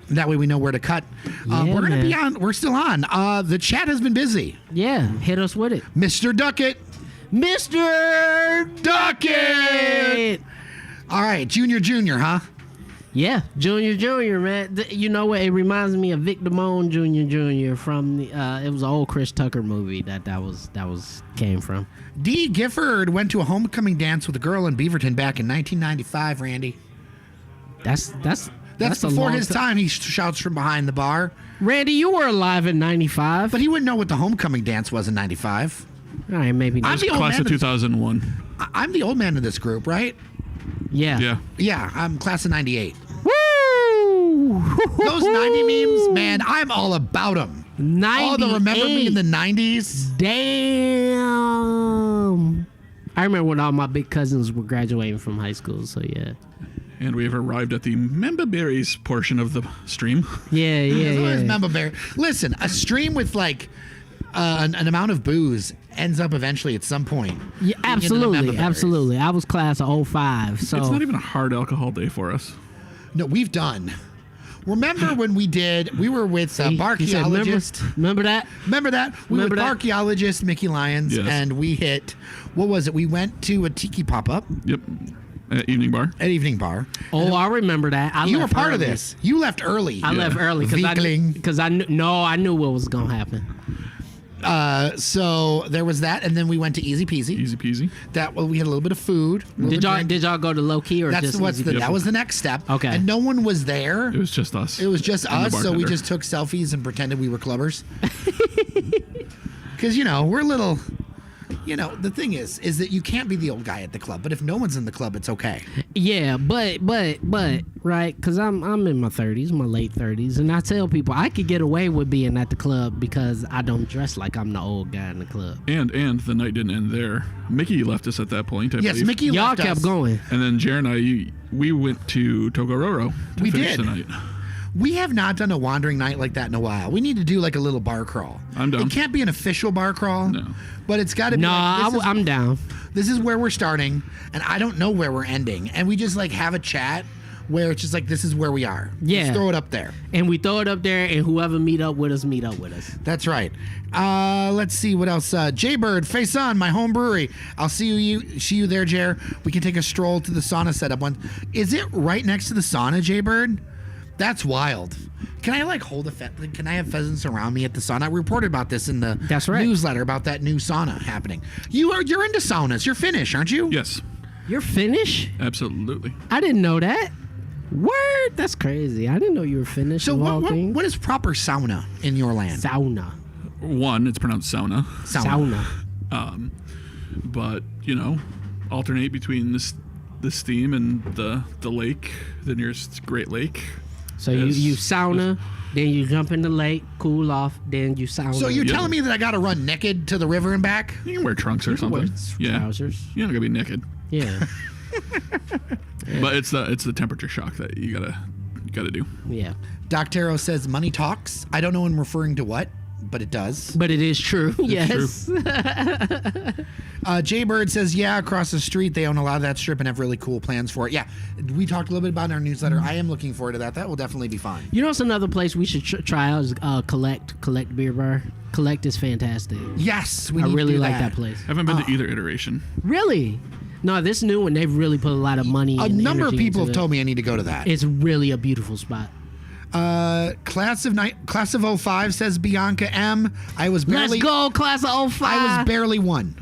That way we know where to cut. Yeah, we're going to be man. on. We're still on. The chat has been busy. Yeah, hit us with it. Mr. Duckett. Mr. Duckett! All right, Junior, huh? Yeah, Junior, man. You know what? It reminds me of Vic Damone Jr. from the. It was an old Chris Tucker movie that came from. D. Gifford went to a homecoming dance with a girl in Beaverton back in 1995. Randy, That's a before long his time. He shouts from behind the bar, Randy, you were alive in '95. but he wouldn't know what the homecoming dance was in '95. All right, maybe I'm not. the old Class man. of 2001. I'm the old man of this group, right? Yeah. Yeah. Yeah, I'm class of '98. Woo! Those '90 memes, man, I'm all about them. 98. All the remember me in the '90s. Damn. I remember when all my big cousins were graduating from high school. So yeah. And we have arrived at the Member Berries portion of the stream. Yeah. There's always Yeah. Member Berry. Listen, a stream with like an amount of booze ends up eventually at some point. Yeah, being into the Member absolutely, Berries. absolutely. I was class of 05, so It's not even a hard alcohol day for us. No, we've done. Remember when we were with He said, archaeologist. remember that? Remember that? We were Remember with that? archaeologist Mickey Lyons, Yes. and we hit, what was it? We went to a tiki pop-up Yep. Evening bar. at Evening Bar. Oh, I remember that. I You were left part of early. this. You left early. I left early Weakling. because I knew what was gonna happen. So there was that, and then we went to Easy Peasy. Easy peasy. We had a little bit of food. a little bit of drink. Did y'all go to low key or That's just what's easy? that was the next step. Okay. And no one was there. It was just us. It was just and the us, so we bartender. just took selfies and pretended we were clubbers. Because, we're little... the thing is that you can't be the old guy at the club, but if no one's in the club, it's okay. Yeah, but right, because I'm in my 30s, my late 30s, and I tell people I could get away with being at the club because I don't dress like I'm the old guy in the club. And the night didn't end there. Mickey left us at that point, I Yes, believe. Mickey Y'all left kept us. going. And then Jared and we went to Togororo to We finish did. the night. We have not done a wandering night like that in a while. We need to do like a little bar crawl. I'm down. It can't be an official bar crawl. No. But it's got to be Nah, like, I'm down. this is where we're starting, and I don't know where we're ending. And we just like have a chat where it's just like, this is where we are. Yeah. Let's throw it up there. And we throw it up there, and whoever meet up with us. That's right. Let's see what else. Jaybird, face on, my home brewery. I'll see you there, Jer. We can take a stroll to the sauna setup one. Is it right next to the sauna, Jaybird? That's wild. Can I hold can I have pheasants around me at the sauna? I reported about this in the That's right. newsletter about that new sauna happening. You're into saunas. You're Finnish, aren't you? Yes, You're Finnish? absolutely. I didn't know that. Word? That's crazy. I didn't know you were Finnish. So of all what things. is proper sauna in your land? Sauna. One, it's pronounced sauna. Sauna. But, alternate between the steam and the lake, the nearest Great Lake. So Yes. you sauna, then you jump in the lake, cool off, then you sauna. So you're Yeah. telling me that I got to run naked to the river and back? You can wear trunks or can wear something. Yeah. trousers. You're not gonna be naked. Yeah. But it's the temperature shock that you gotta do. Yeah. Doc Taro says money talks. I don't know I'm referring to what, but it does. But it is true. Yes. Jaybird says, yeah, across the street they own a lot of that strip and have really cool plans for it. Yeah, we talked a little bit about it in our newsletter. I am looking forward to that. That will definitely be fun. You know, it's another place we should try out is Collect Beer Bar. Collect is fantastic. Yes, we I need really to do like that place. Haven't been to either iteration. Really? No, this new one, they've really put a lot of money A and number of energy people into have it. told me I need to go to that. It's really a beautiful spot. Class of 05 says Bianca M. I was barely Let's go, class of 05. I was barely one.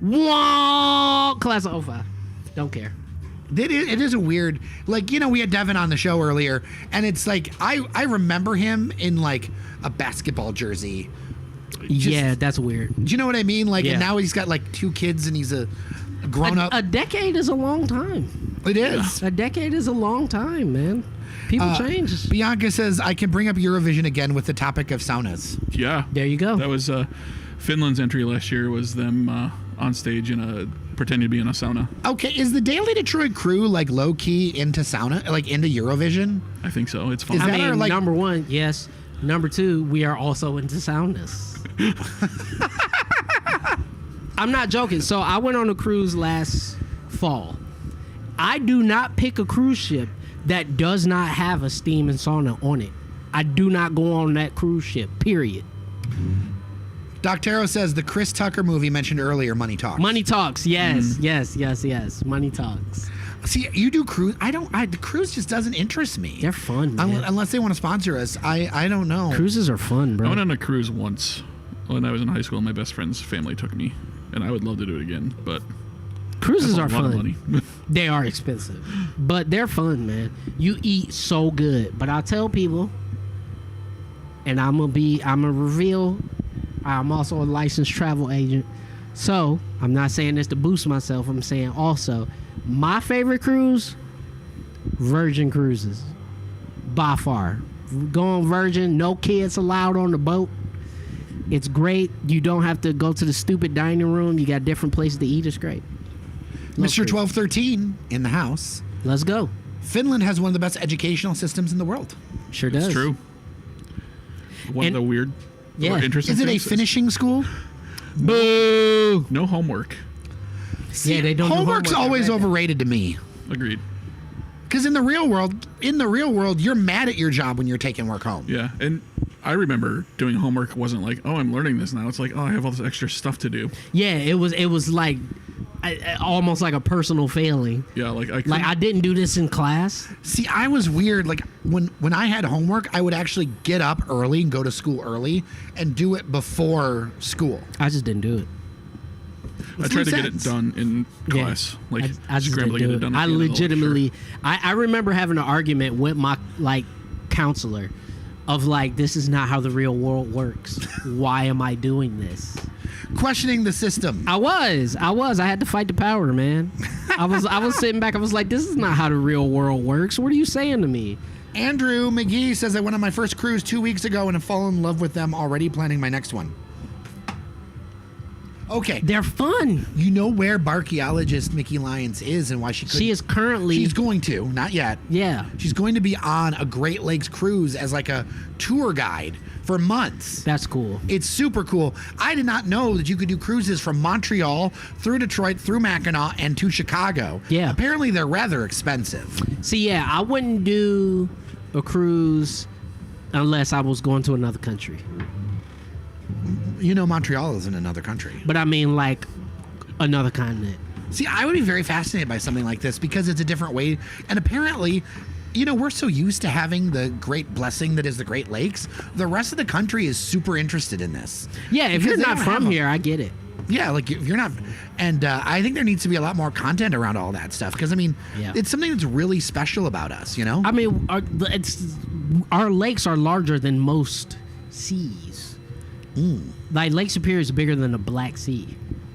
Whoa, class of 05. Don't care. It is a weird, we had Devin on the show earlier, and it's like I remember him in like a basketball jersey. Yeah, that's weird. Do you know what I mean? Yeah. And now he's got like 2 kids and he's a grown up. A decade is a long time. It is. A decade is a long time, man. People change. Bianca says I can bring up Eurovision again with the topic of saunas. Yeah. There you go. That was Finland's entry last year was them on stage in a pretending to be in a sauna. Okay, is the Daily Detroit crew like low key into sauna, like into Eurovision? I think so. It's fun. Is I that mean, our, like- number one, yes. Number two, we are also into saunas. I'm not joking. So I went on a cruise last fall. I do not pick a cruise ship that does not have a steam and sauna on it. I do not go on that cruise ship, period. Doctero says the Chris Tucker movie mentioned earlier, Money Talks. Money talks. Yes, yes. Money talks. See, you do cruise. The cruise just doesn't interest me. They're fun, man. Unless they want to sponsor us. I don't know. Cruises are fun, I bro. went on a cruise once when I was in high school. My best friend's family took me, and I would love to do it again, but Cruises that's are a lot of fun. money. They are expensive, but they're fun, man. You eat so good. But I tell people, and I'm gonna reveal, I'm also a licensed travel agent. So I'm not saying this to boost myself. I'm saying also, my favorite cruise, Virgin Cruises, by far. Go on Virgin. No kids allowed on the boat. It's great. You don't have to go to the stupid dining room. You got different places to eat. It's great. Love Mr. cruise. 1213 in the house. Let's go. Finland has one of the best educational systems in the world. Sure does. It's true. One And- of the weird Yeah. or interesting Is it a things finishing school? Boo! no homework. Yeah, they don't do Homework's homework. always I read that. overrated to me. Agreed. Because in the real world, you're mad at your job when you're taking work home. Yeah, and I remember doing homework wasn't like, oh, I'm learning this now. It's like, oh, I have all this extra stuff to do. Yeah, it was like almost like a personal failing. Yeah, like I Like couldn't- I didn't do this in class. See, I was weird. Like when I had homework, I would actually get up early and go to school early and do it before school. I just didn't do it. I tried to get sense. it done in Yeah. class. Like I just scramble to didn't get do it it. done. at I the end of the lecture. legitimately, I remember having an argument with my counselor of like, this is not how the real world works. Why am I doing this? Questioning the system. I was. I had to fight the power, man. I was sitting back. I was like, this is not how the real world works. What are you saying to me? Andrew McGee says I went on my first cruise 2 weeks ago and have fallen in love with them already, planning my next one. Okay. They're fun. You know where barchaeologist Mickey Lyons is and why she couldn't. She is currently. She's going to, not yet. Yeah. She's going to be on a Great Lakes cruise as like a tour guide for months. That's cool. It's super cool. I did not know that you could do cruises from Montreal through Detroit, through Mackinac, and to Chicago. Yeah. Apparently they're rather expensive. See, yeah, I wouldn't do a cruise unless I was going to another country. You know Montreal is in another country. But I mean, like, another continent. See, I would be very fascinated by something like this because it's a different way. And apparently, you know, we're so used to having the great blessing that is the Great Lakes. The rest of the country is super interested in this. Yeah, if Because you're they not don't from have 'em. here, I get it. Yeah, like if you're not, and I think there needs to be a lot more content around all that stuff because I mean, Yeah. it's something that's really special about us, you know. I mean, our lakes are larger than most seas. Like Lake Superior is bigger than the Black Sea.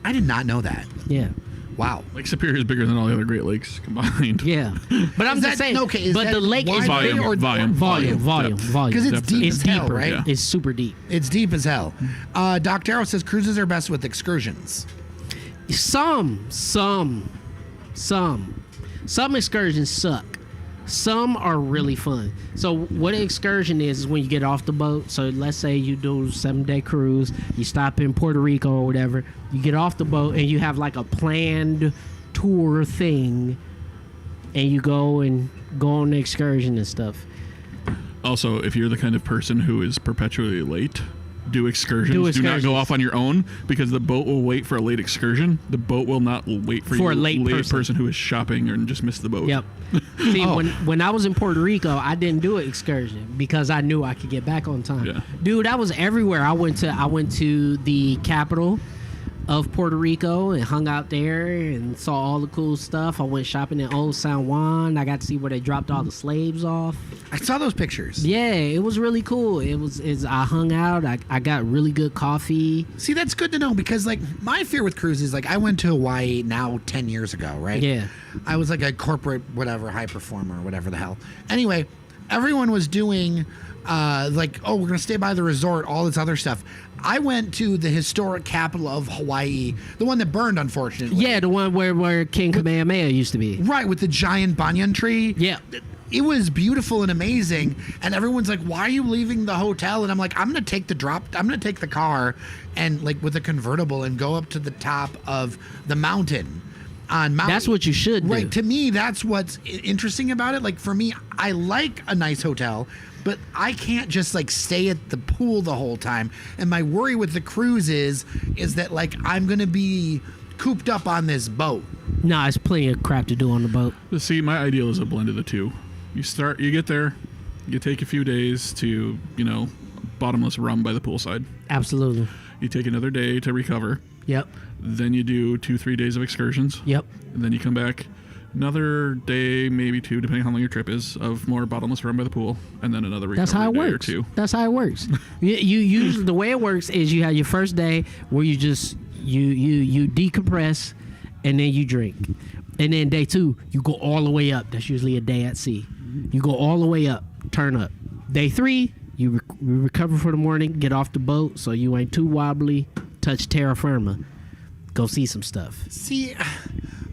I did not know that. Yeah, Wow. Lake Superior is bigger than all the other Great Lakes combined. yeah. But I'm Is just that- saying. okay, is but that the lake is wide bigger. Volume, Volume. depth. Because it's Depth deep It's as hell, deeper. right? Yeah. It's super deep. It's deep as hell. Doc Darrow says cruises are best with excursions. Some excursions suck. Some are really fun. So what an excursion is when you get off the boat. So let's say you do a 7-day cruise, you stop in Puerto Rico or whatever, you get off the boat and you have like a planned tour thing and you go on the excursion and stuff. Also, if you're the kind of person who is perpetually late, do excursions. Do not excursions. go off on your own because the boat will wait for a late excursion. The boat will not wait for For you, a late person. who is shopping or just missed the boat. Yep. See, Oh. when I was in Puerto Rico, I didn't do an excursion because I knew I could get back on time. Yeah. Dude, I was everywhere. I went to the capital of Puerto Rico and hung out there and saw all the cool stuff. I went shopping in Old San Juan. I got to see where they dropped all the slaves off. I saw those pictures. Yeah, it was really cool. I hung out. I got really good coffee. See, that's good to know because, like, my fear with cruises, like, I went to Hawaii now 10 years ago, right? Yeah. I was like a corporate, whatever, high performer, whatever the hell. Anyway, everyone was doing like, oh, we're gonna stay by the resort, all this other stuff. I went to the historic capital of Hawaii, the one that burned, unfortunately. Yeah, the one where King Kamehameha used to be. Right, with the giant banyan tree. Yeah. It was beautiful and amazing, and everyone's like, "Why are you leaving the hotel?" And I'm like, "I'm gonna take the car, and like with a convertible, and go up to the top of the mountain on Maui." That's what you should do. Right. To me, that's what's interesting about it. Like for me, I like a nice hotel, but I can't just like stay at the pool the whole time. And my worry with the cruise is that like I'm gonna be cooped up on this boat. Nah, it's plenty of crap to do on the boat. See, my ideal is a blend of the two. You get there, you take a few days to, bottomless rum by the poolside. Absolutely. You take another day to recover. Yep. Then you do 2-3 days of excursions. Yep. And then you come back another day, maybe 2, depending on how long your trip is, of more bottomless rum by the pool, and then another recovery That's how it day works. or 2. That's how it works. you usually the way it works is you have your first day where you just you decompress and then you drink, and then day 2 you go all the way up. That's usually a day at sea. You go all the way up, turn up. Day 3 you recover for the morning, get off the boat so you ain't too wobbly. Touch terra firma, go see some stuff. See,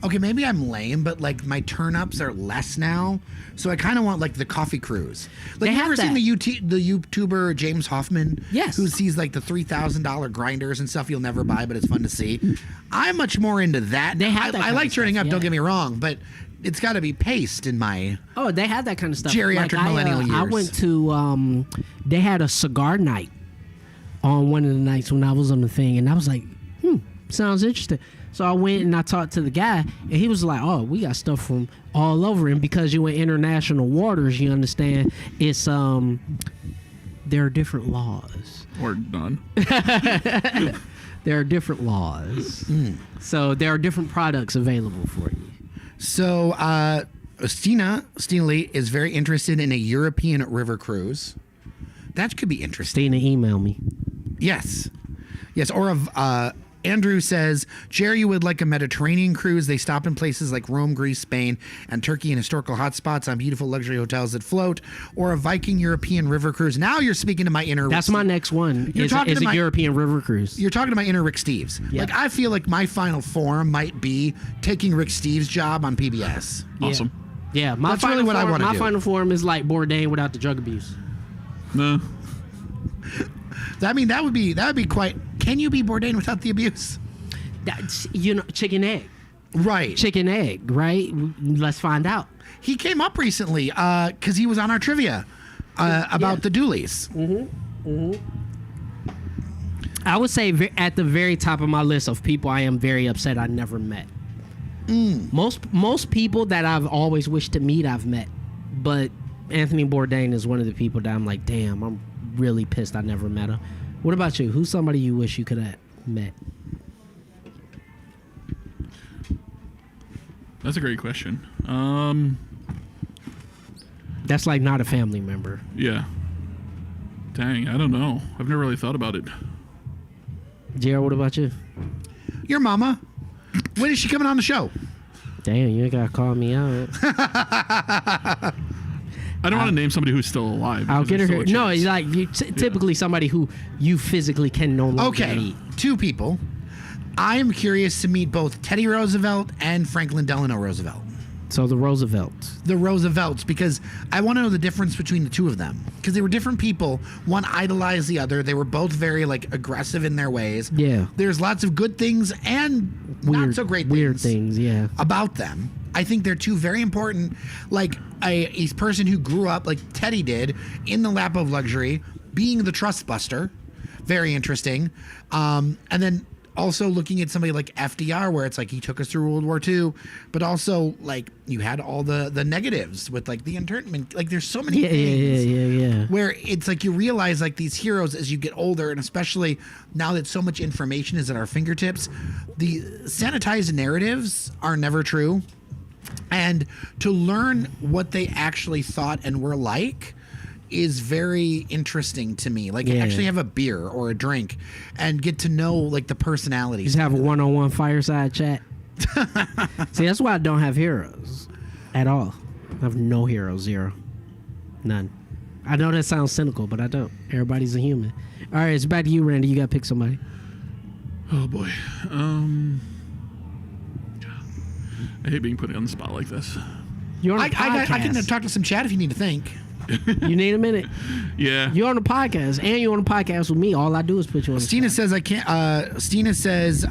okay, maybe I'm lame, but like my turn-ups are less now, so I kind of want like the coffee cruise. Like, They you have ever seen that. the YouTuber James Hoffman? Yes. Who sees like the $3,000 grinders and stuff you'll never buy, but it's fun to see. I'm much more into that. They have that I kind like of turning stuff, up. Don't yeah. get me wrong, but it's got to be paced in my. Oh, they have that kind of stuff. Geriatric millennial I years. went to they had a cigar night on one of the nights when I was on the thing, and I was like, sounds interesting. So I went and I talked to the guy, and he was like, "Oh, we got stuff from all over." And because you're in international waters, you understand it's there are different laws. Or none. There are different laws. So there are different products available for you. So Stina Lee is very interested in a European river cruise. That could be interesting. Stina, email me. Yes. Or Andrew says, Jerry would like a Mediterranean cruise. They stop in places like Rome, Greece, Spain, and Turkey, and historical hotspots on beautiful luxury hotels that float. Or a Viking European river cruise. Now you're speaking to my inner. That's my next one. You're Is talking to a my- European river cruise. You're talking to my inner Rick Steves. Yeah. Like I feel like my final form might be taking Rick Steves' job on PBS. Awesome. Yeah, my That's final really what I form, wanna my do. final form is like Bourdain without the drug abuse. No. I mean, that would be quite. Can you be Bourdain without the abuse? That's chicken egg, Right. chicken egg, right? Let's find out. He came up recently because he was on our trivia about the Doolies. I would say at the very top of my list of people I am very upset I never met. Most people that I've always wished to meet I've met, but Anthony Bourdain is one of the people that I'm like, damn, I'm really pissed I never met him. What about you? Who's somebody you wish you could have met? That's a great question. That's like not a family member. Yeah. Dang, I don't know. I've never really thought about it. Jared, what about you? Your mama. When is she coming on the show? Damn, you ain't gotta call me out. I don't want to name somebody who's still alive. I'll because get her there's here. still a No, chance. it's like typically somebody who you physically can no longer Okay, meet. 2 people. I am curious to meet both Teddy Roosevelt and Franklin Delano Roosevelt. So the Roosevelts. The Roosevelts, because I want to know the difference between the two of them. Because they were different people. One idolized the other. They were both very like aggressive in their ways. Yeah. There's lots of good things and not so great weird things. Yeah. about them. I think they're two very important, like a person who grew up like Teddy did in the lap of luxury, being the trust buster. Very interesting. And then also looking at somebody like FDR, where it's like he took us through World War II, but also like you had all the negatives with like the internment. Like there's so many things. Yeah. Where it's like you realize like these heroes as you get older, and especially now that so much information is at our fingertips, the sanitized narratives are never true. And to learn what they actually thought and were like is very interesting to me. Like Yeah. actually have a beer or a drink and get to know like the personalities. Just have a one-on-one fireside chat. See, that's why I don't have heroes at all. I have no heroes, zero. None. I know that sounds cynical, but I don't. Everybody's a human. All right, it's back to you, Randy. You got to pick somebody. Oh boy. I hate being put on the spot like this. You're on a I podcast. can talk to some chat if you need to think. You need a minute. Yeah. You're on a podcast, and you're on a podcast with me. All I do is put you on the Stina spot. says I can't. Stina says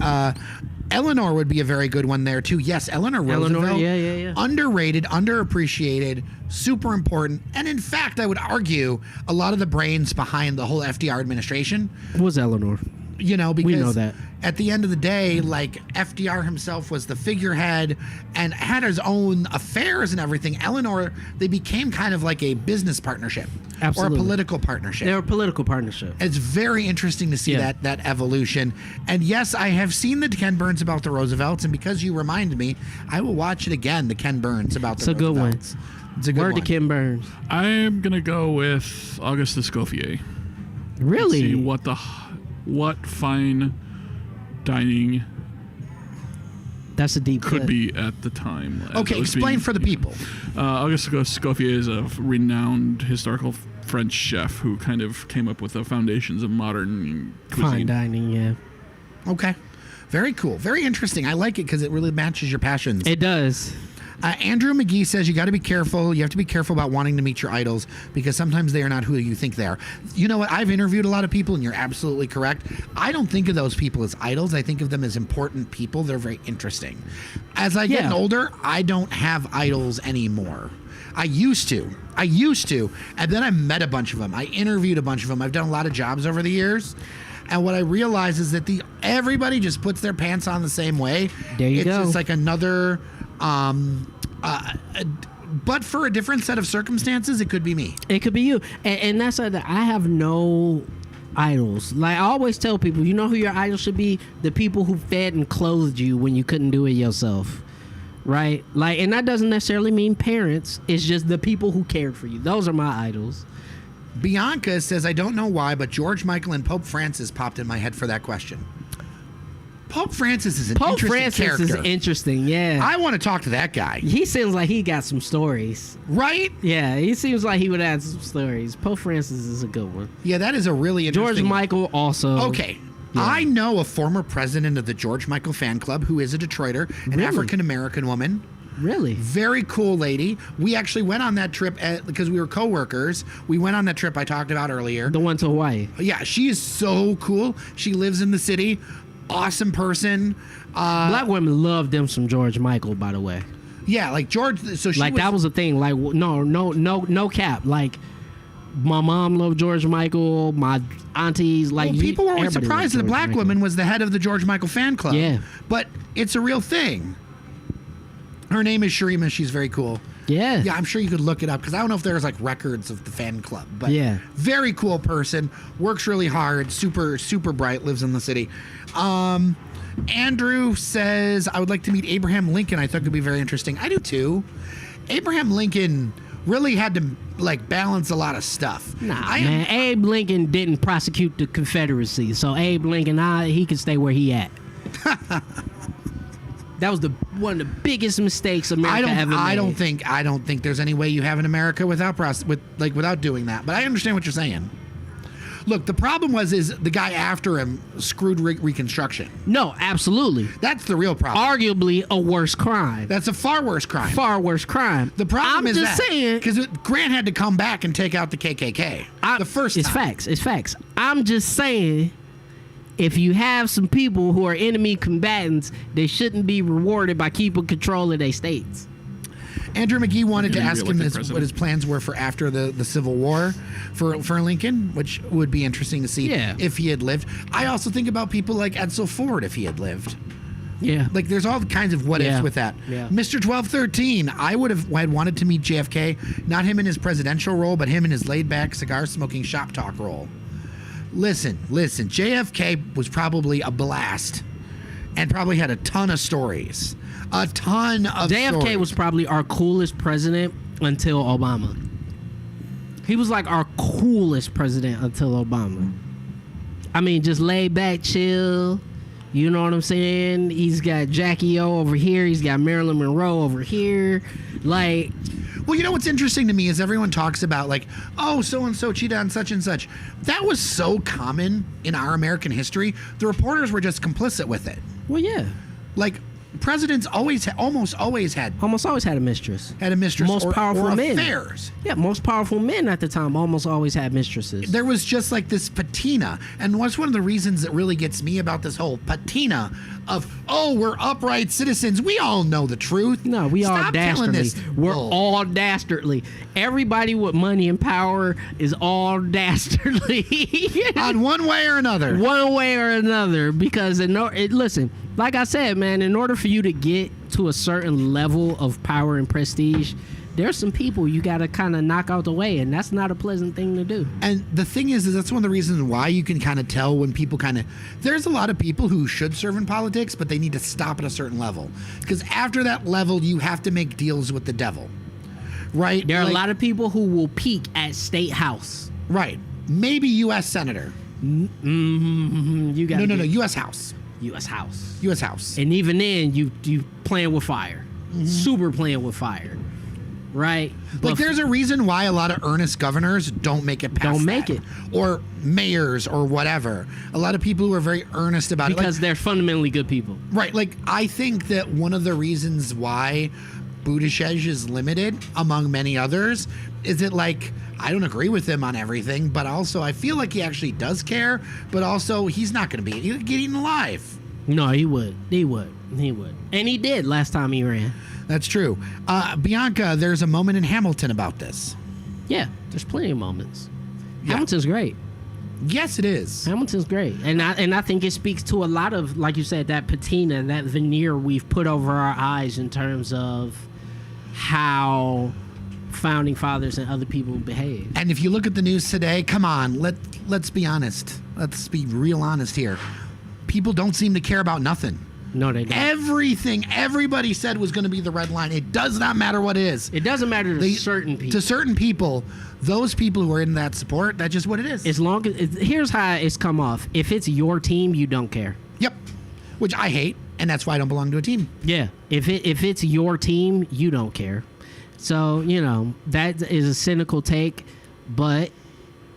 Eleanor would be a very good one there too. Yes, Eleanor Roosevelt. Yeah. Underrated, underappreciated, super important, and in fact, I would argue a lot of the brains behind the whole FDR administration. What's Eleanor? You know, because We know that. at the end of the day, like FDR himself was the figurehead and had his own affairs and everything. Eleanor, they became kind of like a business partnership Absolutely. or a political partnership. They're a political partnership. It's very interesting to see Yeah. that evolution. And yes, I have seen the Ken Burns about the Roosevelts, and because you reminded me, I will watch it again. The Ken Burns about the It's a good one. Roosevelts. It's a good Word one. to Kim Burns. I'm gonna go with Auguste Escoffier. Really? See what fine dining That's a deep could cut. be at the time. as Okay, it was explain being- for the people. Auguste Escoffier is a renowned historical French chef who kind of came up with the foundations of modern Fine cuisine. dining, yeah. Okay. Very cool. Very interesting. I like it because it really matches your passions. It does. Andrew McGee says you got to be careful. You have to be careful about wanting to meet your idols because sometimes they are not who you think they are. You know what? I've interviewed a lot of people, and you're absolutely correct. I don't think of those people as idols. I think of them as important people. They're very interesting. As I get Yeah. older, I don't have idols anymore. I used to, and then I met a bunch of them. I interviewed a bunch of them. I've done a lot of jobs over the years. And what I realize is that everybody just puts their pants on the same way. There you it's go. It's like another, but for a different set of circumstances, it could be me. It could be you. And that's I have no idols. Like I always tell people, you know who your idol should be? The people who fed and clothed you when you couldn't do it yourself. Right? Like, and that doesn't necessarily mean parents. It's just the people who cared for you. Those are my idols. Bianca says, I don't know why, but George Michael and Pope Francis popped in my head for that question. Pope Francis is an Pope interesting Francis character. is interesting, yeah. I want to talk to that guy. He seems like he got some stories. Right? Yeah, he seems like he would have some stories. Pope Francis is a good one. Yeah, that is a really interesting. George Michael also. Okay. I know a former president of the George Michael fan club who is a Detroiter, an Really? African-American woman. Really? Very cool lady. We actually went on that trip because we were coworkers. We went on that trip I talked about earlier. The one to Hawaii. Yeah, she is so cool. She lives in the city. Awesome person. Black women love them some George Michael, by the way. Yeah, like George. So she Like that was a thing. Like no cap. Like my mom loved George Michael. My aunties like. Well, people were always everybody surprised that loved a George black Michael. woman was the head of the George Michael fan club. Yeah. But it's a real thing. Her name is Sharima. She's very cool. Yeah. Yeah, I'm sure you could look it up because I don't know if there's like records of the fan club. But Yeah. very cool person. Works really hard. Super, super bright. Lives in the city. Andrew says, I would like to meet Abraham Lincoln. I thought could be very interesting. I do too. Abraham Lincoln really had to like balance a lot of stuff. Nah, man. Abe Lincoln didn't prosecute the Confederacy, so Abe Lincoln, he can stay where he at. That was one of the biggest mistakes America ever made. I don't think there's any way you have in America without doing that. But I understand what you're saying. Look, the problem is the guy after him screwed Reconstruction. No, absolutely. That's the real problem. Arguably a worse crime. That's a far worse crime. Far worse crime. The problem I'm is just saying. because Grant had to come back and take out the KKK the first It's time. facts. It's facts. I'm just saying, if you have some people who are enemy combatants, they shouldn't be rewarded by keeping control of their states. Andrew McGee wanted to Getting ask him reelected what president. his plans were for after the Civil War for Lincoln, which would be interesting to see Yeah. if he had lived. I also think about people like Edsel Ford if he had lived. Yeah. Like there's all kinds of what Yeah. ifs with that. Yeah. Mr. 1213, I had wanted to meet JFK, not him in his presidential role, but him in his laid back cigar smoking shop talk role. Listen, JFK was probably a blast and probably had a ton of stories. A ton of JFK stories. was probably our coolest president until Obama. He was like our coolest president until Obama. I mean, just laid back, chill, You know what I'm saying? He's got Jackie O over here. He's got Marilyn Monroe over here. Like, Well, you know what's interesting to me is everyone talks about like, oh, so and so cheated on such and such. That was so common in our American history. The reporters were just complicit with it. well, yeah. Like presidents almost always had Almost always had a mistress. a mistress Most or, powerful or men. affairs. Yeah, most powerful men at the time almost always had mistresses. There was just like this patina, and what's one of the reasons that really gets me about this whole patina of, oh, we're upright citizens. We all know the truth. No, we all Stop telling dastardly. this We're bull. all dastardly. Everybody with money and power is all dastardly. on one way or another. One way or another, because listen, like I said, man, in order for you to get to a certain level of power and prestige, there's some people you got to kind of knock out the way, and that's not a pleasant thing to do. And the thing is that's one of the reasons why you can kind of tell when people there's a lot of people who should serve in politics, but they need to stop at a certain level. Because after that level, you have to make deals with the devil. Right? There are Like- a lot of people who will peak at state house. Right. Maybe U.S. Senator. You got No, U.S. House. U.S. House. U.S. House. And even then, you playing with fire, super playing with fire, right? Like, But there's a reason why a lot of earnest governors don't make it past Don't make that. it. Or mayors or whatever. A lot of people who are very earnest about because it. they're fundamentally good people. Right. Like, I think that one of the reasons why Buttigieg is limited, among many others, is that, like, I don't agree with him on everything, but also I feel like he actually does care, but also he's not going to be getting alive. No, he would. He would. And he did last time he ran. That's true. Bianca, there's a moment in Hamilton about this. Yeah, there's plenty of moments. Yeah. Hamilton's great. Yes, it is. Hamilton's great, and I think it speaks to a lot of, like you said, that patina, that veneer we've put over our eyes in terms of how founding fathers and other people behave. And if you look at the news today, come on, let's be honest. Let's be real honest here. People don't seem to care about nothing. No, they don't. Everything everybody said was going to be the red line. It does not matter what it is. It doesn't matter to certain people. To certain people, those people who are in that support, that's just what it is. As long as here's how it's come off. If it's your team, you don't care. Yep. Which I hate, and that's why I don't belong to a team. Yeah. If it's your team, you don't care. So, that is a cynical take, but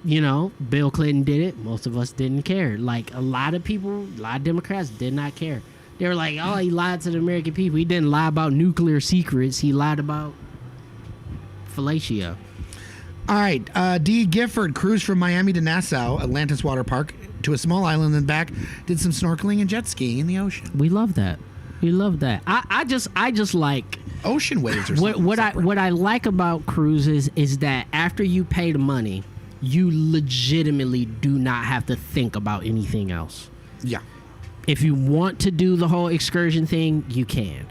Bill Clinton did it. Most of us didn't care. Like, a lot of people, a lot of Democrats did not care. They were like, oh, he lied to the American people. He didn't lie about nuclear secrets. He lied about fellatio. All right. D. Gifford cruised from Miami to Nassau, Atlantis Water Park, to a small island and back. Did some snorkeling and jet skiing in the ocean. We love that. We love that. I just like Ocean waves or something. what I like about cruises is that after you pay the money, you legitimately do not have to think about anything else. Yeah. If you want to do the whole excursion thing, you can.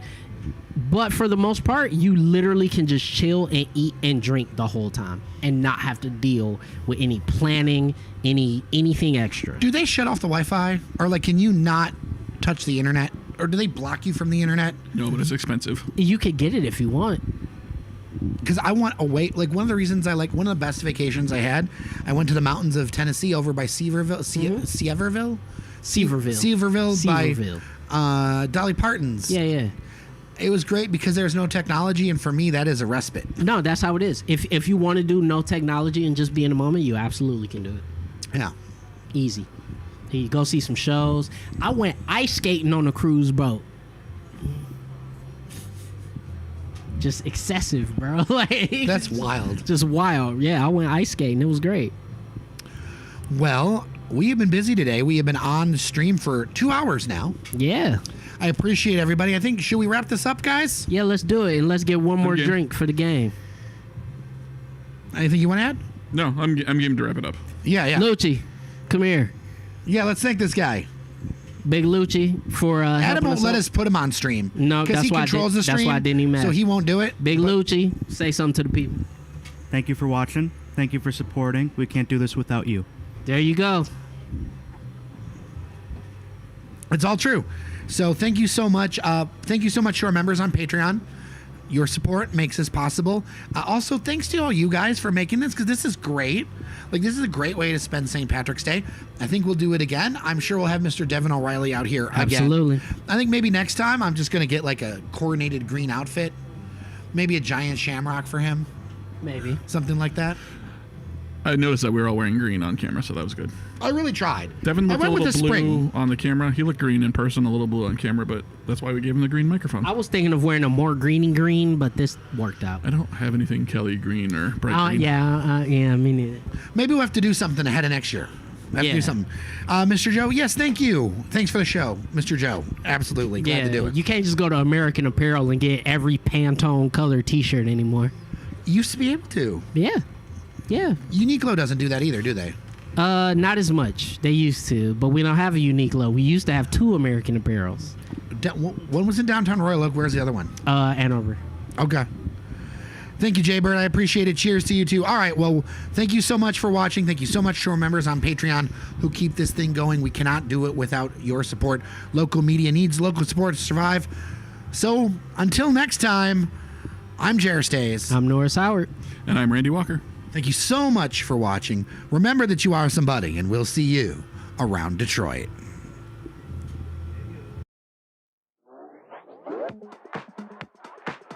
But for the most part, you literally can just chill and eat and drink the whole time and not have to deal with any planning, anything extra. Do they shut off the Wi-Fi? Or, like, can you not touch the internet? Or do they block you from the internet? No, but it's expensive. You could get it if you want. Because I want a way. Like, one of the reasons I like, one of the best vacations I had, I went to the mountains of Tennessee over by Severville. Severville? Severville. By Dolly Parton's. Yeah. It was great because there's no technology, and for me, that is a respite. No, that's how it is. If you want to do no technology and just be in the moment, you absolutely can do it. Yeah. Easy. You go see some shows. I went ice skating on a cruise boat. Just excessive, bro. Like, That's wild. just wild. Yeah, I went ice skating. It was great. Well, we have been busy today. We have been on the stream for 2 hours now. Yeah. I appreciate everybody. I think, should we wrap this up, guys? Yeah, let's do it. And let's get one more Okay. drink for the game. Anything you want to add? No, I'm game to wrap it up. Yeah. Lucci, come here. Yeah, let's thank this guy. Big Lucci for Adam helping won't us let out. us put him on stream. No, because that's he why I controls did- the stream. that's why I didn't even So ask. he won't do it. Big Lucci, say something to the people. Thank you for watching. Thank you for supporting. We can't do this without you. There you go. It's all true. So thank you so much. Thank you so much to our members on Patreon. Your support makes this possible. Also, thanks to all you guys for making this, because this is great. Like, this is a great way to spend St. Patrick's Day. I think we'll do it again. I'm sure we'll have Mr. Devin O'Reilly out here again. Absolutely. I think maybe next time I'm just going to get like a coordinated green outfit. Maybe a giant shamrock for him. Maybe. Something like that. I noticed that we were all wearing green on camera, so that was good. I really tried. Devin I looked a went with little the blue spring. on the camera. He looked green in person, a little blue on camera, but that's why we gave him the green microphone. I was thinking of wearing a more greeny green, but this worked out. I don't have anything Kelly green or bright green. Yeah, me neither. Maybe we'll have to do something ahead of next year. Have to Yeah. do something. Mr. Joe, yes, thank you. Thanks for the show, Mr. Joe. Absolutely. Glad to do it. You can't just go to American Apparel and get every Pantone color T-shirt anymore. Used to be able to. Yeah. Uniqlo doesn't do that either, do they? Not as much. They used to, but we don't have a Uniqlo. We used to have 2 American Apparels. One was in downtown Royal Oak. Where's the other one? Ann Arbor. Okay. Thank you, Jay Bird. I appreciate it. Cheers to you too. All right. Well, thank you so much for watching. Thank you so much to our members on Patreon who keep this thing going. We cannot do it without your support. Local media needs local support to survive. So until next time, I'm Jer Stays. I'm Norris Howard. And I'm Randy Walker. Thank you so much for watching. Remember that you are somebody, and we'll see you around Detroit.